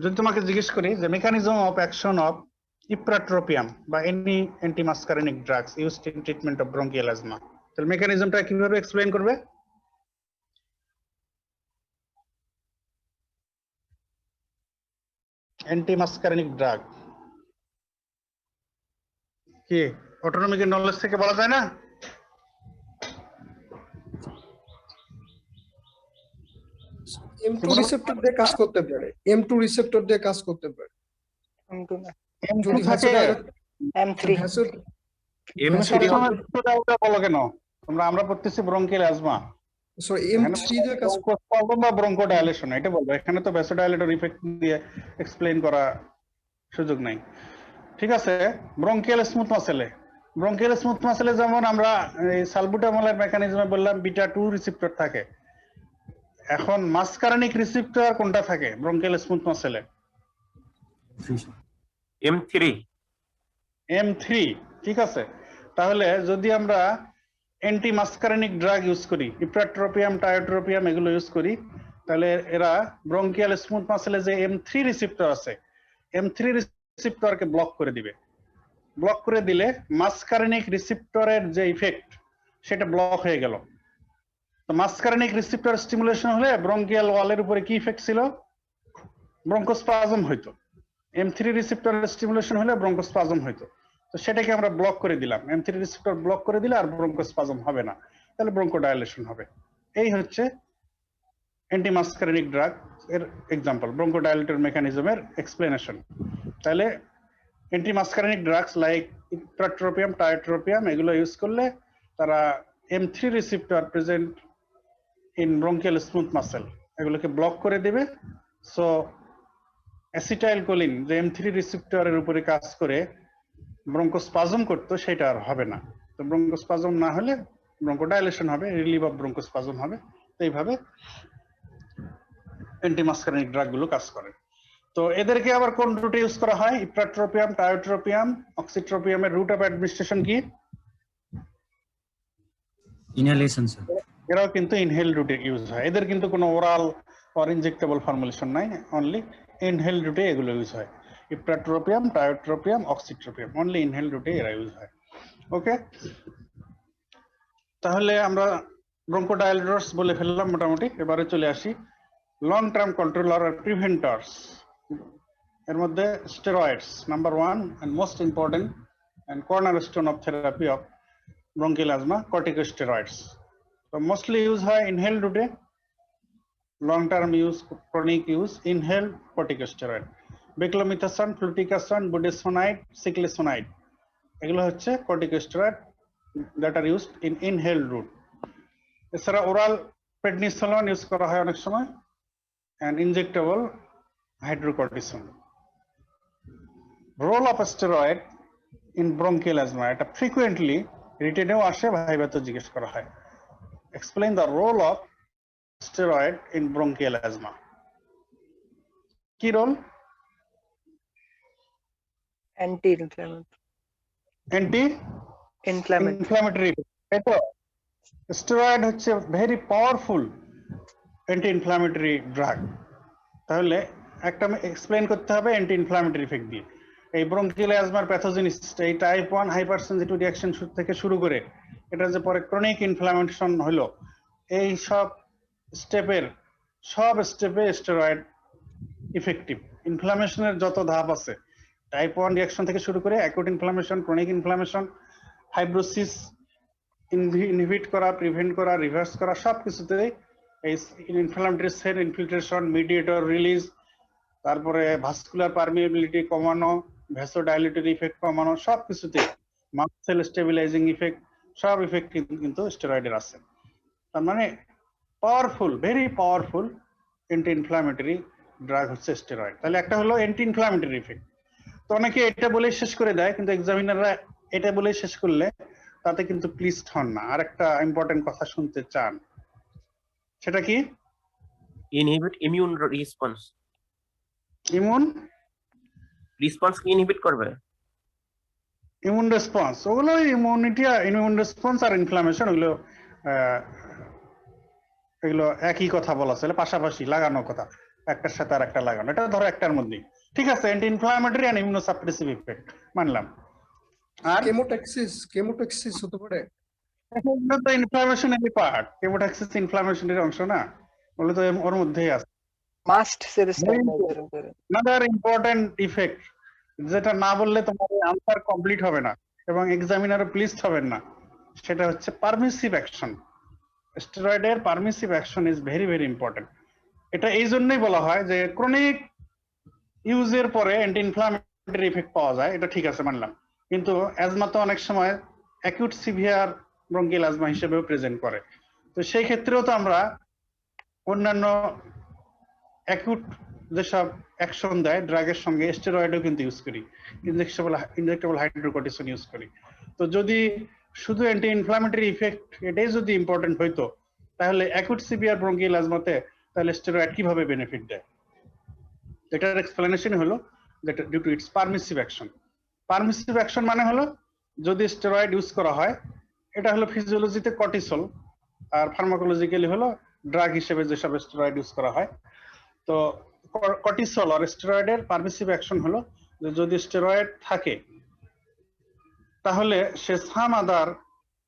যদি তোমাকে জিজ্ঞেস করি যে mechanism of action of ipratropium বা any anti muscarinic drugs used in treatment of bronchial asthma, তাহলে মেকানিজমটা কিভাবে এক্সপ্লেইন করবে? অ্যান্টি মাস্কারিনিক ড্রাগ কি অটোনমিক নলেজ থেকে বলা যায় না? M2 রিসেপ্টর দিয়ে কাজ করতে পারে, M2 রিসেপ্টর দিয়ে কাজ করতে পারে। M2 না, যদি M3 বলো কেন তোমরা? আমরা পড়তেছি ব্রঙ্কিয়াল অ্যাজমা, M3 দিয়ে কাজ বা ব্রঙ্কোডাইলেশন, এটা বলবো। এখানে তো ভ্যাসোডাইলেটর ইফেক্ট দিয়ে এক্সপ্লেইন করা সুযোগ নাই। ঠিক আছে, ব্রঙ্কিয়াল স্মুথ মাসেলে, ব্রঙ্কিয়াল স্মুথ মাসেলে যেমন আমরা এই সালবুটামলের মেকানিজমে বললাম বিটা 2 রিসেপ্টর থাকে। এখন মাস্কারিনিক রিসেপ্টর কোনটা থাকে ব্রঙ্কিয়াল স্মুথ মাসেলে? M3 M3। ঠিক আছে, তাহলে যদি আমরা অ্যান্টি মাস্কারিনিক ড্রাগ ইউজ করি, ইপ্রাট্রোপিয়াম, টায়োট্রোপিয়াম এগুলো ইউজ করি, তাহলে এরা ব্রঙ্কিয়াল স্মুথ মাসেলে যে M3 রিসেপ্টর আছে, M3 রিসেপ্টরকে ব্লক করে দিবে। ব্লক করে দিলে মাস্কারিনিক রিসেপ্টরের যে ইফেক্ট সেটা ব্লক হয়ে গেল। তো মাস্কারিনিক রিসেপ্টর স্টিমুলেশন হলে ব্রঙ্কিয়াল ওয়ালের উপরে কি ইফেক্ট ছিল? ব্রঙ্কোস্পাজম হইতো। M3 রিসেপ্টরের স্টিমুলেশন হলে ব্রঙ্কোস্পাজম হইতো। তো সেটাকে আমরা ব্লক করে দিলাম। M3 রিসেপ্টর ব্লক করে দিলে আর ব্রঙ্কোস্পাজম হবে না, তাহলে ব্রঙ্কোডাইলেশন হবে। এই হচ্ছে অ্যান্টি মাস্কারিনিক ড্রাগ এর এক্সাম্পল, ব্রঙ্কোডাইলেটর মেকানিজমের এক্সপ্লেনেশন। তাহলে anti muscarinic drugs like ipratropium, tiotropium এগুলো ইউজ করলে তারা M3 receptor present in bronchial smooth muscle এগুলোকে ব্লক করে দিবে। সো অ্যাসিটাইলকোলিন যে M3 রিসেপ্টরের উপরে কাজ করে ব্রঙ্কোস্পাজম করতো, সেটা আর হবে না। তো ব্রঙ্কোস্পাজম না হলে ব্রঙ্কোডাইলেশন হবে, রিলিভ অফ ব্রঙ্কোস্পাজম হবে। তো এইভাবে অ্যান্টি মাস্কারিনিক ড্রাগ গুলো কাজ করে। তো এদেরকে আবার কোন রুটে ইউজ করা হয়? ইপ্রাট্রোপিয়াম, টায়োট্রোপিয়াম, অক্সিট্রোপিয়ামের রুট অফ অ্যাডমিনিস্ট্রেশন কি? Inhalation sir. এরাও কিন্তু ইনহেল রুটে ইউজ হয়। এদের কিন্তু কোনো ওরাল অর ইনজেক্টেবল ফর্মুলেশন নাই, অনলি ইনহেল রুটে এগুলো ইউজ হয়। ইপ্রাট্রোপিয়াম, টায়োট্রোপিয়াম, অক্সিট্রোপিয়াম অনলি ইনহেল রুটে এরা ইউজ হয়। ওকে, তাহলে আমরা ব্রঙ্কোডাইলেটরস বলে ফেললাম মোটামুটি। এবারে চলে আসি লং টার্ম কন্ট্রোলার আর প্রিভেন্টার্স। এর মধ্যে steroids number 1 and most important and cornerstone of therapy of bronchial asthma, corticosteroids. So mostly use হয় inhaled route, long term use, chronic use, inhaled corticosteroid, beclomethasone, fluticasone, budesonide, cyclesonide এগুলো হচ্ছে corticosteroid that are used in inhaled route. এছাড়া oral prednisolone use করা হয় অনেক সময়, and injectable hydrocortisone. Role of steroid in bronchial asthma, এটা frequently রিটেনেও আসে, ভাইভাতে জিজ্ঞেস করা হয়। Explain the role of steroid in bronchial asthma. কি রোল? anti-inflammatory. এতো স্টেরয়েড হচ্ছে very powerful anti inflammatory drug. তাহলে একটা এক্সপ্লেইন করতে হবে অ্যান্টি ইনফ্ল্যামেটরি ইফেক্ট দিয়ে। এই ব্রঙ্কিয়াল অ্যাজমার প্যাথোজেনিসিস, এই টাইপ 1 হাইপারসেনসিটিভ রিঅ্যাকশন থেকে শুরু করে এটা যে পরে ক্রনিক ইনফ্ল্যামেশন হলো, এই সব স্টেপে স্টেরয়েড ইফেক্টিভ। ইনফ্ল্যামেশনের যত ধাপ আছে, টাইপ 1 রিঅ্যাকশন থেকে শুরু করে acute inflammation, chronic inflammation, fibrosis inhibit করা, প্রিভেন্ট করা, রিভার্স করা, সবকিছুতেই এই inflammatory cell infiltration, mediator release, তারপরে ভাস্কুলার পারমিয়াবিলিটি কমানো, ভ্যাসোডাইলেটরি ইফেক্ট কমানো, সবকিছুতে মাস্ট সেল স্টেবিলাইজিং ইফেক্ট, সব ইফেক্ট কিন্তু স্টেরয়েডের আছে। তার মানে powerful, very powerful anti inflammatory drug হচ্ছে স্টেরয়েড। তাহলে একটা হলো অ্যান্টি ইনফ্ল্যামেটরি ইফেক্ট। তো অনেকে এটা বলে শেষ করে দেয়, কিন্তু এক্সামিনাররা এটা বলে শেষ করলে তাতে কিন্তু প্লিজড হন না, আর একটা ইম্পর্টেন্ট কথা শুনতে চান। সেটা কি? Inhibit immune response. Immune response কি ইনহিবিট করবে? ইমিউন রেসপন্স, ওগুলো ইমিউনিটি, ইমিউন রেসপন্স আর ইনফ্লামেশন, ওগুলো এগুলো একই কথা বলা ছিল, পাশাপাশি লাগানো কথা, একটার সাথে আর একটা লাগানো, এটা ধরো একটার মধ্যেই। ঠিক আছে, anti inflammatory and immunosuppressive effect মানলাম। আর কেমোটক্সিস হতে পারে। এগুলো তো ইনফ্লামেশনারি পার্ট, কেমোটক্সিস ইনফ্লামেশনারি অংশ না, ওগুলো তো ওর মধ্যেই আছে। মাস্ট সে স্টেবিলাইজার করে। another important effect যেটা না বললে তোমার আনসার কমপ্লিট হবে না এবং এক্সামিনারও প্লিজড হবেন না, সেটা হচ্ছে পারমিসিভ অ্যাকশন। স্টেরয়েডের permissive action is very very important. এটা এই জন্যই বলা হয় যে ক্রনিক ইউজের পরে অ্যান্টি ইনফ্লামেটরি ইফেক্ট পাওয়া যায়, এটা ঠিক আছে মানলাম, কিন্তু অ্যাজমা তো অনেক সময় অ্যাকিউট সিভিয়ার ব্রঙ্কিয়াল অ্যাজমা হিসেবেও প্রেজেন্ট করে। তো সেই ক্ষেত্রেও তো আমরা অন্যান্য অ্যাকিউট যেসব অ্যাকশন দেয় ড্রাগের সঙ্গে স্টেরয়েডও কিন্তু ইউজ করি, ইনজেক্টেবল হাইড্রোকর্টিসন ইউজ করি। তো যদি শুধু অ্যান্টি ইনফ্লামেটরি ইফেক্ট এটাই যদি ইম্পর্টেন্ট হইতো, তাহলে অ্যাকিউট সিভিয়ার ব্রঙ্কিয়াল অ্যাজমাতে তাহলে স্টেরয়েড কিভাবে বেনিফিট দেয়? এটার এক্সপ্লেনেশন হলো that due to its permissive action. Permissive action মানে হলো যদি স্টেরয়েড ইউজ করা হয়, এটা হলো ফিজিওলজিতে কর্টিসল, আর ফার্মাকোলজিক্যালি হলো ড্রাগ হিসেবে যেসব স্টেরয়েড ইউজ করা হয়। তো কর্টিসল আর স্টেরয়েডের পারমিসিভ অ্যাকশন হলো যে যদি স্টেরয়েড থাকে তাহলে সে some other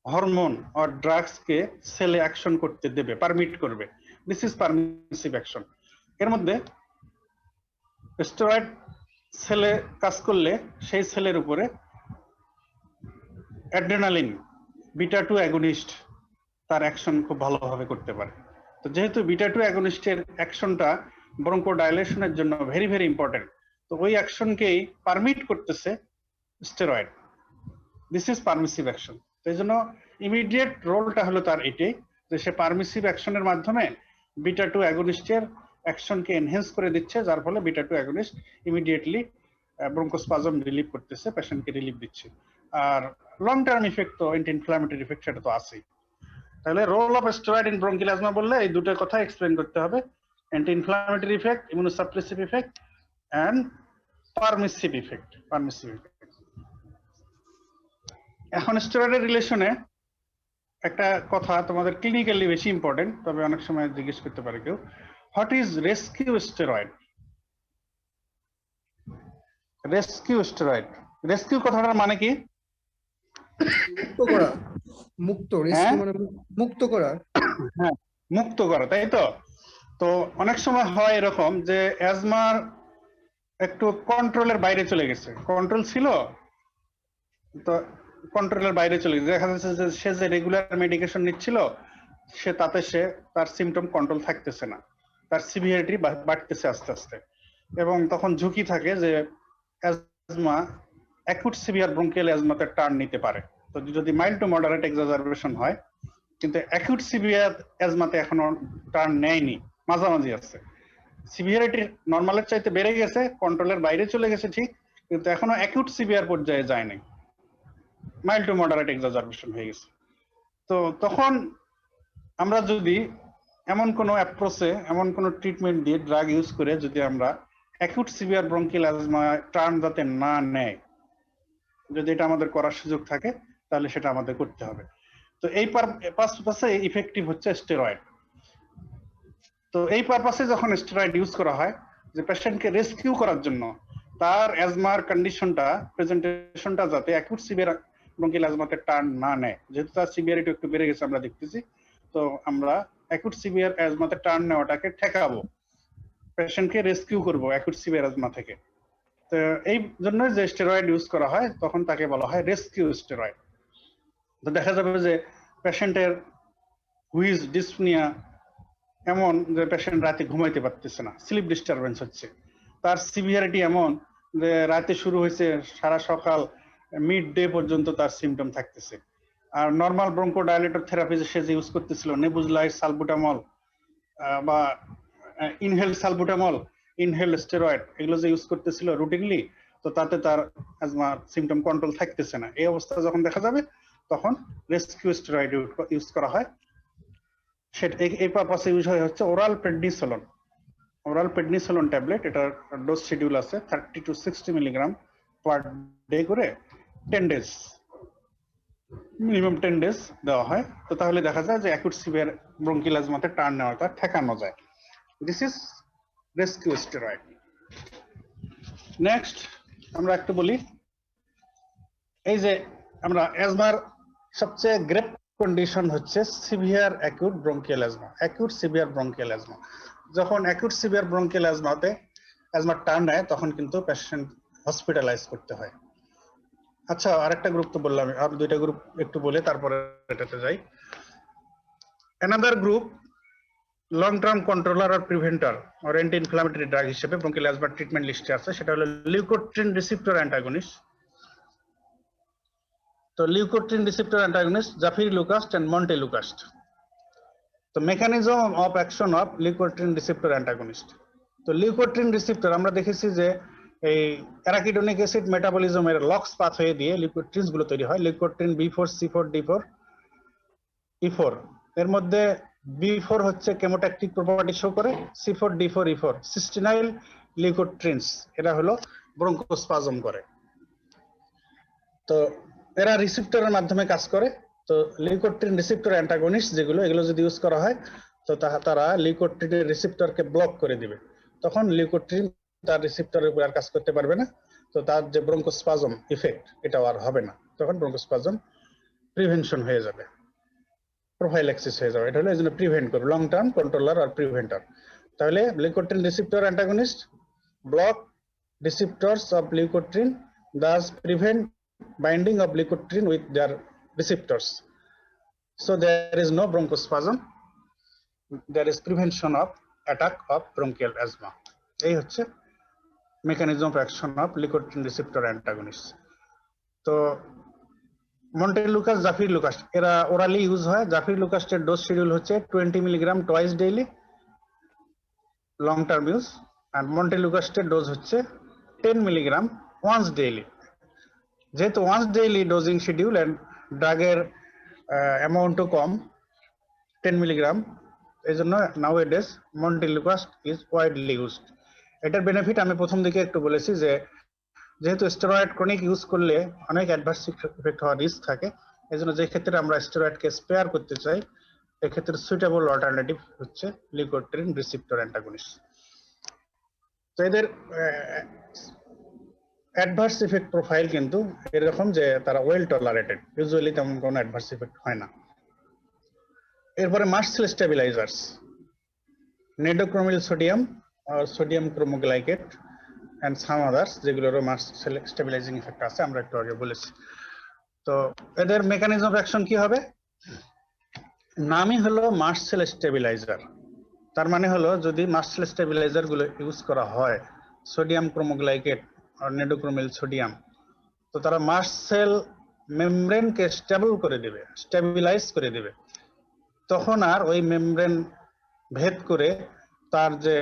hormone or drugs কে সেলে অ্যাকশন করতে দেবে, পারমিট করবে। This is permissive action. এর মধ্যে স্টেরয়েড সেলে কাজ করলে সেই সেলের উপরে অ্যাড্রেনালিন বিটা-2 অ্যাগনিস্ট তার অ্যাকশন খুব ভালোভাবে করতে পারে। তো যেহেতু বিটা-2 অ্যাগনিস্টের অ্যাকশনটা ব্রঙ্কোডাইলেশনের জন্য ভেরি ভেরি ইম্পর্টেন্ট, তো ওই অ্যাকশনকেই পারমিট করতেছে steroid. This is permissive action. তো এই জন্য ইমিডিয়েট রোলটা হলো তার এটাই যে সে পারমিসিভ অ্যাকশনের মাধ্যমে বিটা-2 অ্যাগনিস্টের অ্যাকশনকে এনহ্যান্স করে দিচ্ছে, যার ফলে beta agonist immediately bronchospasm relieve করতেছে, পেশেন্টকে রিলিভ দিচ্ছে। আর লং টার্ম ইফেক্ট তো অ্যান্টি ইনফ্লামেটরি ইফেক্ট সেটা তো আছেই। তাহলে role of steroid in bronchial asthma বললে এই দুটো কথা এক্সপ্লেইন করতে হবে, anti inflammatory effect, immunosuppressive effect and permissive effect. এখন স্টেরয়েডের রিলেশনে একটা কথা তোমাদের ক্লিনিক্যালি বেশি ইম্পর্টেন্ট, তবে অনেক সময় জিজ্ঞেস করতে পারে কেউ, what is rescue steroid? Rescue steroid, rescue কথাটার মানে কি? মুক্ত করা, মুক্ত, রেস্কিউ মানে মুক্ত করা। হ্যাঁ, মুক্ত করা, তাই তো। তো অনেক সময় হয় এরকম যে অ্যাজমার একটু কন্ট্রোলের বাইরে চলে গেছে, কন্ট্রোল ছিল তো কন্ট্রোলের বাইরে চলে গেছে, দেখা যাচ্ছে যে সে যে রেগুলার মেডিকেশন নিচ্ছিল সে তাতে তার সিমটম কন্ট্রোল থাকতেছে না, তার সিভিয়ারিটি বাড়তেছে আস্তে আস্তে, এবং তখন ঝুঁকি থাকে যে অ্যাজমা অ্যাকুট সিভিয়ার ব্রঙ্কিয়াল অ্যাজমাতে টার্ন নিতে পারে। তো যদি মাইল্ড টু মডারেট এক্সাজারবেশন হয়, কিন্তু অ্যাকুট সিভিয়ার অ্যাজমাতে এখনো টার্ন নেয়নি, মাঝামাঝি আছে, সিভিয়ারিটি নর্মালের চাইতে বেড়ে গেছে, কন্ট্রোলের বাইরে চলে গেছে ঠিক, কিন্তু এখনো অ্যাকুট সিভিয়ার পর্যায়ে যায় নাই, মাইল্ড টু মডারেট এক্সাজারবেশন হয়ে গেছে। তো তখন আমরা যদি এমন কোনো অ্যাপ্রোচে, এমন কোনো ট্রিটমেন্ট দিয়ে ড্রাগ ইউজ করে যদি আমরা acute severe bronchial asthma turn যাতে না নেয়, যদি এটা আমাদের করার সুযোগ থাকে তাহলে সেটা আমাদের করতে হবে। তো এই পারপাসে ইফেক্টিভ হচ্ছে স্টেরয়েড। তো এই পারপাসে যখন স্টেরয়েড ইউজ করা হয় যে পেশেন্টকে রেস্কিউ করার জন্য, তার অ্যাজমার কন্ডিশনটা, প্রেজেন্টেশনটা যাতে অ্যাকুট সিভিয়ার ব্রঙ্কিয়াল অ্যাজমাতে টার্ন না নেয়, যেহেতু তার সিভিয়ারিটি একটু বেড়ে গেছে আমরা দেখতেছি, তো আমরা অ্যাকুট সিভিয়ার অ্যাজমাতে টার্ন নেওয়াটাকে ঠেকাবো, পেশেন্টকে রেস্কিউ করবো অ্যাকুট সিভিয়ার অ্যাজমা থেকে। তো এই জন্য যে স্টেরয়েড ইউজ করা হয় তখন তাকে বলা হয় রেস্কিউ স্টেরয়েড। তো দেখা যাবে যে পেশেন্টের হুইজ ডিসনিয়া এমন যে পেশেন্ট রাতে ঘুমাইতে পারতেছে না, স্লিপ ডিস্টারবেন্স হচ্ছে, তার সিভিয়ারিটি এমন যে রাতে শুরু হয়েছে সারা সকাল মিড ডে পর্যন্ত তার সিমটম থাকতেছে। আর নর্মাল ব্রঙ্কোডাইলেটর থেরাপি সে যে ইউজ করতেছিল, নেবুলাইজ সালবুটামল বা ইনহেল সালবুটামল, ইনহেল স্টেরয়েড, এগুলো যে ইউজ করতেছিল রুটিনলি, তো তাতে তার অ্যাজমা সিমটম কন্ট্রোল থাকতেছে না। এই অবস্থা যখন দেখা যাবে তখন রেস্কিউ স্টেরয়েড ইউজ করা হয়। সেটা এই পারপাসে ইউজ হয় হচ্ছে oral prednisolone. Oral prednisolone tablet, এটার ডোজ শিডিউল আছে 30 to 60 মিলিগ্রাম পার ডে করে 10 ডেজ, মিনিমাম 10 ডেজ দেওয়া হয়। তো তাহলে দেখা যায় যে অ্যাকুট সিভিয়ার ব্রঙ্কিয়াল অ্যাজমাতে টার্ন নেওয়াটা ঠেকানো যায়। This is rescue steroid. Next আমরা একটু বলি, এই যে আমরা অ্যাজমার সবচেয়ে গ্রেভ কন্ডিশন হচ্ছে severe acute bronchial asthma. Acute severe bronchial asthma, যখন acute severe bronchial asthma turn নেয় তখন কিন্তু পেশেন্ট হসপিটালাইজ করতে হয়। আচ্ছা, আরেকটা গ্রুপ তো বললাম, আর দুইটা গ্রুপ একটু বলে তারপরে এটাতে যাই। Another group long term controller আর প্রিভেন্টার আর অ্যান্টি ইনফ্লামেটরি ড্রাগ হিসেবে ব্রঙ্কিয়াল অ্যাজমার ট্রিটমেন্ট লিস্টে আছে, সেটা হলো লিউকোট্রিন রিসেপ্টর অ্যান্টাগনিস্ট। তো leukotriene receptor antagonist zafirlukast and montelukast. তো mechanism of action of leukotriene receptor antagonist. তো লিউকোট্রিন রিসেপ্টর আমরা দেখেছি যে এই অ্যারাকিডোনিক অ্যাসিড মেটাবলিজমের লক্স পাথওয়ে দিয়ে লিউকোট্রিনস গুলো তৈরি হয়। Leukotriene B4, C4, D4, E4। এর মধ্যে B4 হচ্ছে কেমোট্যাকটিক প্রপার্টি শো করে, C4, D4, E4 সিস্টিনাইল লিউকোট্রিনস, এরা হলো ব্রঙ্কোস্পাজম করে। তো এরা রিসেপ্টরের মাধ্যমে কাজ করে। তো লিউকোট্রিন রিসেপ্টর অ্যান্টাগনিস্ট যেগুলো, এগুলো যদি ইউজ করা হয় তো তারা লিউকোট্রিনের রিসেপ্টরকে ব্লক করে দিবে, তখন লিউকোট্রিন তার রিসেপ্টরের উপর আর কাজ করতে পারবে না। তো তার যে ব্রঙ্কোস্পাজম ইফেক্ট এটাও আর হবে না, তখন ব্রঙ্কোস্পাজম প্রিভেনশন হয়ে যাবে, প্রোফাইল্যাক্সিস হয়ে যাবে। এটা হলো এই জন্য প্রিভেন্ট করবে, লং টার্ম কন্ট্রোলার আর প্রিভেন্টার। তাহলে leukotriene receptor antagonist block receptors of leukotriene, thus prevent binding of leukotriene with their receptors. So there is no bronchospasm, there is prevention of attack of bronchial asthma. এই হচ্ছে mechanism of action of leukotriene receptor antagonists. তো montelukast, zafirlukast এরা orally use হয়। জাফিরলুকাসের dose schedule হচ্ছে 20 milligram twice daily, long term use. আর মন্টেলুকাসের dose হচ্ছে 10 মিলিগ্রাম ওয়ান্স ডেইলি। যেহেতু once daily dosing schedule and ড্রাগের অ্যামাউন্টও কম 10 মিলিগ্রাম, এই জন্য nowadays montelukast is widely used. এটার বেনিফিট আমি প্রথম দিকে একটু বলেছি যে যেহেতু স্টেরয়েড ক্রনিক ইউজ করলে অনেক অ্যাডভার্স ইফেক্ট হওয়ার রিস্ক থাকে, এই জন্য যে ক্ষেত্রে আমরা স্টেরয়েডকে স্পেয়ার করতে চাই এক্ষেত্রে সুইটেবল অল্টারনেটিভ হচ্ছে লিউকোট্রিন রিসেপ্টর অ্যান্টাগনিস্ট। তো এদের অ্যাডভার্স ইফেক্ট প্রোফাইল কিন্তু এরকম যে তারা ওয়েল টলারেটেড, ইউজুয়ালি তেমন কোনো অ্যাডভার্স ইফেক্ট হয় না। এরপরে mast cell stabilisers, nedocromil sodium আর sodium cromoglycate and some others, যেগুলোরও মাস্ট সেল স্টেবিলাইজিং ইফেক্ট আছে, আমরা একটু আগে বলেছি। তো এদের মেকানিজম অফ অ্যাকশন কি হবে? নামই হলো মাস্ট সেল স্টেবিলাইজার, তার মানে হলো যদি মাস্ট সেল স্টেবিলাইজার গুলো ইউজ করা হয় সোডিয়াম ক্রোমোগ্লাইকেট আর নেডোক্রোমিল সোডিয়াম, তো তারা মাস্ট সেল মেমব্রেনকে স্টেবল করে দিবে, স্টেবিলাইজ করে দিবে। তখন আর ওই মেমব্রেন ভেদ করে তার যে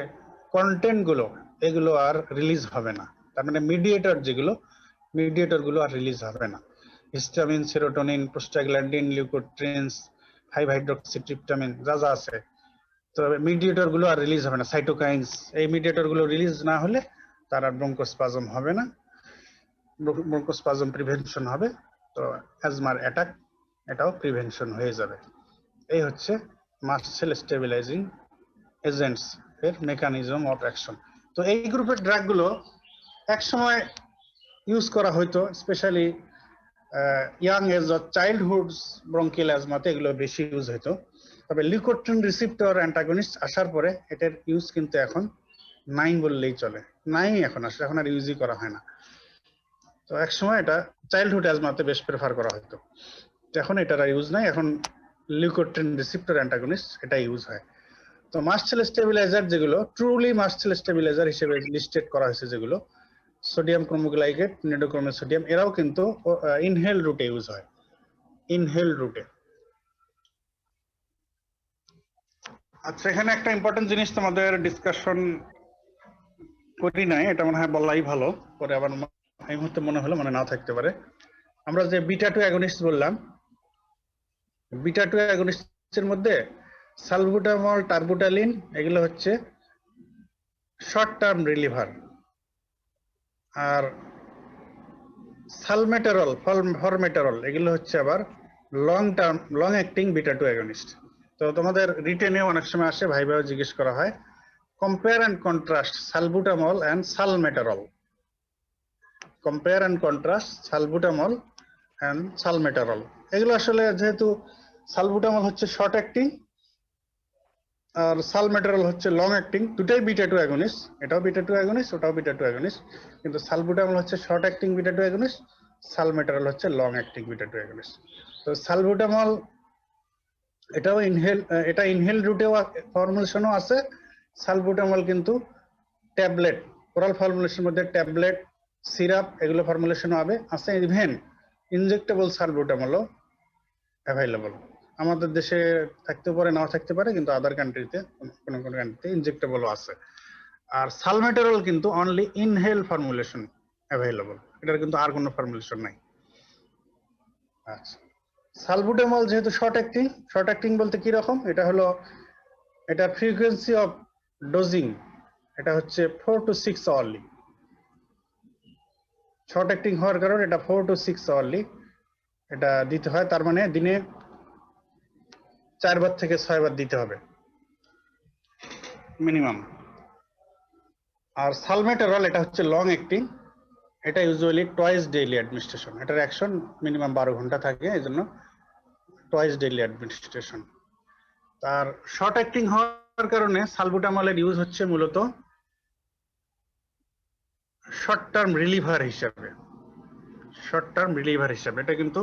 কন্টেন্ট গুলো এগুলো আর রিলিজ হবে না, তার মানে মিডিয়েটর গুলো আর রিলিজ হবে না। হিস্টামিন, সেরোটোনিন, প্রোস্টাগ্ল্যান্ডিন, লিউকোট্রিনস, 5-হাইড্রোক্সিট্রিপটামিন যা যা আছে, তো মিডিয়েটর গুলো আর রিলিজ হবে না, সাইটোকাইনস, এই মিডিয়েটর গুলো রিলিজ না হলে তার আর ব্রঙ্কোস্পাজম হবে না, ব্রঙ্কোস্পাজম প্রিভেনশন হবে। তো অ্যাজমার অ্যাটাক এটাও প্রিভেনশন হয়ে যাবে। এই হচ্ছে মাস্ট সেল স্টেবিলাইজিং এজেন্টস এর মেকানিজম অফ অ্যাকশন। তো এই গ্রুপের ড্রাগ গুলো একসময় ইউজ করা হয়তো, specially young age of childhood bronchial অ্যাজমাতে এগুলো বেশি ইউজ হতো। তবে লিউকোট্রিন রিসেপ্টর অ্যান্টাগনিস্ট আসার পরে এটার ইউজ কিন্তু এখন নাই বললেই চলে, নাই এখন আসলে, এখন আর ইউজই করা হয় না। তো একসময় এটা চাইল্ডহুড অ্যাজমাতে বেশ প্রেফার করা হতো, এখন এটার ইউজ নাই, এখন লিউকোট্রিন রিসেপ্টর অ্যান্টাগনিস্ট এটা ইউজ হয়। তো মাস্ট সেল স্টেবিলাইজার যেগুলো ট্রুলি মাস্ট সেল স্টেবিলাইজার হিসেবে লিস্টেড করা হয়েছে, যেগুলো সোডিয়াম ক্রোমোগ্লাইকেট, নেডোক্রোমিল সোডিয়াম, এরাও কিন্তু ইনহেল রুটে ইউজ হয়, ইনহেল রুটে। আচ্ছা, এখানে একটা ইম্পর্টেন্ট জিনিস তোমাদের ডিসকাশন করি নাই, এটা মনে হয় বলাই ভালো, পরে আবার এই মুহূর্তে মনে হলো মনে নাও থাকতে পারে। আমরা যে বিটা 2 অ্যাগনিস্ট বললাম, বিটা 2 অ্যাগনিস্টের মধ্যে সালবুটামল, টার্বুটালিন এগুলো হচ্ছে শর্ট টার্ম রিলিভার। আর সালমেটারল, ফরমেটারল এগুলো হচ্ছে আবার long term, long acting beta 2 agonist. তো তোমাদের রিটেনে অনেক সময় আসে, ভাইভাও জিজ্ঞেস করা হয়, compare and contrast salbutamol and salmeterol. Compare and contrast salbutamol and salmeterol. এগুলো আসলে যেহেতু সালবুটামল হচ্ছে শর্ট অ্যাক্টিং আর সালমেটারল হচ্ছে লং অ্যাক্টিং, দুটাই বিটা 2 অ্যাগনিস্ট, এটাও বিটা 2 অ্যাগনিস্ট, ওটাও বিটা 2 অ্যাগনিস্ট, কিন্তু সালবুটামল হচ্ছে শর্ট অ্যাক্টিং বিটা 2 অ্যাগনিস্ট, সালমেটারল হচ্ছে লং অ্যাক্টিং বিটা 2 অ্যাগনিস্ট। তো সালবুটামল এটাও ইনহেল, এটা ইনহেল রুটেও ফর্মুলেশনও আছে। সালবুটামল কিন্তু ট্যাবলেট, ওরাল ফর্মুলেশনের মধ্যে ট্যাবলেট, সিরাপ এগুলো ফর্মুলেশনও আছে। ইভেন ইনজেক্টেবল সালবুটামলও অ্যাভেলেবল। আমাদের দেশে থাকতে পারে, নাও থাকতে পারে, কিন্তু আদার কান্ট্রিতে, কোন কোন কান্ট্রিতে ইনজেক্টেবলও আছে। আর সালমেটারল কিন্তু অনলি ইনহেল ফর্মুলেশন অ্যাভেলেবল, এটার কিন্তু আর কোনো ফর্মুলেশন নাই। আচ্ছা, সালবুটামল যেহেতু শর্ট অ্যাক্টিং বলতে কি রকম, এটা হলো, এটা ফ্রিকোয়েন্সি অফ ডোজিং এটা হচ্ছে 4 to 6 আওয়ারলি। শর্ট অ্যাক্টিং হওয়ার কারণে এটা 4 to 6 আওয়ারলি এটা দিতে হয়, তার মানে দিনে 4 বার থেকে 6 বার দিতে হবে মিনিমাম। আর সালমেটারল এটা হচ্ছে লং অ্যাক্টিং, এটা ইউজুয়ালি টয়েস ডেইলি অ্যাডমিনিস্ট্রেশন, এটার অ্যাকশন মিনিমাম 12 ঘন্টা থাকে, এই জন্য টয়েস ডেইলি অ্যাডমিনিস্ট্রেশন। তার শর্ট অ্যাক্টিং হওয়ার কারণে সালবুটামলের ইউজ হচ্ছে মূলত শর্ট টার্ম রিলিভার হিসাবে, এটা কিন্তু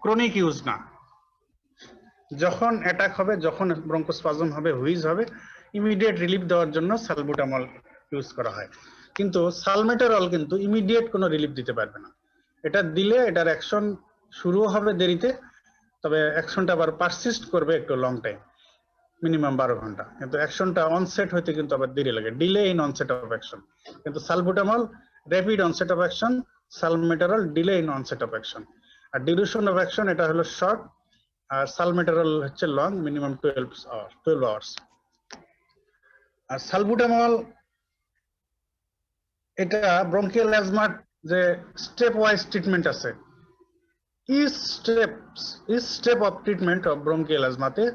ক্রনিক ইউজ না। যখন অ্যাটাক হবে, যখন ব্রঙ্কোস্পাজম হবে, হুইজ হবে, ইমিডিয়েট রিলিফ দেওয়ার জন্য সালবুটামল ইউজ করা হয়। কিন্তু সালমেটারল কিন্তু ইমিডিয়েট কোনো রিলিফ দিতে পারবে না। এটা দিলে এটার অ্যাকশন শুরু হবে দেরিতে, তবে অ্যাকশনটা আবার পারসিস্ট করবে একটু লং টাইম, মিনিমাম 12 ঘন্টা, কিন্তু অ্যাকশনটা অনসেট হইতে কিন্তু আবার দেরি লাগে, delay in onset of action. কিন্তু salbutamol rapid onset of action, salmeterol delay in onset of action. আর ডিউরেশন অফ অ্যাকশন এটা হলো শর্ট, আর সালমেটারল হচ্ছে লং, মিনিমাম 12 আওয়ার্স। আর সালবুটামল এটা ব্রঙ্কিয়াল অ্যাজমার যে স্টেপ ওয়াইজ ট্রিটমেন্ট আছে, each step of treatment of bronchial asthma-তে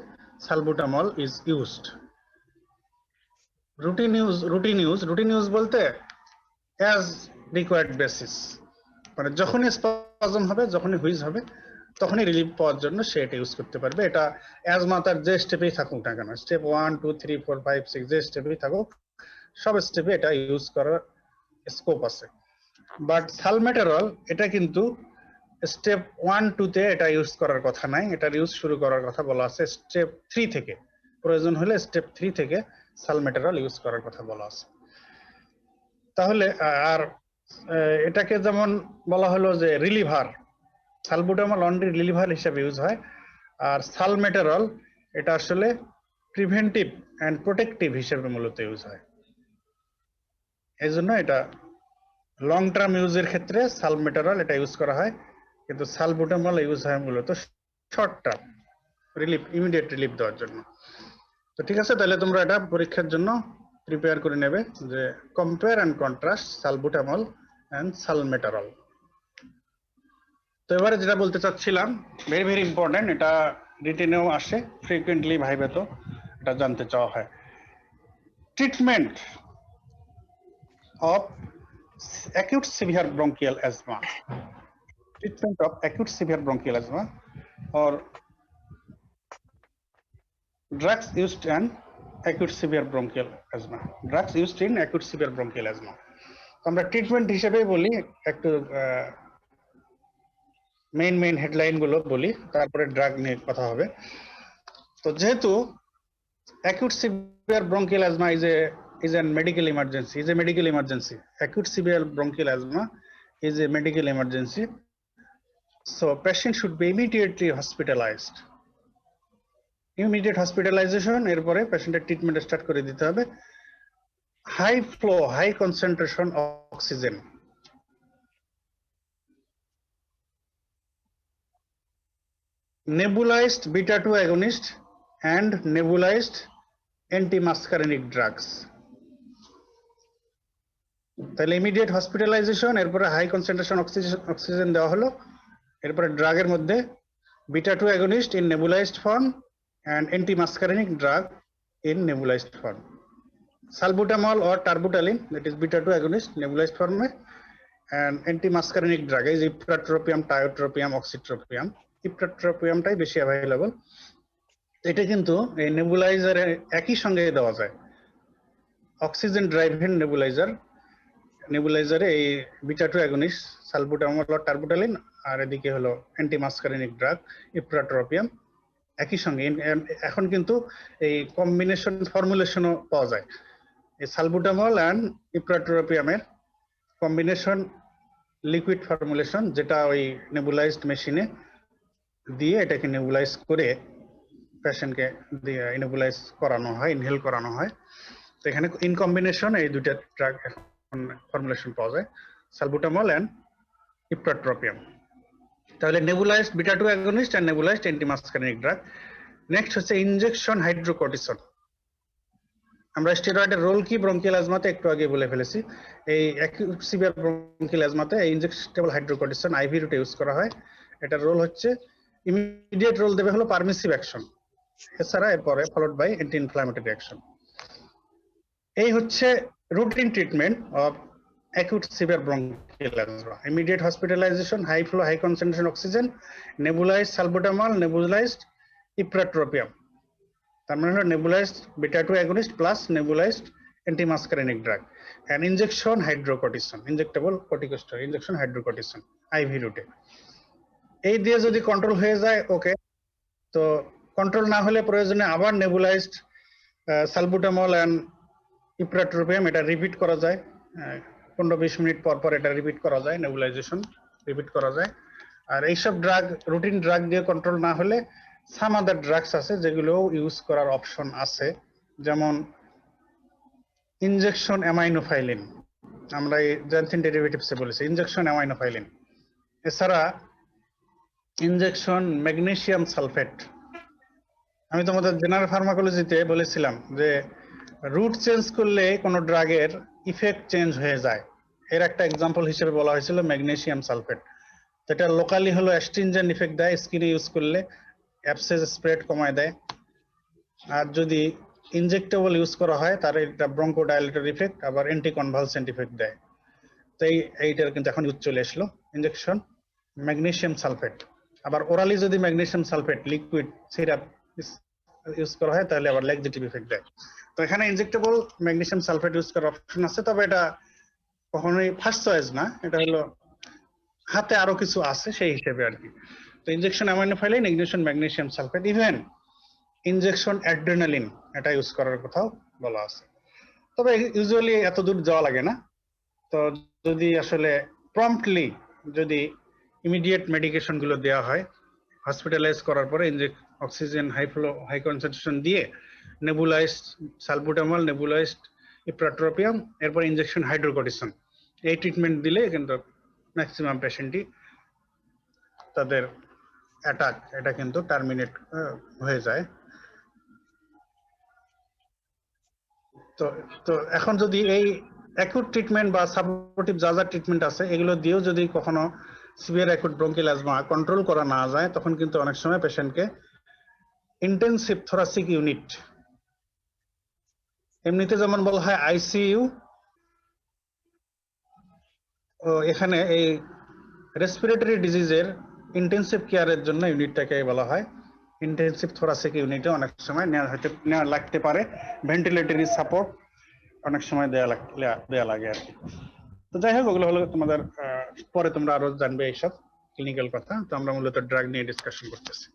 salbutamol is used. Routine use বলতে as required basis, মানে যখনই স্পাজম হবে, যখনই হুইজ হবে, তখনই রিলিফ পাওয়ার জন্য সে এটা ইউজ করতে পারবে। এটা অ্যাজমা তার যে স্টেপেই থাকুক না কেন, স্টেপ 1 2 3 4 5 6 যে স্টেপেই থাকুক, সব স্টেপে এটা ইউজ করার স্কোপ আছে। বাট সালমেটারল এটা কিন্তু স্টেপ 1 2 তে এটা ইউজ করার কথা নাই, এটার ইউজ শুরু করার কথা বলা আছে স্টেপ 3 থেকে, প্রয়োজন হলে স্টেপ 3 থেকে সালমেটারল ইউজ করার কথা বলা আছে। তাহলে আর এটাকে যেমন বলা হলো যে রিলিভার, সালবুটামল অনলি রিলিভার হিসেবে ইউজ হয়, আর সালমেটারল এটা আসলে প্রিভেন্টিভ অ্যান্ড প্রোটেক্টিভ হিসেবে মূলত ইউজ হয়। এই জন্য এটা লং টার্ম ইউজের ক্ষেত্রে সালমেটারল এটা ইউজ করা হয়, কিন্তু সালবুটামল ইউজ হয় মূলত short term relief, immediate relief দেওয়ার জন্য। তো ঠিক আছে, তাহলে তোমরা এটা পরীক্ষার জন্য প্রিপেয়ার করে নেবে যে compare and contrast salbutamol and salmeterol. তো এবারে যেটা বলতে চাচ্ছিলাম, ভেরি ভেরি ইম্পর্টেন্ট, এটা রিটেনেও আসে ফ্রিকুয়েন্টলি, ভাইবে তো এটা জানতে চাওয়া হয়। Treatment of acute severe bronchial asthma, treatment of acute severe bronchial asthma or drugs used in acute severe bronchial asthma, drugs used in acute severe bronchial asthma। আমরা treatment হিসেবে বলি, একটু মেইন হেডলাইন গুলো বলি, তারপরে ড্রাগ নিয়ে কথা হবে। তো যেহেতু acute severe bronchial asthma is a medical emergency, acute severe bronchial asthma is a medical emergency, so patient should be immediately hospitalized. Immediate hospitalization, এরপরে পেশেন্টের ট্রিটমেন্ট স্টার্ট করে দিতে হবে। High flow, high concentration oxygen, nebulized beta 2 agonist and nebulized antimuscarinic drugs. তাহলে immediate hospitalisation, এরপরে high concentration oxygen দেওয়া হলো, এরপরে ড্রাগের মধ্যে beta 2 agonist in nebulised form and antimuscarinic drug in nebulized form. Salbutamol or terbutaline, that is beta 2 agonist nebulized form, and antimuscarinic drug is ipratropium, tiotropium, oxytropium. Ipratropium টাই বেশি available. এটা কিন্তু এই নেবুলাইজারে একই সঙ্গে দেওয়া যায়। অক্সিজেন ড্রাইভেন নেবুলাইজারে এই beta 2 agonist salbutamol or terbutaline, আর এদিকে হলো অ্যান্টিমাস্কারিনিক ড্রাগ ইপ্রাট্রোপিয়াম একই সঙ্গে। এখন কিন্তু এই কম্বিনেশন ফর্মুলেশনও পাওয়া যায়। এই সালবুটামল অ্যান্ড ইপ্রাট্রোপিয়ামের কম্বিনেশন লিকুইড ফর্মুলেশন, যেটা ওই নেবুলাইজড মেশিনে দিয়ে এটাকে নেবুলাইজ করে পেশেন্টকে দিয়ে নেবুলাইজ করানো হয়, ইনহেল করানো হয়। তো এখানে ইন কম্বিনেশন এই দুইটা ড্রাগ এখন ফর্মুলেশন পাওয়া যায়, সালবুটামল অ্যান্ড ইপ্রাট্রোপিয়াম। তাহলে nebulised beta 2 agonist and nebulised antimuscarinic drug. Next হচ্ছে ইনজেকশন হাইড্রোকর্টিসন। আমরা স্টেরয়েডের রোল কি ব্রঙ্কিয়াল অ্যাজমাতে একটু আগে বলে ফেলেছি। এই অ্যাকিউট সিভিয়ার ব্রঙ্কিয়াল অ্যাজমাতে এই ইনজেক্টেবল হাইড্রোকর্টিসন আইভি রুটে ইউজ করা হয়। এটার রোল হচ্ছে ইমিডিয়েট রোল দেবে হলো পারমিসিভ অ্যাকশন, এছাড়া এরপরে followed by anti inflammatory action. এই হচ্ছে routine treatment of acute severe bronchial asthma. Immediate hospitalization, high flow, high concentration oxygen, nebulized salbutamol, nebulized ipratropium. তার মানে হলো nebulized beta 2 agonist plus nebulized antimuscarinic drug and injection hydrocortisone, injectable corticosteroid, injection hydrocortisone IV route. এই দিয়ে যদি control হয়ে যায় ওকে, তো control না হলে প্রয়োজনে আবার nebulized salbutamol and ipratropium এটা রিপিট করা যায়, 15-20 মিনিট পর পর এটা রিপিট করা যায়, নেবুলাইজেশন রিপিট করা যায়। আর এইসব ড্রাগ রুটিন ড্রাগ দিয়ে কন্ট্রোল না হলে সাম আদার ড্রাগস আছে যেগুলো ইউজ করার অপশন আছে, যেমন ইনজেকশন অ্যামাইনোফাইলিন, আমরা এই জ্যানথিন ডেরিভেটিভসে বলেছি ইনজেকশন অ্যামাইনোফাইলিন। এছাড়া ইনজেকশন ম্যাগনেসিয়াম সালফেট। আমি তোমাদের জেনারেল ফার্মাকোলজিতে বলেছিলাম যে রুট চেঞ্জ করলে কোনো ড্রাগের ইফেক্ট চেঞ্জ হয়ে যায়। এর একটা এক্সাম্পল হিসেবে বলা হয়েছিল ম্যাগনেসিয়াম সালফেট, যেটা লোকালি হলো অ্যাস্ট্রিনজেন্ট ইফেক্ট দেয়, স্কিনে ইউজ করলে অ্যাবসেস স্প্রেড কমায় দেয়। আর যদি ইনজেক্টেবল ইউজ করা হয় তার এটা ব্রঙ্কোডাইলেটর ইফেক্ট, আবার অ্যান্টি কনভালসেন্ট ইফেক্ট দেয়। তো এইটার কিন্তু এখন ইউজ চলে আসলো ইনজেকশন ম্যাগনেসিয়াম সালফেট। আবার ওরালি যদি magnesium sulphate liquid syrup use করা হয় তাহলে আবার ল্যাক্সেটিভ ইফেক্ট দেয়। তো এখানে ইনজেক্টেবল ম্যাগনেসিয়াম সালফেট ইউজ করার অপশন আছে, তবে এটা কখনোই ফার্স্ট চয়েস না, এটা হলো হাতে আরো কিছু আছে সেই হিসেবে আর কি। তো injection aminophylline, injection magnesium sulphate, even injection adrenaline এটা ইউজ করার কথাও বলা আছে। তবে ইউজুয়ালি এত দূর যাওয়া লাগে না। তো যদি আসলে প্রম্পটলি যদি ইমিডিয়েট মেডিকেশন গুলো দেওয়া হয়, হসপিটালাইজ করার পরে oxygen high flow high concentration দিয়ে নেবুলাইজড সালবুটামল, নেবুলাইজড ইপ্রাট্রোপিয়াম, এরপর ইনজেকশন হাইড্রোকর্টিসন, এই ট্রিটমেন্ট দিলে কিন্তু ম্যাক্সিমাম পেশেন্টই তাদের অ্যাটাক এটা কিন্তু টার্মিনেট হয়ে যায়। তো এখন যদি এই অ্যাকুট ট্রিটমেন্ট বা সাপোর্টিভ যা যা ট্রিটমেন্ট আছে এগুলো দিয়েও যদি কখনো severe acute bronchial asthma control করা না যায়, তখন কিন্তু অনেক সময় পেশেন্টকে ইন্টেনসিভ থোরাসিক ইউনিট, এমনিতে যেমন বলা হয় আইসিইউ, এখানে এই রেসপিরেটরি ডিজিজের ইন্টেনসিভ কেয়ারের জন্য ইউনিটটাকে বলা হয় ইন্টেনসিভ থোরাসিক ইউনিটে অনেক সময় নেওয়া লাগতে পারে। ভেন্টিলেটরি সাপোর্ট অনেক সময় দেয়া লাগে আর কি। তো যাই হোক, ওগুলো হলো তোমাদের পরে তোমরা আরো জানবে এইসব ক্লিনিক্যাল কথা। তো আমরা মূলত ড্রাগ নিয়ে ডিসকাশন করতেছি।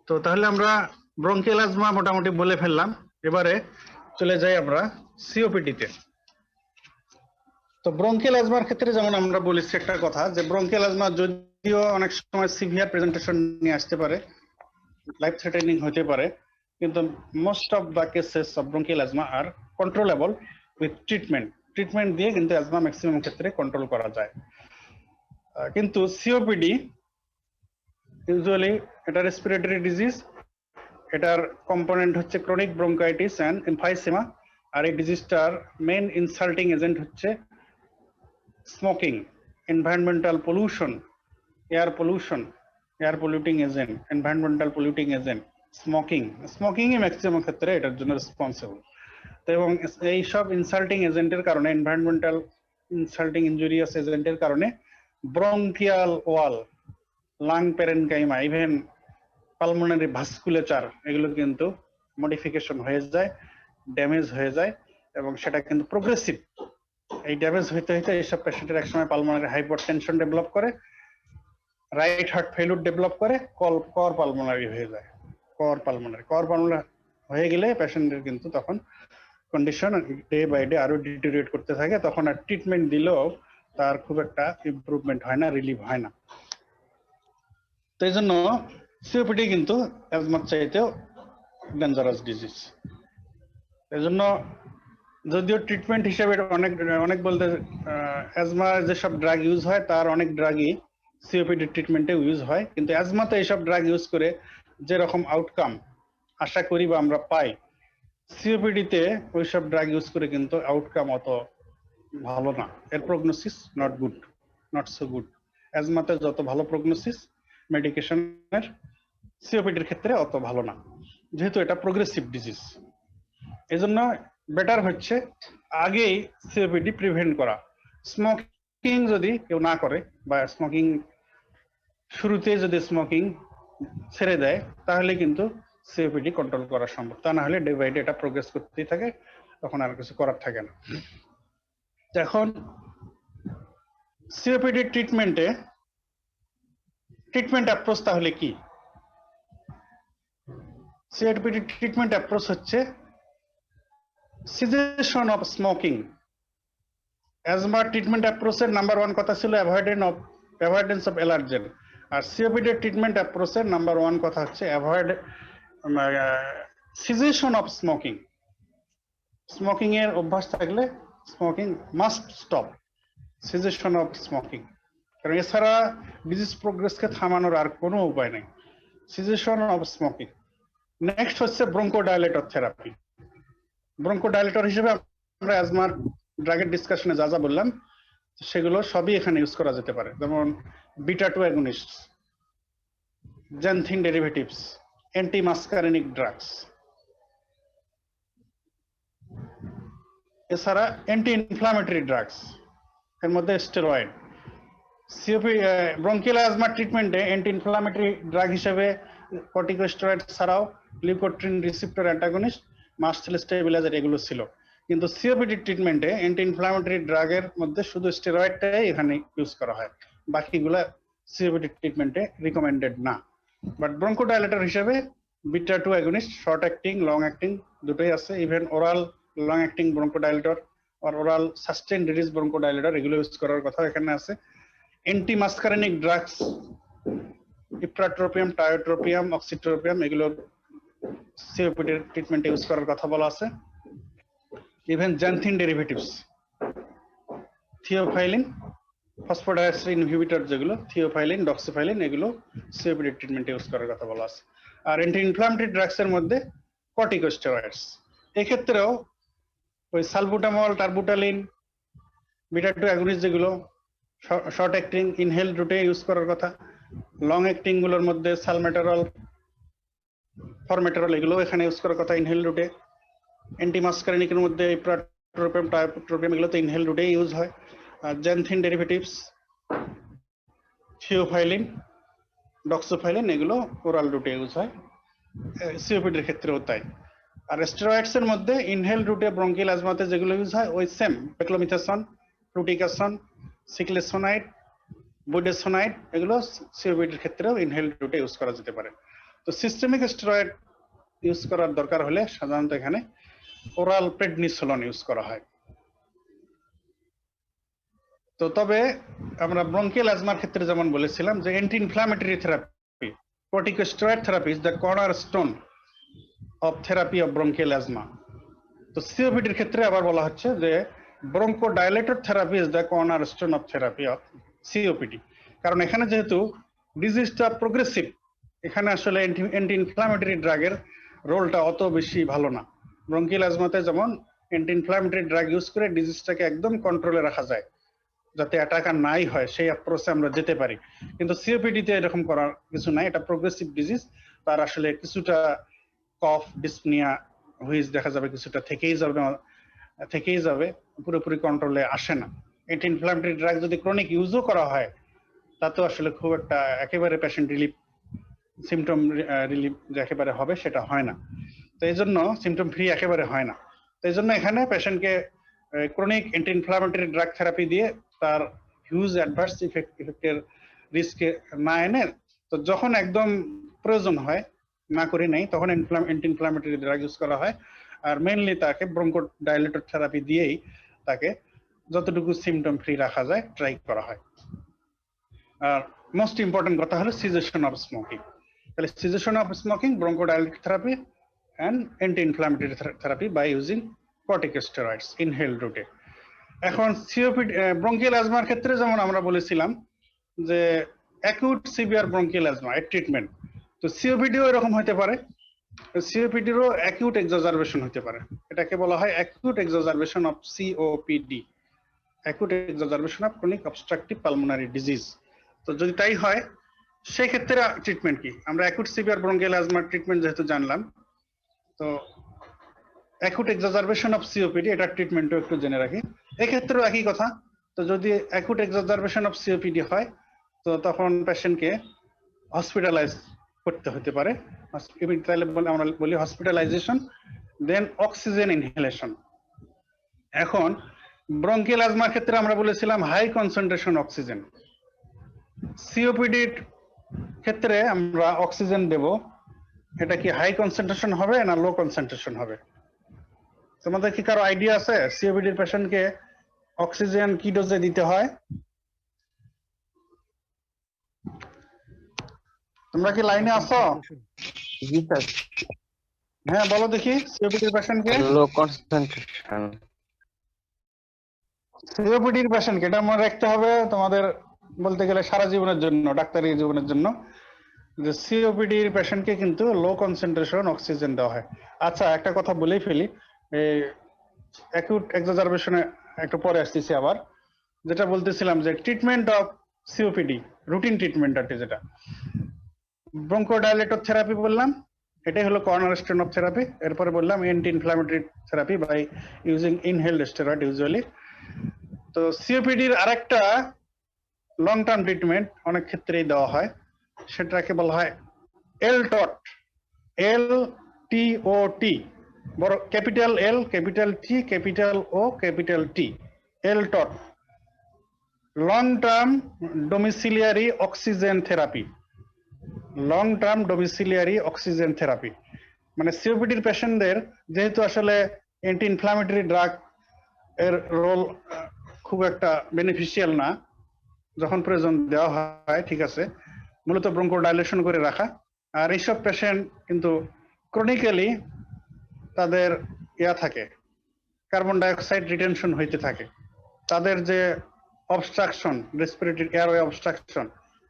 তো তাহলে আমরা ব্রঙ্কিয়াল অ্যাজমা মোটামুটি বলে ফেললাম, এবারে চলে যাই আমরা সিওপিডি তে। তো ব্রঙ্কিয়াল অ্যাজমার ক্ষেত্রে যেমন আমরা বলেছি একটা কথা যে ব্রঙ্কিয়াল অ্যাজমা যদিও অনেক সময় সিভিয়ার প্রেজেন্টেশন নিয়ে আসতে পারে, লাইফ থ্রেটেনিং হতে পারে, কিন্তু most of the cases of bronchial asthma are controllable with treatment দিয়ে কিন্তু অ্যাজমা ম্যাক্সিমাম ক্ষেত্রে কন্ট্রোল করা যায়। কিন্তু সিওপিডি ইউজুয়ালি এটা রেসপিরেটরি ডিজিজ, এটার কম্পোনেন্ট হচ্ছে ক্রনিক ব্রঙ্কাইটিস অ্যান্ড এমফাইসেমা। আর এই ডিজিজটার মেইন ইনসাল্টিং এজেন্ট হচ্ছে smoking, environmental pollution, air pollution, air polluting agent, environmental polluting agent, স্মোকিংই ম্যাক্সিমাম ক্ষেত্রে এটার জন্য রেসপন্সিবল। তো এবং এই সব ইনসাল্টিং এজেন্টের কারণে, এনভায়রনমেন্টাল ইনসাল্টিং ইনজুরিয়াস এজেন্টের কারণে ব্রঙ্কিয়াল ওয়াল, লাং প্যারেনকাইমা, ইভেন পালমোনারি ভাস্কুলেচার এগুলো কিন্তু মডিফিকেশন হয়ে যায়, ড্যামেজ হয়ে যায়, এবং সেটা কিন্তু প্রোগ্রেসিভ। এই ড্যামেজ হইতে হইতে এইসব পেশেন্টের একসময় পালমোনারি হাইপারটেনশন ডেভেলপ করে, রাইট হার্ট ফেইলিউর ডেভেলপ করে, কর পালমোনারি হয়ে যায়। কর পালমোনারি হয়ে গেলে পেশেন্টের কিন্তু তখন কন্ডিশন ডে বাই ডে আরো ডিটেরিয়েট করতে থাকে, তখন আর ট্রিটমেন্ট দিলেও তার খুব একটা ইমপ্রুভমেন্ট হয় না, রিলিভ হয় না। তো এই জন্য সিওপিডি কিন্তু অ্যাজমার চাইতেও ডেঞ্জারাস ডিজিজ। এই জন্য যদিও ট্রিটমেন্ট হিসেবে অনেক বলতে অ্যাজমা যেসব ড্রাগ ইউজ হয় তার অনেক ড্রাগই সিওপিডি ট্রিটমেন্টে ইউজ হয়, কিন্তু অ্যাজমাতে এইসব ড্রাগ ইউজ করে যেরকম আউটকাম আশা করি বা আমরা পাই, সিওপিডিতে ওইসব ড্রাগ ইউজ করে কিন্তু আউটকাম অত ভালো না। এর প্রগনোসিস নট সো গুড। অ্যাজমাতে যত ভালো প্রগনোসিস মেডিকেশনের, সিওপিডির ক্ষেত্রে অত ভালো না, যেহেতু এটা প্রোগ্রেসিভ ডিজিজ। এজন্য বেটার হচ্ছে আগেই সিওপিডি প্রিভেন্ট করা। স্মোকিং যদি কেউ না করে বা স্মোকিং শুরুতে যদি স্মোকিং ছেড়ে দেয় তাহলে কিন্তু সিওপিডি কন্ট্রোল করা সম্ভব। তা না হলে ডে বাই ডে এটা প্রোগ্রেস করতেই থাকে, তখন আর কিছু করার থাকে না। এখন সিওপিডি ট্রিটমেন্ট অ্যাপ্রোচ তাহলে কি? সিওপিডি ট্রিটমেন্ট অ্যাপ্রোচ হচ্ছে cessation of smoking. Asthma treatment অ্যাপ্রোচের নাম্বার 1 কথা ছিল অ্যাভয়েডেন্স অফ অ্যালার্জেন, আর সিওপিডি ট্রিটমেন্ট অ্যাপ্রোচের নাম্বার 1 কথা হচ্ছে সিজেশন অফ স্মোকিং। স্মোকিং এর অভ্যাস থাকলে smoking must stop, cessation of smoking, কারণ এছাড়া ডিজিজ প্রোগ্রেসকে থামানোর আর কোনো উপায় নেই। Cessation of smoking. নেক্সট হচ্ছে ব্রঙ্কোডাইলেটর থেরাপি। ব্রঙ্কোডাইলেটর হিসেবে আমরা অ্যাজমার ড্রাগের ডিসকাশনে যা যা বললাম সেগুলো সবই এখানে ইউজ করা যেতে পারে, যেমন beta 2 agonist, xanthine derivatives, antimuscarinic drugs, এছাড়া অ্যান্টি ইনফ্লামেটরি ড্রাগস, এর মধ্যে স্টেরয়েড। ব্রঙ্কিয়াল অ্যাজমা ট্রিটমেন্টে অ্যান্টি ইনফ্লামেটরি ড্রাগ হিসেবে কর্টিকোস্টেরয়েড ছাড়াও leukotriene receptor antagonist, mast cell stabiliser এগুলো ছিল। কিন্তু সিওপিডি ট্রিটমেন্টে অ্যান্টি ইনফ্লামেটরি ড্রাগের মধ্যে শুধু স্টেরয়েডটাই এখানে ইউজ করা হয়, বাকিগুলা সিওপিডি ট্রিটমেন্টে রিকমেন্ডেড না। বাট ব্রঙ্কোডাইলেটর হিসেবে beta 2 agonist, short acting, long acting দুটোই আছে। Even oral long acting bronchodilator আর ওরাল সাস্টেইন রিলিজ ব্রঙ্কোডাইলেটর এগুলো ইউজ করার কথা এখানে আছে। অ্যান্টিমাস্কারেনিক ড্রাগস, ইপ্রাট্রোপিয়াম, টায়োট্রোপিয়াম, অক্সিট্রোপিয়াম এগুলো সিওপিডি ট্রিটমেন্টে ইউজ করার কথা বলা আছে। Even xanthine derivatives, theophylline, phosphodiesterase inhibitor যেগুলো থিওফাইলিন, ডক্সিফাইলিন এগুলো সিওপিডি ট্রিটমেন্টে ইউজ করার কথা বলা আছে। আর অ্যান্টি ইনফ্লামেটরি ড্রাগস এর মধ্যে কর্টিকোস্টেরয়েডস, এক্ষেত্রেও ওই সালবুটামল, টার্বুটালিন, বিটা 2 অ্যাগনিস্ট যেগুলো শর্ট অ্যাক্টিং ইনহেল রুটে ইউজ করার কথা। লং অ্যাক্টিং গুলোর মধ্যে সালমেটারল, ফরমেটারল এগুলো এখানে ইউজ করার কথা ইনহেল রুটে। অ্যান্টিমাস্কারেনিকের মধ্যে ইপ্রাট্রোপিয়াম, টায়োট্রোপিয়াম এগুলো তো ইনহেল রুটে ইউজ হয়। আর জ্যানথিন ডেরিভেটিভস, থিওফাইলিন, ডক্সোফাইলিন এগুলো ওরাল রুটে ইউজ হয়, সিওপিডির ক্ষেত্রেও তাই। আর স্টেরয়েডস এর মধ্যে ইনহেল রুটে ব্রঙ্কিয়াল অ্যাজমাতে যেগুলো ইউজ হয় ওই সেম পেক্লোমিথাসন, ফ্লুটিকাসন, সিক্লেসোনাইড, বুডেসোনাইড এগুলো সিওপিডির ক্ষেত্রেও ইনহেল রুটে ইউজ করা যেতে পারে। তো সিস্টেমিক স্টেরয়েড ইউজ করার দরকার হলে সাধারণত এখানে ওরাল প্রেডনিসোলন ইউজ করা হয়। তো তবে আমরা ব্রঙ্কিয়াল অ্যাজমার ক্ষেত্রে যেমন বলেছিলাম যে anti inflammatory therapy, corticosteroid therapy is the cornerstone of therapy of bronchial asthma. তো সিওপিডির ক্ষেত্রে আবার বলা হচ্ছে যে bronchodilator therapy is the cornerstone of therapy of COPD, কারণ এখানে যেহেতু ডিজিজটা প্রোগ্রেসিভ, এখানে আসলে অ্যান্টি ইনফ্ল্যামেটরি ড্রাগের রোলটা অত বেশি ভালো না। ব্রঙ্কিয়াল অ্যাজমাতে যেমন অ্যান্টি ইনফ্ল্যামেটরি ড্রাগ ইউজ করে ডিজিজটাকে একদম কন্ট্রোলে রাখা যায়, যাতে অ্যাটাক আর নাই হয়, সেই অ্যাপ্রোচে আমরা যেতে পারি। কিন্তু সিওপিডিতে এরকম করার কিছু নাই, এটা প্রোগ্রেসিভ ডিজিজ। তার আসলে কিছুটা কফ, ডিসনিয়া, হুইজ দেখা যাবে, কিছুটা থেকেই যাবে, পুরোপুরি কন্ট্রোলে আসে না। অ্যান্টি ইনফ্ল্যামেটরি ড্রাগ যদি ক্রনিক ইউজও করা হয়, তাতেও আসলে খুব একটা একেবারে পেশেন্ট রিলিফ, সিমটম রিলিফ যে একেবারে হবে সেটা হয় না। তো এই জন্য সিমটম ফ্রি একেবারে হয় না। তো এই জন্য এখানে পেশেন্টকে chronic anti inflammatory drug therapy দিয়ে তার হিউজ অ্যাডভার্স ইফেক্টের রিস্কে না এনে, তো যখন একদম প্রয়োজন হয়, না করি নাই, তখন অ্যান্টি ইনফ্ল্যামেটরি ড্রাগ ইউজ করা হয়। আর মেইনলি তাকে ব্রঙ্কোডাইলেটর থেরাপি দিয়েই তাকে যতটুকু সিমটম ফ্রি রাখা যায় ট্রাই করা হয়। আর মোস্ট ইম্পর্টেন্ট কথা হলো সিজেশন অফ স্মোকিং। তাহলে cessation of smoking, bronchodilator therapy and anti inflammatory therapy by using corticosteroids inhale রুটে। এখন সিওপিডি ব্রঙ্কিয়াল অ্যাজমার ক্ষেত্রে যেমন আমরা বলেছিলাম যে অ্যাকিউট সিভিয়ার ব্রঙ্কিয়াল অ্যাজমা এর ট্রিটমেন্ট, তো সিওপিডিও এরকম হতে পারে। সিওপিডিরও অ্যাকিউট এক্সাজারবেশন হতে পারে, এটাকে বলা হয় acute exacerbation of COPD, acute exacerbation of chronic obstructive pulmonary disease. তো যদি তাই হয়, সেই ক্ষেত্রে ট্রিটমেন্ট কি? আমরা অ্যাকিউট সিভিয়ার ব্রঙ্কিয়াল অ্যাজমার ট্রিটমেন্ট যেহেতু জানলাম, তো অ্যাকিউট এক্সাজারবেশন অফ সিওপিডি এটার ট্রিটমেন্টও একটু জেনে রাখি। এক্ষেত্রেও একই কথা। তো যদি অ্যাকিউট এক্সাজারবেশন অফ সিওপিডি হয়, তো তখন পেশেন্টকে হসপিটালাইজ করতে হতে পারে। তাহলে আমরা বলি হসপিটালাইজেশন, দেন অক্সিজেন ইনহেলেশন। এখন ব্রঙ্কিয়াল অ্যাজমার ক্ষেত্রে আমরা বলেছিলাম হাই কনসেন্ট্রেশন অক্সিজেন। সিওপিডির ক্ষেত্রে আমরা অক্সিজেন দেব, এটা কি হাই কনসেন্ট্রেশন হবে না লো কনসেন্ট্রেশন হবে? তোমাদের কি কারো আইডিয়া আছে সিওপিডির পেশেন্টকে অক্সিজেন কি ডোজে দিতে হয়? তোমরা কি লাইনে আছো? জি স্যার। হ্যাঁ বলো দেখি, সিওপিডির পেশেন্টকে, লো কনসেন্ট্রেশন। সিওপিডির পেশেন্টকে এটা মনে রাখতে হবে তোমাদের, বলতে গেলে সারা জীবনের জন্য, ডাক্তারি জীবনের জন্য, যে সিওপিডির পেশেন্টকে কিন্তু লো কনসেন্ট্রেশন অক্সিজেন দেওয়া হয়। আচ্ছা একটা কথা বলেই ফেলি, অ্যাকিউট এক্সাজারবেশনে একটু পরে আসতেছি আবার। যেটা বলতেছিলাম যে treatment of COPD, routine treatment আর কি, যেটা ব্রঙ্কোডাইলেটর থেরাপি বললাম, এটাই হলো কর্নারস্টোন অফ থেরাপি। এরপরে বললাম anti inflammatory therapy by using inhaled steroid usually. তো সিওপিডির আরেকটা লং টার্ম ট্রিটমেন্ট অনেক ক্ষেত্রেই দেওয়া হয়, সেটাকে বলা হয় এলটট, LTOT, বড় capital L, capital T, capital O, capital T, LTOT, long term domiciliary oxygen therapy. Long term domiciliary oxygen therapy মানে সিওপিডির পেশেন্টদের যেহেতু আসলে অ্যান্টি ইনফ্ল্যামেটরি ড্রাগ এর রোল খুব একটা বেনিফিশিয়াল না, যখন প্রয়োজন দেওয়া হয় ঠিক আছে, মূলত ব্রঙ্কোডাইলেশন করে রাখা। আর এইসব পেশেন্ট কিন্তু ক্রনিক্যালি তাদের থাকে, কার্বন ডাইঅক্সাইড রিটেনশন হইতে থাকে, তাদের যে অবস্ট্রাকশন, রেসপিরেটরি এয়ারওয়ে অবস্ট্রাকশন,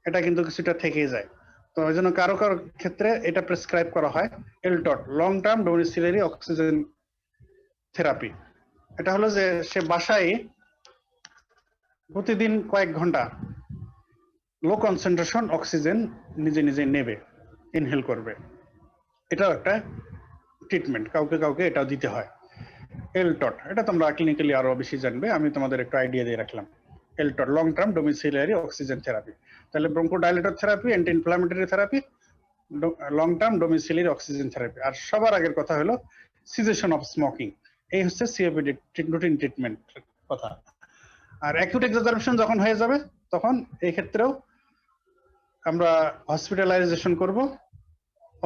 এটা কিন্তু কিছুটা থেকেই যায়। তো ওই জন্য কারো কারো ক্ষেত্রে এটা প্রেসক্রাইব করা হয় এলটট, long term domiciliary oxygen therapy. এটা হলো যে সে বাসায় প্রতিদিন কয়েক ঘন্টা লো কনসেন্ট্রেশন অক্সিজেন নিজে নিজে নেবে, ইনহেল করবে। এটাও একটা ট্রিটমেন্ট, কাউকে কাউকে এটাও দিতে হয়। এলটট, এটা তোমরা ক্লিনিক্যালি আরো বেশি জানবে, আমি তোমাদের একটু আইডিয়া দিয়ে রাখলাম। LTOT, long term domiciliary oxygen therapy. তাহলে bronchodilator therapy, anti inflammatory therapy, long term domiciliary oxygen therapy. আর সবার আগের কথা হলো সিজেশন অফ স্মোকিং। এই হচ্ছে সিওপিডি রুটিন ট্রিটমেন্ট কথা। আর অ্যাকিউট এক্সাজারবেশন যখন হয়ে যাবে, তখন এই ক্ষেত্রেও আমরা হসপিটালাইজেশন করব,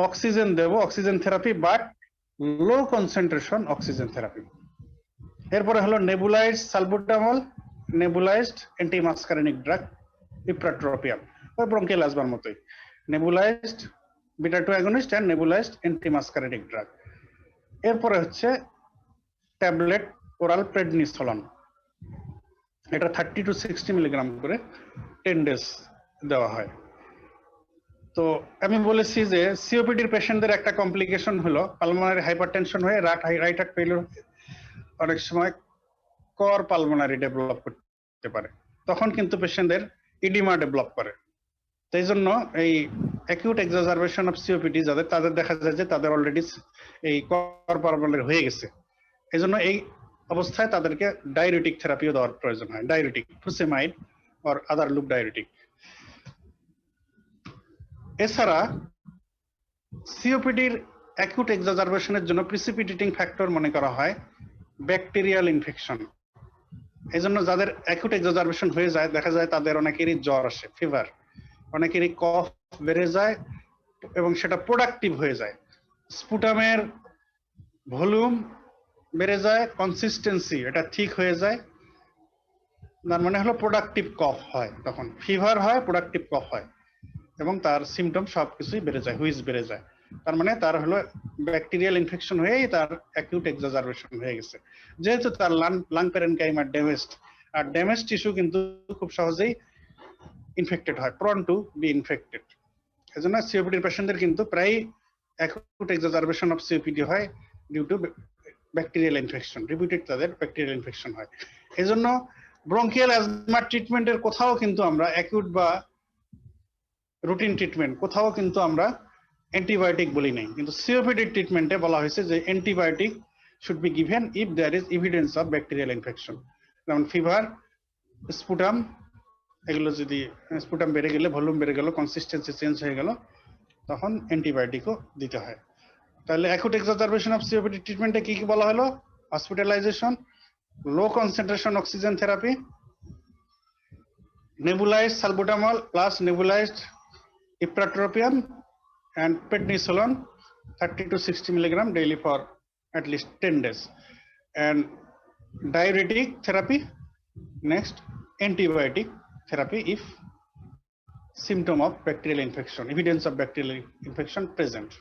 অক্সিজেন দেব, oxygen therapy, but low concentration oxygen therapy. এরপরে হলো nebulised salbutamol, nebulised antimuscarinic drug ipratropium, ওই ব্রঙ্কিয়াল অ্যাজমার মতোই, nebulised beta 2 agonist and nebulised antimuscarinic drug. এরপরে হচ্ছে ট্যাবলেট ওরাল প্রেডনিসোলন, এটা 30 to 60 মিলিগ্রাম করে 10 ডেজ দেওয়া হয়। তো আমি বলেছি যে সিওপিডির পেশেন্টদের একটা কমপ্লিকেশন হলো পালমোনারি হাইপারটেনশন হয়ে রাইট হার্ট ফেলিওর অনেক সময় কর পালমোনারি ডেভেলপ করতে পারে, তখন কিন্তু পেশেন্টদের ইডিমা ডেভেলপ করে। তাই জন্য এই অ্যাকিউট এক্সাজারবেশন অফ সিওপিডি যাদের, তাদের দেখা যায় যে তাদের অলরেডি এই কর পালমোনারি হয়ে গেছে। এই জন্য এই অবস্থায় তাদেরকে ডায়ুরেটিক থেরাপিও দেওয়ার প্রয়োজন হয়, diuretic, frusemide or other loop diuretic. এছাড়া সিওপিডির অ্যাকিউট এক্সাজারবেশনের জন্য প্রিসিপিটেটিং ফ্যাক্টর মনে করা হয় ব্যাকটেরিয়াল ইনফেকশন। এই জন্য যাদের অ্যাকিউট এক্সাজারবেশন হয়ে যায় দেখা যায় তাদের অনেকেরই জ্বর আসে, ফিভার, অনেকেরই কফ বেড়ে যায় এবং সেটা প্রোডাক্টিভ হয়ে যায়, স্পুটামের ভলিউম বেড়ে যায়, কনসিস্টেন্সি এটা ঠিক হয়ে যায়, তার মানে হলো প্রোডাক্টিভ কফ হয়, তখন ফিভার হয়, প্রোডাক্টিভ কফ হয় এবং তার সিমটম সবকিছুই বেড়ে যায়, হুইজ বেড়ে যায়। তার মানে তার হলো ব্যাকটেরিয়াল ইনফেকশন হয়েই তার অ্যাকিউট এক্সাজারবেশন হয়ে গেছে। যেহেতু তার লাং প্যারেনকাইমা ড্যামেজড, আর ড্যামেজ টিস্যু কিন্তু খুব সহজেই ইনফেক্টেড হয়, প্রন টু বি ইনফেক্টেড। এজন্য সিওপিডির পেশেন্টদের কিন্তু প্রায় অ্যাকিউট এক্সাজারবেশন অফ সিওপিডি হয় due to bacterial infection, repeated তাদের ব্যাকটেরিয়াল ইনফেকশন হয়। এজন্য ব্রঙ্কিয়াল অ্যাজমা ট্রিটমেন্টের কোথাও কিন্তু আমরা অ্যাকিউট বা রুটিন ট্রিটমেন্ট কোথাও কিন্তু আমরা অ্যান্টিবায়োটিক বলি নাই, কিন্তু সিওপিডি ট্রিটমেন্টে বলা হয়েছে যে antibiotic should be given if there is evidence of bacterial infection. যেমন ফিভার, স্পুটাম, এগুলো যদি স্পুটাম বেড়ে গেলে, ভলিউম বেড়ে গেল, কনসিস্টেন্সি চেঞ্জ হয়ে গেল, তখন অ্যান্টিবায়োটিকও দিতে হয়। তাহলে অ্যাকিউট এক্সাজারবেশন অফ সিওপিডি ট্রিটমেন্টে কি কি বলা হলো? Hospitalisation, low concentration oxygen therapy, nebulized salbutamol plus nebulized ipratropium and prednisolone 30 to 60 milligram daily for at least 10 days, and diuretic therapy, next antibiotic therapy if symptom of bacterial infection, evidence of bacterial infection present.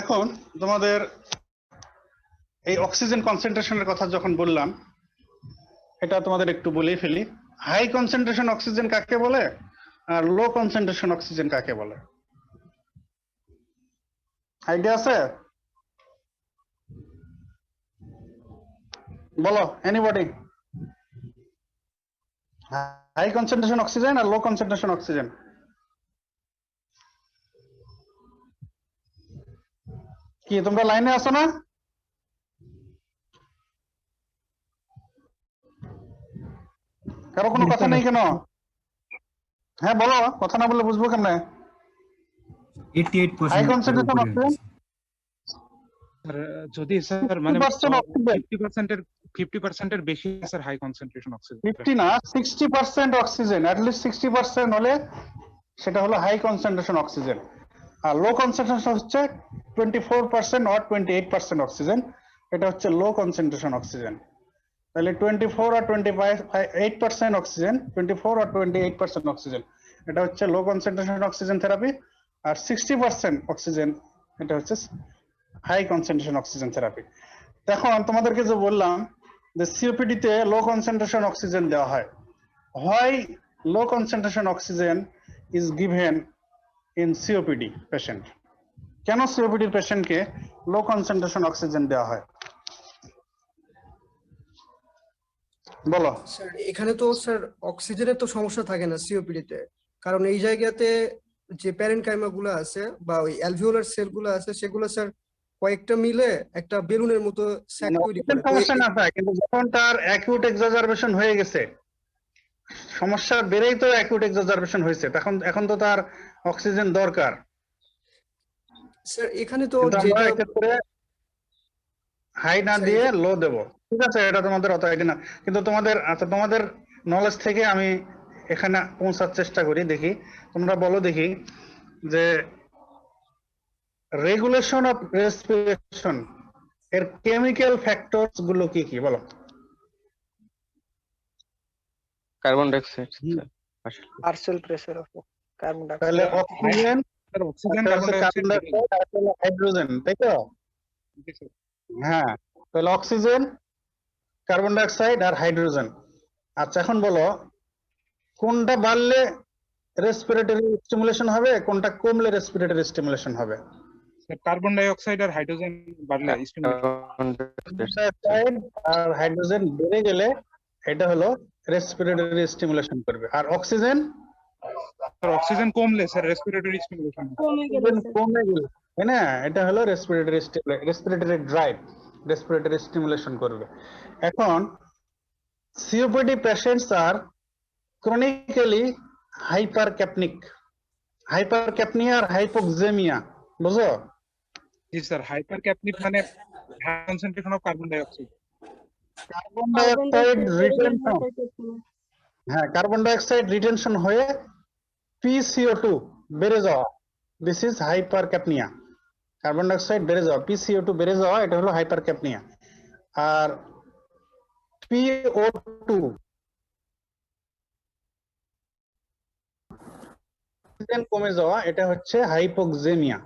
এখন তোমাদের এই oxygen কনসেন্ট্রেশনের কথা যখন বললাম, এটা তোমাদের একটু বলেই ফেলি। হাই কনসেন্ট্রেশন অক্সিজেন কাকে বলে আর লো কনসেন্ট্রেশন অক্সিজেন কাকে বলে? আইডিয়া আছে? বলো, এনিবডি? হাই কনসেন্ট্রেশন অক্সিজেন আর লো কনসেন্ট্রেশন অক্সিজেন। কি তোমরা লাইনে আছো না? কারো কোনো কথা নেই কেন? হ্যাঁ বলো, কথা না বললে বুঝবো কেমনে? 88% হাই কনসেন্ট্রেশন অক্সিজেন স্যার যদি স্যার মানে 50% এর বেশি স্যার হাই কনসেন্ট্রেশন অক্সিজেন, 50 না 60% অক্সিজেন, অ্যাট লিস্ট 60% হলে সেটা হলো হাই কনসেন্ট্রেশন অক্সিজেন। আর লো কনসেন্ট্রেশন হচ্ছে 24% অর 28% অক্সিজেন, এটা হচ্ছে লো কনসেন্ট্রেশন অক্সিজেন। তাহলে 24 আর 28% অক্সিজেন, 24 আর 28% অক্সিজেন, এটা হচ্ছে লো কনসেন্ট্রেশন অক্সিজেন থেরাপি। আর 60% অক্সিজেন এটা হচ্ছে হাই কনসেন্ট্রেশন অক্সিজেন থেরাপি। এখন তোমাদেরকে যে বললাম যে সিওপিডি তে লো কনসেন্ট্রেশন অক্সিজেন দেওয়া হয়, হয় low concentration oxygen is given in COPD patient. কেন সিওপিডি পেশেন্টকে লো কনসেন্ট্রেশন অক্সিজেন দেওয়া হয় বলো? স্যার এখানে তো স্যার অক্সিজেনের তো সমস্যা থাকে না সিওপিডি তে, কারণ এই জায়গাতে যে প্যারেনকাইমা গুলো আছে বা ওই অ্যালভিওলার সেল গুলো আছে সেগুলো স্যার কয়েকটা মিলে একটা বেলুনের মতো স্যাক তৈরি করে। সমস্যা না থাকে, কিন্তু যখন তার অ্যাকিউট এক্সাজারবেশন হয়ে গেছে, সমস্যা বেড়েই তো অ্যাকিউট এক্সাজারবেশন হয়েছে, তখন এখন তো তার অক্সিজেন দরকার। স্যার এখানে তো কিন্তু আমরা যেটা এক্ষেত্রে হাই না দিয়ে লো দেব, ঠিক আছে? এটা তোমাদের অত আইডিয়া না, কিন্তু তোমাদের আচ্ছা তোমাদের নলেজ থেকে আমি এখানে পৌঁছার চেষ্টা করি। দেখি তোমরা বলো দেখি যে রেগুলেশন অফ রেসপিরেশন এর কেমিক্যাল ফ্যাক্টরস গুলো কি কি বলো? Carbon dioxide, partial pressure of carbon তাহলে dioxide, oxygen, sir oxygen carbon dioxide আর হাইড্রোজেন, তাই তো? হ্যাঁ, তাহলে অক্সিজেন, কার্বন ডাইঅক্সাইড আর হাইড্রোজেন। আচ্ছা এখন বলো কোনটা বাড়লে রেসপিরেটরি স্টিমুলেশন হবে, কোনটা কমলে রেসপিরেটরি স্টিমুলেশন হবে? স্যার কার্বন ডাই অক্সাইড আর হাইড্রোজেন বাড়লে স্টিমুলেট কার্বন ডাইঅক্সাইড আর হাইড্রোজেন বেড়ে গেলে এটা হলো রেসপিরেটরি স্টিমুলেশন করবে। আর অক্সিজেন স্যার অক্সিজেন কমলে স্যার রেসপিরেটরি স্টিমুলেশন কমে গেলে স্যার। কমে গেলে, তাই না? এটা হলো রেসপিরেটরি ড্রাইভ, রেসপিরেটরি স্টিমুলেশন করবে। এখন সিওপিডি পেশেন্টস আর ক্রনিক্যালি হাইপারক্যাপনিক, হাইপারক্যাপনিয়া আর হাইপোক্সেমিয়া, বুঝো? জি স্যার হাইপারক্যাপনিক মানে high concentration of carbon dioxide. Carbon dioxide retention, হ্যাঁ কার্বন ডাইঅক্সাইড রিটেনশন হয়ে PCO2 বেড়ে যাওয়া, this is hypercapnia. Carbon dioxide বেড়ে যাওয়া, PCO2 বেড়ে যাওয়া, এটা হলো হাইপারক্যাপনিয়া। আর PO2 কমে যাওয়া, এটা হচ্ছে হাইপোক্সেমিয়া।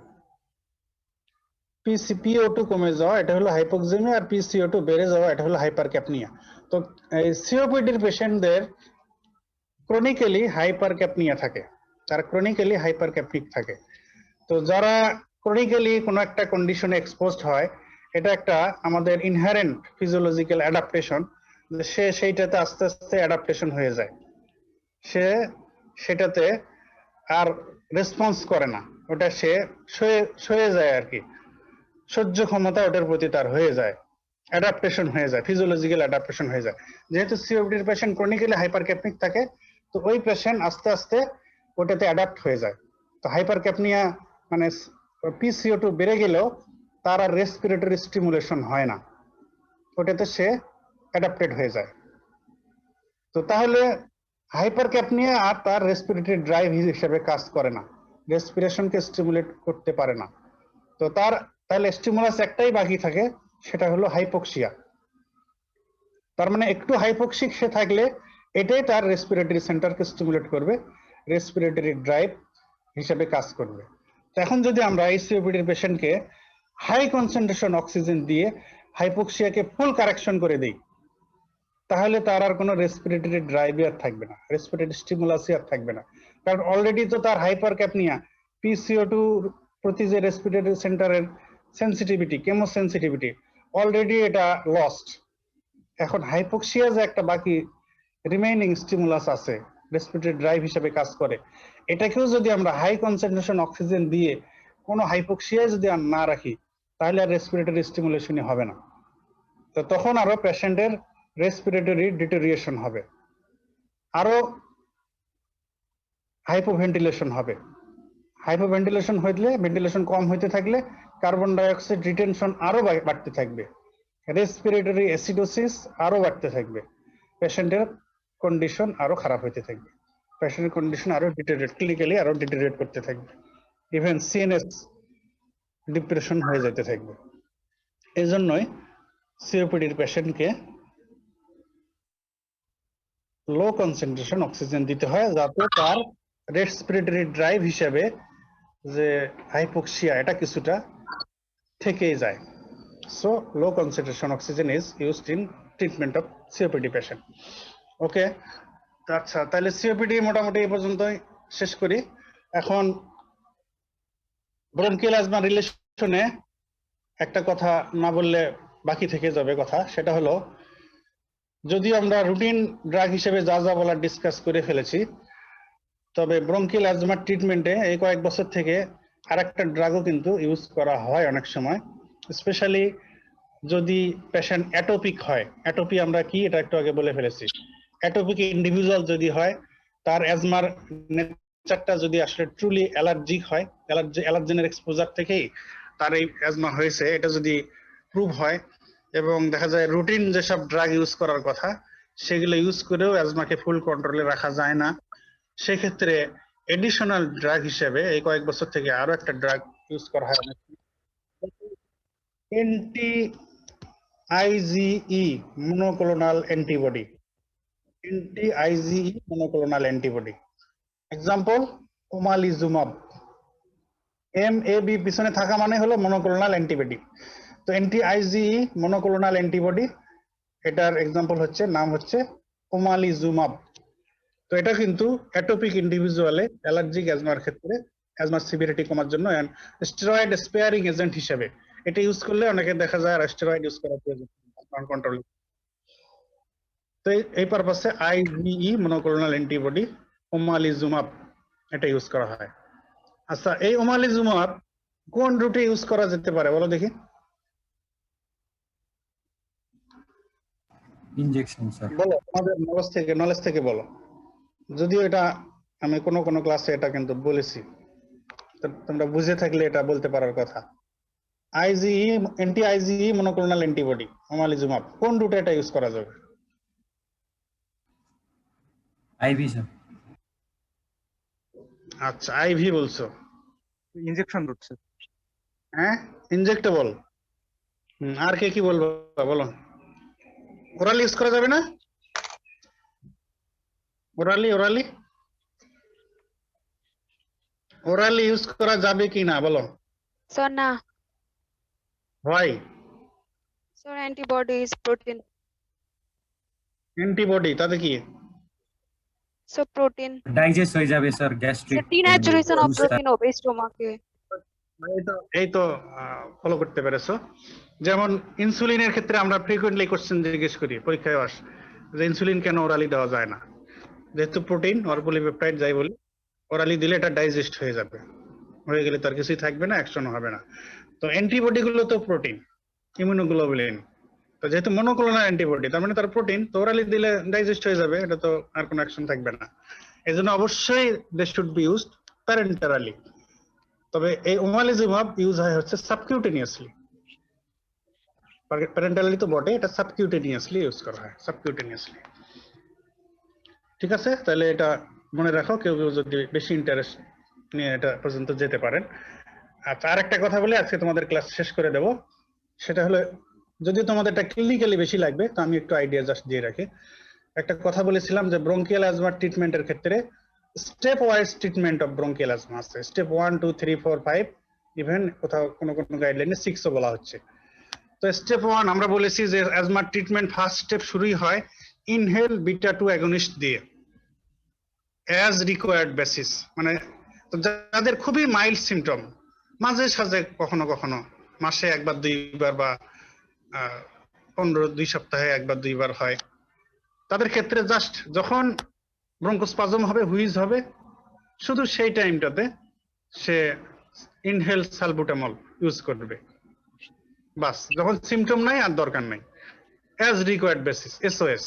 PO2 কমে যাওয়া, এটা হলো হাইপোক্সেমিয়া, আর PCO2 বেড়ে যাওয়া, এটা হলো হাইপারক্যাপনিয়া। তো এই সিওপিডির পেশেন্টদের ক্রনিক্যালি হাইপারক্যাপনিয়া থাকে, যারা ক্রনিক্যালি হাইপারক্যাপনিক থাকে। তো যারা ক্রনিক্যালি কোনো একটা কন্ডিশনে এক্সপোজড হয়, এটা একটা আমাদের ইনহেরেন্ট ফিজিওলজিক্যাল অ্যাডাপ্টেশন, সে সেইটাতে আস্তে আস্তে অ্যাডাপ্টেশন হয়ে যায়, সে সেটাতে আর রেসপন্স করে না, ওটা সে সয়ে যায় আর কি, সহ্য ক্ষমতা ওটার প্রতি তার হয়ে যায়, অ্যাডাপ্টেশন হয়ে যায়, ফিজিওলজিক্যাল অ্যাডাপ্টেশন হয়ে যায়। যেহেতু সিওপিডির পেশেন্ট ক্রনিক্যালি হাইপারক্যাপনিক থাকে, তো ওই পেশেন্ট আস্তে আস্তে ওটাতে অ্যাডাপ্ট হয়ে যায়। তো হাইপারক্যাপনিয়া মানে PCO2 বেড়ে গেলেও তার আর রেসপিরেটরি স্টিমুলেশন হয় না, ওটাতে সে অ্যাডাপ্টেড হয়ে যায়। তো তাহলে হাইপারক্যাপনিয়া আর তার রেসপিরেটরি ড্রাইভ হিসেবে কাজ করে না, রেসপিরেশনকে স্টিমুলেট করতে পারে না। তো তার তাহলে স্টিমুলাস একটাই বাকি থাকে, সেটা হলো হাইপোক্সিয়া। তার মানে একটু হাইপোক্সিক সে থাকলে এটাই তার রেসপিরেটরি সেন্টারকে স্টিমুলেট করবে, রেসপিরেটরি ড্রাইভ হিসেবে কাজ করবে। তো এখন যদি আমরা এই সিওপিডির পেশেন্টকে হাই কনসেন্ট্রেশন অক্সিজেন দিয়ে হাইপোক্সিয়াকে ফুল কারেকশন করে দেই, তাহলে তার আর কোনো রেসপিরেটরি ড্রাইভ আর থাকবে না, রেসপিরেটরি স্টিমুলাসই আর থাকবে না। কারণ অলরেডি তো তার হাইপারক্যাপনিয়া, PCO2 প্রতি যে রেসপিরেটরি সেন্টারের সেন্সিটিভিটি, কেমো সেন্সিটিভিটি, অলরেডি এটা লস্ট। এখন হাইপোক্সিয়া যে একটা বাকি রিমেইনিং স্টিমুলাস আছে, রেসপিরেটরি ড্রাইভ হিসেবে কাজ করে, এটাকেও যদি আমরা হাই কনসেন্ট্রেশন অক্সিজেন দিয়ে কোনো হাইপোক্সিয়া যদি আর না রাখি, তাহলে আর রেসপিরেটরি স্টিমুলেশনই হবে না। তো তখন আরো পেশেন্টের রেসপিরেটরি ডিটোরিয়েশন হবে, আরো হাইপোভেন্টিলেশন হবে। হাইপোভেন্টিলেশন হইলে, ভেন্টিলেশন কম হইতে থাকলে কার্বন ডাইঅক্সাইড রিটেনশন আরো বাড়তে থাকবে, রেসপিরেটরি অ্যাসিডোসিস আরো বাড়তে থাকবে, পেশেন্টের কন্ডিশন আরো খারাপ হইতে থাকবে, পেশেন্টের কন্ডিশন আরো ডিটেরিয়েট, ক্লিনিক্যালি আরো ডিটেরিয়েট করতে থাকবে, ইভেন CNS ডিপ্রেশন হয়ে যেতে থাকবে। এই জন্যই সিওপিডির পেশেন্টকে লো কনসেন্ট্রেশন অক্সিজেন দিতে হয়, যাতে তার রেসপিরেটরি ড্রাইভ হিসেবে যে হাইপোক্সিয়া এটা কিছুটা থেকেই যায়। So low concentration oxygen is used in treatment of COPD patient. Okay, আচ্ছা তাহলে সিওপিডি মোটামুটি এই পর্যন্তই শেষ করি। এখন ব্রঙ্কিয়াল অ্যাজমা রিলেশনে একটা কথা না বললে বাকি থেকে যাবে কথা, সেটা হলো যদিও আমরা রুটিন ড্রাগ হিসেবে যা যা বলার ডিসকাস করে ফেলেছি, তবে ব্রঙ্কিয়াল অ্যাজমার ট্রিটমেন্টে এই কয়েক বছর থেকে আরেকটা ড্রাগও কিন্তু ইউজ করা হয় অনেক সময়, স্পেশালি যদি পেশেন্ট অ্যাটোপিক হয়। অ্যাটোপি আমরা কি, এটা একটু আগে বলে ফেলেছি। অ্যাটোপিক ইন্ডিভিজুয়াল যদি হয়, তার অ্যাজমার নেচারটা যদি আসলে ট্রুলি অ্যালার্জিক হয়, অ্যালার্জেনের এক্সপোজার থেকেই তার এই অ্যাজমা হয়েছে, এটা যদি প্রুভ হয় এবং দেখা যায় রুটিন যেসব ড্রাগ ইউজ করার কথা সেগুলো ইউজ করেও অ্যাজমাকে ফুল কন্ট্রোলে রাখা যায় না, সেক্ষেত্রে এডিশনাল ড্রাগ হিসেবে এই কয়েক বছর থেকে আরো একটা ড্রাগ ইউজ করা হয়, NTIGE monoclonal antibody. NTIGE monoclonal antibody, example omalizumab. MAB পিছনে থাকা মানে হলো মনোক্লোনাল অ্যান্টিবডি। তো NTIGE মনোক্লোনাল অ্যান্টিবডি, এটার এক্সাম্পল হচ্ছে, নাম হচ্ছে ওমালিজুমাব। তো এটা কিন্তু অ্যাটোপিক ইন্ডিভিজুয়ালে অ্যালার্জিক অ্যাজমার ক্ষেত্রে অ্যাজমার সিভিরিটি কমার জন্য স্টেরয়েড স্পেয়ারিং এজেন্ট হিসেবে এটা ইউজ করলে অনেকে দেখা যায় স্টেরয়েড ইউজ করার প্রয়োজন কন্ট্রোল। তো এই পারপাসে আইভিই মনোক্লোনাল অ্যান্টিবডি ওমালিজুমাব এটা ইউজ করা হয়। আচ্ছা, এই ওমালিজুমাব কোন রুটে ইউজ করা যেতে পারে বলো দেখি? Injection sir. বলো, আমাদের নলেজ থেকে বলো। যদিও এটা আমি কোনো ক্লাসে এটা কিন্তু বলেছি, তোমরা বুঝে থাকলে এটা বলতে পারার কথা। IgE anti IgE monoclonal antibody omalizumab কোন রুটে এটা ইউজ করা যাবে? IV sir. আচ্ছা, আইভি বলছো? Injection route sir. হ্যাঁ, ইনজেক্টেবল। আর কে কি বলবো বলো? ওরালি ইউজ করা যাবে না? ওরালি ইউজ করা যাবে কি না বলো? So na. Why? So antibody is protein. Antibody তাতে কি? So protein. ডাইজেস্ট হয়ে যাবে sir, So gastric. denaturation of protein হবে stomach এ। এই তো ফলো করতে পেরেছো। যেমন ইনসুলিনের ক্ষেত্রে আমরা ফ্রিকোয়েন্টলি কোশ্চেন জিজ্ঞেস করি পরীক্ষায় আসে যে ইনসুলিন কেন ওরালি দেওয়া যায় না? যেহেতু প্রোটিন অর পলিপেপটাইড যাই বলি, ওরালি দিলে এটা ডাইজেস্ট হয়ে যাবে, হয়ে গেলে তার কিছুই থাকবে না, অ্যাকশনও হবে না। তো অ্যান্টিবডি গুলো তো প্রোটিন, ইমিউনোগ্লোবুলিন, তো যেহেতু মনোক্লোনাল অ্যান্টিবডি তার মানে তার প্রোটিন, তো ওরালি দিলে ডাইজেস্ট হয়ে যাবে, এটা তো আর কোনো অ্যাকশন থাকবে না। এই জন্য অবশ্যই দে শুড বি ইউজড প্যারেন্টারালি। তবে এই ওমালিজুমাব ইউজ হয় হচ্ছে সাবকিউটেনিয়াসলি, প্যারেন্টারালি তো বটে, এটা সাবকিউটেনিয়াসলি ইউজ করা হয়, সাবকিউটেনিয়াসলি। ঠিক আছে, তাহলে এটা মনে রাখো, কেউ যদি বেশি ইন্টারেস্ট নিয়ে এটা পর্যন্ত যেতে পারেন। আচ্ছা, আর একটা কথা বলে আজকে তোমাদের ক্লাস শেষ করে দেব, সেটা হলো যদি তোমাদের এটা ক্লিনিক্যালি বেশি লাগবে তো আমি একটু আইডিয়া জাস্ট দিয়ে রাখি। একটা কথা বলেছিলাম যে ব্রঙ্কিয়াল অ্যাজমার ট্রিটমেন্টের ক্ষেত্রে step wise treatment of bronchial asthma আছে। স্টেপ 1 2 3 4 5, ইভেন কোথাও কোনো গাইডলাইনে 6ও বলা হচ্ছে। তো স্টেপ 1 আমরা বলেছি যে অ্যাজমার ট্রিটমেন্ট ফার্স্ট স্টেপ শুরুই হয় ইনহেল বিটা 2 অ্যাগনিস্ট দিয়ে অ্যাজ রিকোয়ার্ড বেসিস। মানে যাদের খুবই মাইল্ড সিমটম, মাঝে সাঝে কখনো কখনো মাসে একবার দুইবার বা 2 সপ্তাহে একবার দুইবার হয়, তাদের ক্ষেত্রে জাস্ট যখন ব্রঙ্কোস্পাজম হবে, হুইজ হবে, শুধু সেই টাইমটাতে সে ইনহেল সালবুটামল ইউজ করবে, বাস। যখন সিমটম নাই আর দরকার নাই, অ্যাজ রিকোয়ার্ড বেসিস, এসওএস।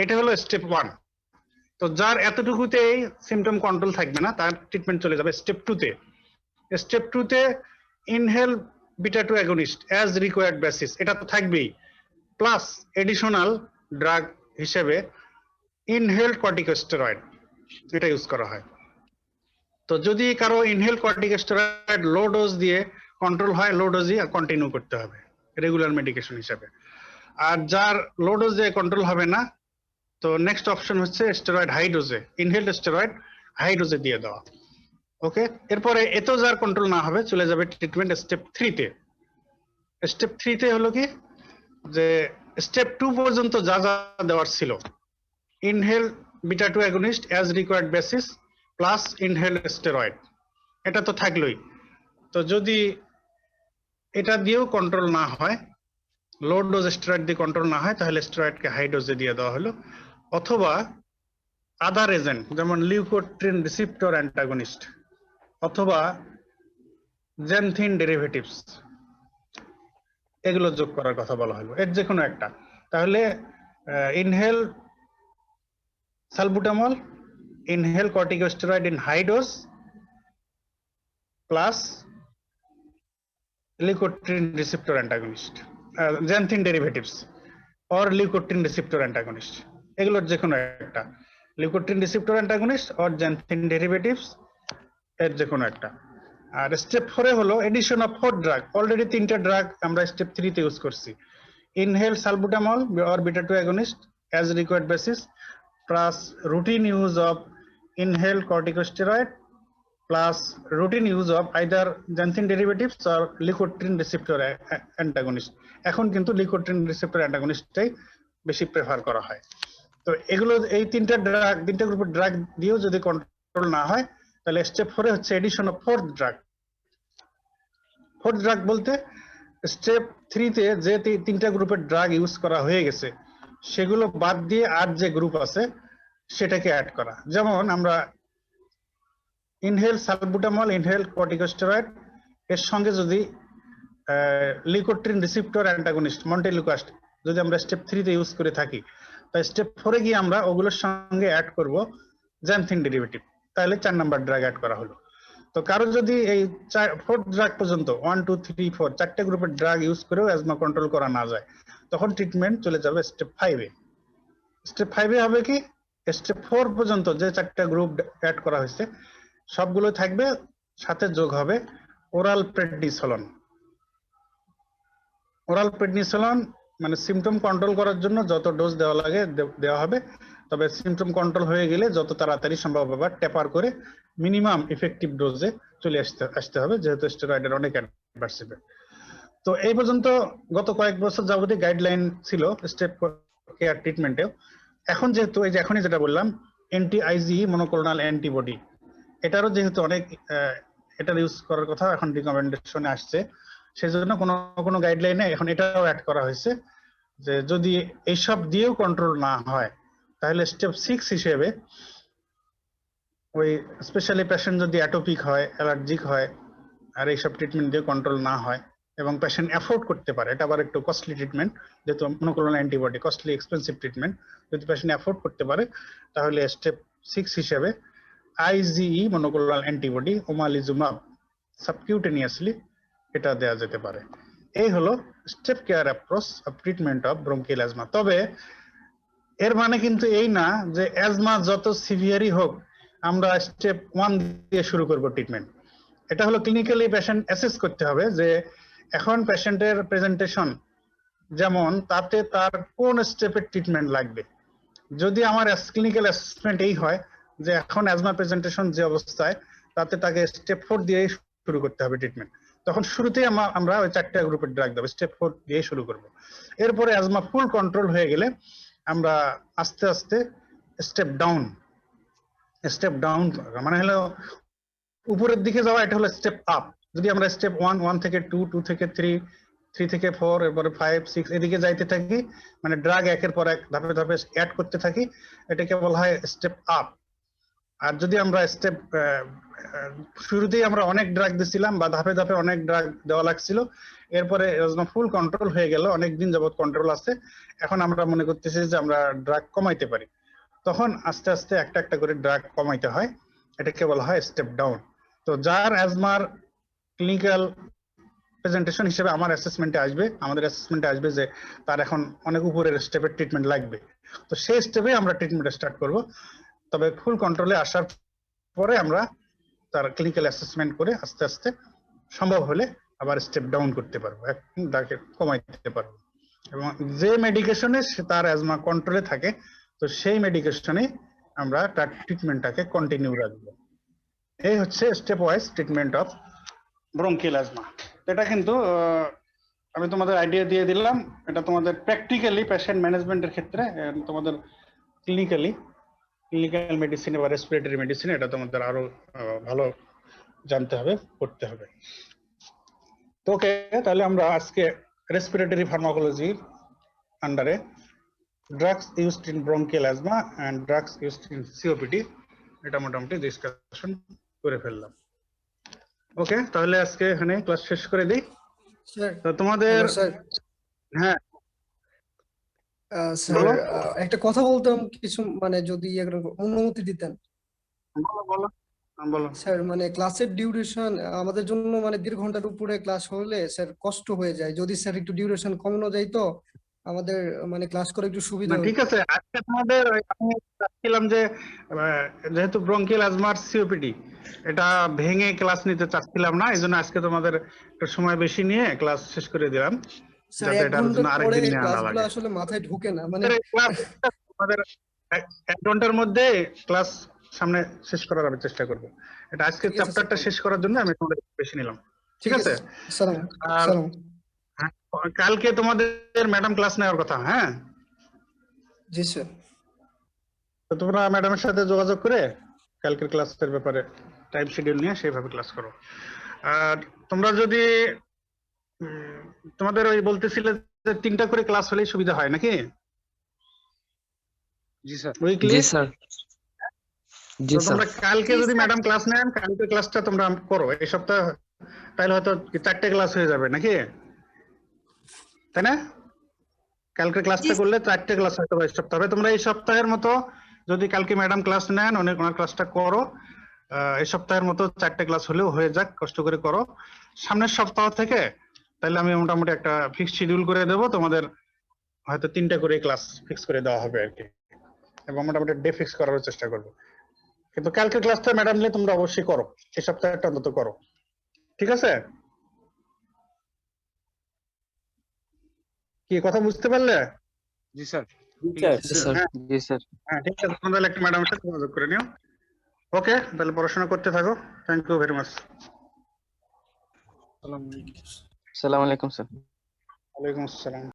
এটা হলো স্টেপ 1। তো যার এতটুকুতেই সিমটম কন্ট্রোল থাকবে না, তার ট্রিটমেন্ট চলে যাবে স্টেপ 2 তে। স্টেপ 2 তে inhale beta 2 agonist as required basis, এটা তো থাকবেই, প্লাস এডিশনাল ড্রাগ হিসেবে ইনহেলড কর্টিকোস্টেরয়েড এটা ইউজ করা হয়। তো যদি কারো ইনহেল কর্টিকোস্টেরয়েড লো ডোজ দিয়ে কন্ট্রোল হয়, লো ডোজই কন্টিনিউ করতে হবে রেগুলার মেডিকেশন হিসেবে। আর যার লো ডোজ দিয়ে কন্ট্রোল হবে না, তো নেক্সট অপশন হচ্ছে স্টেরয়েড হাই ডোজে, ইনহেলড স্টেরয়েড হাই ডোজে দিয়ে দেওয়া। ওকে, এরপরে এত যার কন্ট্রোল না হবে চলে যাবে ট্রিটমেন্ট স্টেপ 3 তে। স্টেপ 3 তে হলো কি যে স্টেপ 2 পর্যন্ত যা যা দেওয়ার ছিল, inhale beta 2 agonist as required basis plus inhale steroid, এটা তো থাকলোই। তো যদি এটা দিয়েও কন্ট্রোল না হয়, লো ডোজ স্টেরয়েড দিয়ে কন্ট্রোল না হয়, তাহলে স্টেরয়েডকে হাই ডোজে দিয়ে দেওয়া হলো, অথবা আদার এজেন্ট যেমন লিউকোট্রিন রিসিপ্টর অ্যান্টাগনিস্ট অথবা জেনথিন ডেরিভেটিভস, এগুলো যোগ করার কথা বলা হলো, এর যে কোনো একটা। তাহলে inhale salbutamol, inhale corticosteroid in high dose plus leukotriene receptor antagonist, xanthine derivatives or leukotriene receptor antagonist, এগুলোর যে কোনো একটা, leukotriene receptor antagonist or xanthine derivatives, এর যে কোনো একটা। আর স্টেপ 4 এ হলো এডিশন অফ 4 ড্রাগ, অলরেডি 3টা ড্রাগ আমরা স্টেপ 3 তে ইউজ করছি, inhale salbutamol or beta 2 agonist as required basis plus routine use of inhale corticosteroid plus routine use of either xanthine derivatives or leukotriene receptor antagonist. এখন কিন্তু leukotriene receptor অ্যান্টাগনিস্টটাই বেশি prefer করা হয়। তো এগুলো এই তিনটা গ্রুপের ড্রাগ দিয়েও যদি কন্ট্রোল না হয়, তাহলে স্টেপ 4 হচ্ছে এডিশন অফ ফোর্থ ড্রাগ বলতে স্টেপ 3 তে যে তিনটা গ্রুপের ড্রাগ ইউজ করা হয়ে গেছে সেগুলো বাদ দিয়ে আর যে গ্রুপ আছে সেটাকে অ্যাড করা। যেমন আমরা ইনহেল সালবুটামল, ইনহেল কর্টিকোস্টেরয়েড এর সঙ্গে যদি লিকোট্রিন রিসেপ্টর অ্যান্টাগনিস্ট মন্টেলুকাস্ট যদি আমরা স্টেপ 3 তে ইউজ করে থাকি, তাই স্টেপ 4 এ গিয়ে আমরা ওগুলোর সঙ্গে অ্যাড করব জ্যানথিন ডেরিভেটিভ, তাহলে 4 নাম্বার ড্রাগ অ্যাড করা হলো। তো কারো যদি এই 4 ড্রাগ পর্যন্ত 1 2 3 4 চারটে গ্রুপের ড্রাগ ইউজ করেও অ্যাজমা কন্ট্রোল করা না যায়, তখন ট্রিটমেন্ট চলে যাবে স্টেপ 5 এ। স্টেপ 5 এ হবে কি, স্টেপ 4 পর্যন্ত যে 4টা গ্রুপ অ্যাড করা হয়েছে সবগুলো থাকবে, সাথে যোগ হবে ওরাল প্রেডনিসোলন। ওরাল প্রেডনিসোলন মানে সিমটম কন্ট্রোল করার জন্য যত ডোজ দেওয়া লাগে দেওয়া হবে, তবে সিমটম কন্ট্রোল হয়ে গেলে যত তাড়াতাড়ি সম্ভব আবার টেপার করে মিনিমাম ইফেক্টিভ ডোজে চলে আসতে হবে, যেহেতু স্টেরয়েডের অনেক অ্যাডভার্স ইফেক্ট। তো এই পর্যন্ত গত কয়েক বছর যাবতীয় গাইডলাইন ছিল স্টেপ কেয়ার ট্রিটমেন্টেও। এখন যেহেতু এই যে এখনই যেটা বললাম অ্যান্টি আইজি মনোক্লোনাল অ্যান্টিবডি, এটারও যেহেতু অনেক এটার ইউজ করার কথা এখন রিকমেন্ডেশনে আসছে, সেজন্য কোনো গাইডলাইনে এখন এটাও অ্যাড করা হয়েছে যে যদি এইসব দিয়েও কন্ট্রোল না হয় তাহলে স্টেপ 6 হিসেবে ওই স্পেশালি পেশেন্ট যদি অ্যাটোপিক হয়, অ্যালার্জিক হয় আর এইসব ট্রিটমেন্ট দিয়ে কন্ট্রোল না হয় এবং পেশেন্ট অ্যাফোর্ড করতে পারে, এটা আবার একটু কস্টলি ট্রিটমেন্ট, যেহেতু monoclonal antibody costly expensive treatment, যদি পেশেন্ট অ্যাফোর্ড করতে পারে তাহলে স্টেপ 6 হিসেবে আইজিই মনোক্লোনাল অ্যান্টিবডি ওমালিজুমাব সাবকিউটেনিয়াসলি এটা দেওয়া যেতে পারে। এই হলো step care approach of treatment of bronchial asthma. তবে এর মানে কিন্তু এই না যে অ্যাজমা যত সিভিয়ারই হোক আমরা স্টেপ 1 দিয়ে শুরু করব ট্রিটমেন্ট। এটা হলো ক্লিনিক্যালি পেশেন্ট অ্যাসেস করতে হবে যে এখন পেশেন্টের প্রেজেন্টেশন যেমন, তাতে তার কোন স্টেপের ট্রিটমেন্ট লাগবে। যদি আমার ক্লিনিক্যাল অ্যাসেসমেন্ট এই হয় যে এখন অ্যাজমা প্রেজেন্টেশন যে অবস্থায়, তাতে তাকে স্টেপ 4 দিয়ে শুরু করতে হবে ট্রিটমেন্ট, তখন শুরুতেই আমরা ওই 4টা গ্রুপের ড্রাগ দেবো, স্টেপ 4 দিয়ে শুরু করব। এরপরে অ্যাজমা ফুল কন্ট্রোল হয়ে গেলে আমরা আস্তে আস্তে স্টেপ ডাউন মানে হলো উপরের দিকে যাওয়া, এটা হলো স্টেপ আপ। যদি আমরা স্টেপ 1 থেকে 2, 2 থেকে 3 থেকে 4 এরপরে 5 6 এদিকে যাইতে থাকি, মানে ড্রাগ একের পর এক ধাপে ধাপে অ্যাড করতে থাকি, এটাকে বলা হয় স্টেপ আপ। আর যদি আমরা স্টেপ শুরুতেই আমরা অনেক ড্রাগ দিছিলাম বা ধাপে ধাপে অনেক ড্রাগ দেওয়া লাগছিল, এরপরে ফুল কন্ট্রোল হয়ে গেল, অনেক দিন যাবত কন্ট্রোল আছে, এখন আমরা মনে করতেছি যে আমরা ড্রাগ কমাইতে পারি, তখন আস্তে আস্তে একটা একটা করে ড্রাগ কমাইতে হয়, এটাকে বলা হয় স্টেপ ডাউন। তো যার অ্যাজমার ক্লিনিক্যাল প্রেজেন্টেশন হিসেবে আমাদের অ্যাসেসমেন্টে আসবে যে তার এখন অনেক উপরের স্টেপের ট্রিটমেন্ট লাগবে, তো সেই স্টেপে আমরা ট্রিটমেন্ট স্টার্ট করব। তবে ফুল কন্ট্রোলে আসার পরে আমরা তার ক্লিনিক্যাল অ্যাসেসমেন্ট করে আস্তে আস্তে সম্ভব হলে আবার স্টেপ ডাউন করতে পারবো, তাকে কমাইতে পারবো। এবং যে মেডিকেশনে তার অ্যাজমা কন্ট্রোলে থাকে, তো সেই মেডিকেশনে আমরা তার ট্রিটমেন্টটাকে কন্টিনিউ রাখবো। এই হচ্ছে step wise treatment of bronchial asthma. এটা কিন্তু আমি তোমাদের আইডিয়া দিয়ে দিলাম, এটা তোমাদের প্র্যাকটিক্যালি পেশেন্ট ম্যানেজমেন্টের ক্ষেত্রে তোমাদের ক্লিনিক্যাল মেডিসিনে বা রেসপিরেটরি মেডিসিনে এটা তোমাদের আরো ভালো জানতে হবে, করতে হবে। তো ওকে, তাহলে আমরা আজকে রেসপিরেটরি ফার্মাকোলজির আন্ডারে drugs used in bronchial asthma and drugs used in COPD এটা মোটামুটি ডিসকাশন করে ফেললাম। ওকে, তাহলে আজকে এখানে ক্লাস শেষ করে দিই। তো তোমাদের হ্যাঁ স্যার একটা কথা বলতাম, কিছু মানে যদি অনুমতি দিতেন। বলো স্যার মানে ক্লাসের ডিউরেশন আমাদের জন্য মানে 1.5 ঘন্টার উপরে ক্লাস হলে স্যার কষ্ট হয়ে যায়, যদি স্যার একটু ডিউরেশন কমানো যায় তো আমাদের মানে ক্লাস করে একটু সুবিধা না, ঠিক আছে। আজকে তোমাদের আমি চাচ্ছিলাম যে যেহেতু ব্রঙ্কিয়াল অ্যাজমার সিওপিডি এটা ভেঙে ক্লাস নিতে চাচ্ছিলাম না, এই জন্য আজকে তোমাদের একটু সময় বেশি নিয়ে ক্লাস শেষ করে দিলাম, স্যার যাতে 1 এটার ঘন্টা জন্য পরে আরেকদিন নেওয়া না ক্লাসগুলো লাগে। আসলে মাথায় ঢোকে না, মানে আমাদের 1 ঘন্টার মধ্যে ক্লাস সামনে শেষ করার আমি চেষ্টা করব। এটা আজকে চ্যাপ্টারটা শেষ করার জন্য আমি তোমাদের বেশি নিলাম, ঠিক আছে? আর কালকে তোমাদের ম্যাডাম ক্লাস নেওয়ার কথা। হ্যাঁ জি স্যার। তো তোমরা ম্যাডামের সাথে যোগাযোগ করে কালকের ক্লাসের ব্যাপারে টাইম শিডিউল নিয়ে সেইভাবে ক্লাস করো। আর তোমরা যদি তোমাদের ওই বলতেছিলে যে 3টা করে ক্লাস হলেই সুবিধা হয় নাকি জি স্যার। উইকলি? জি স্যার। জি তো স্যার। তোমরা কালকে যদি ম্যাডাম ক্লাস নেন, কালকে ক্লাসটা তোমরা করো এই সপ্তাহ, তাহলে হয়তো 4টে ক্লাস হয়ে যাবে নাকি, তাই না? কালকে ক্লাসটা করলে 4টে ক্লাস হয়তো এই সপ্তাহে হবে। তোমরা এই সপ্তাহের মতো যদি কালকে ম্যাডাম ক্লাস নেন, ওনার ক্লাসটা করো, এই সপ্তাহের মতো 4টে ক্লাস হলেও হয়ে যাক, কষ্ট করে করো। সামনের সপ্তাহ থেকে তাহলে আমি মোটামুটি একটা ফিক্স শিডিউল করে দেবো, তোমাদের হয়তো 3টা করে ক্লাস ফিক্স করে দেওয়া হবে আর কি, এবং মোটামুটি ডে ফিক্স করার চেষ্টা করবো। কিন্তু কালকে ক্লাসটা ম্যাডাম নিয়ে তোমরা অবশ্যই করো, এই সপ্তাহটা অন্তত করো, ঠিক আছে? কি কথা বুঝতে পারলে? জি স্যার। জি স্যার। হ্যাঁ জি স্যার। হ্যাঁ, ঠিক আছে, তোমরা একটা ম্যাডামের সাথে যোগাযোগ করে নিও। ওকে, তাহলে পড়াশোনা করতে থাকো। Thank you very much. আসসালামু আলাইকুম স্যার। ওয়ালাইকুম আসসালাম।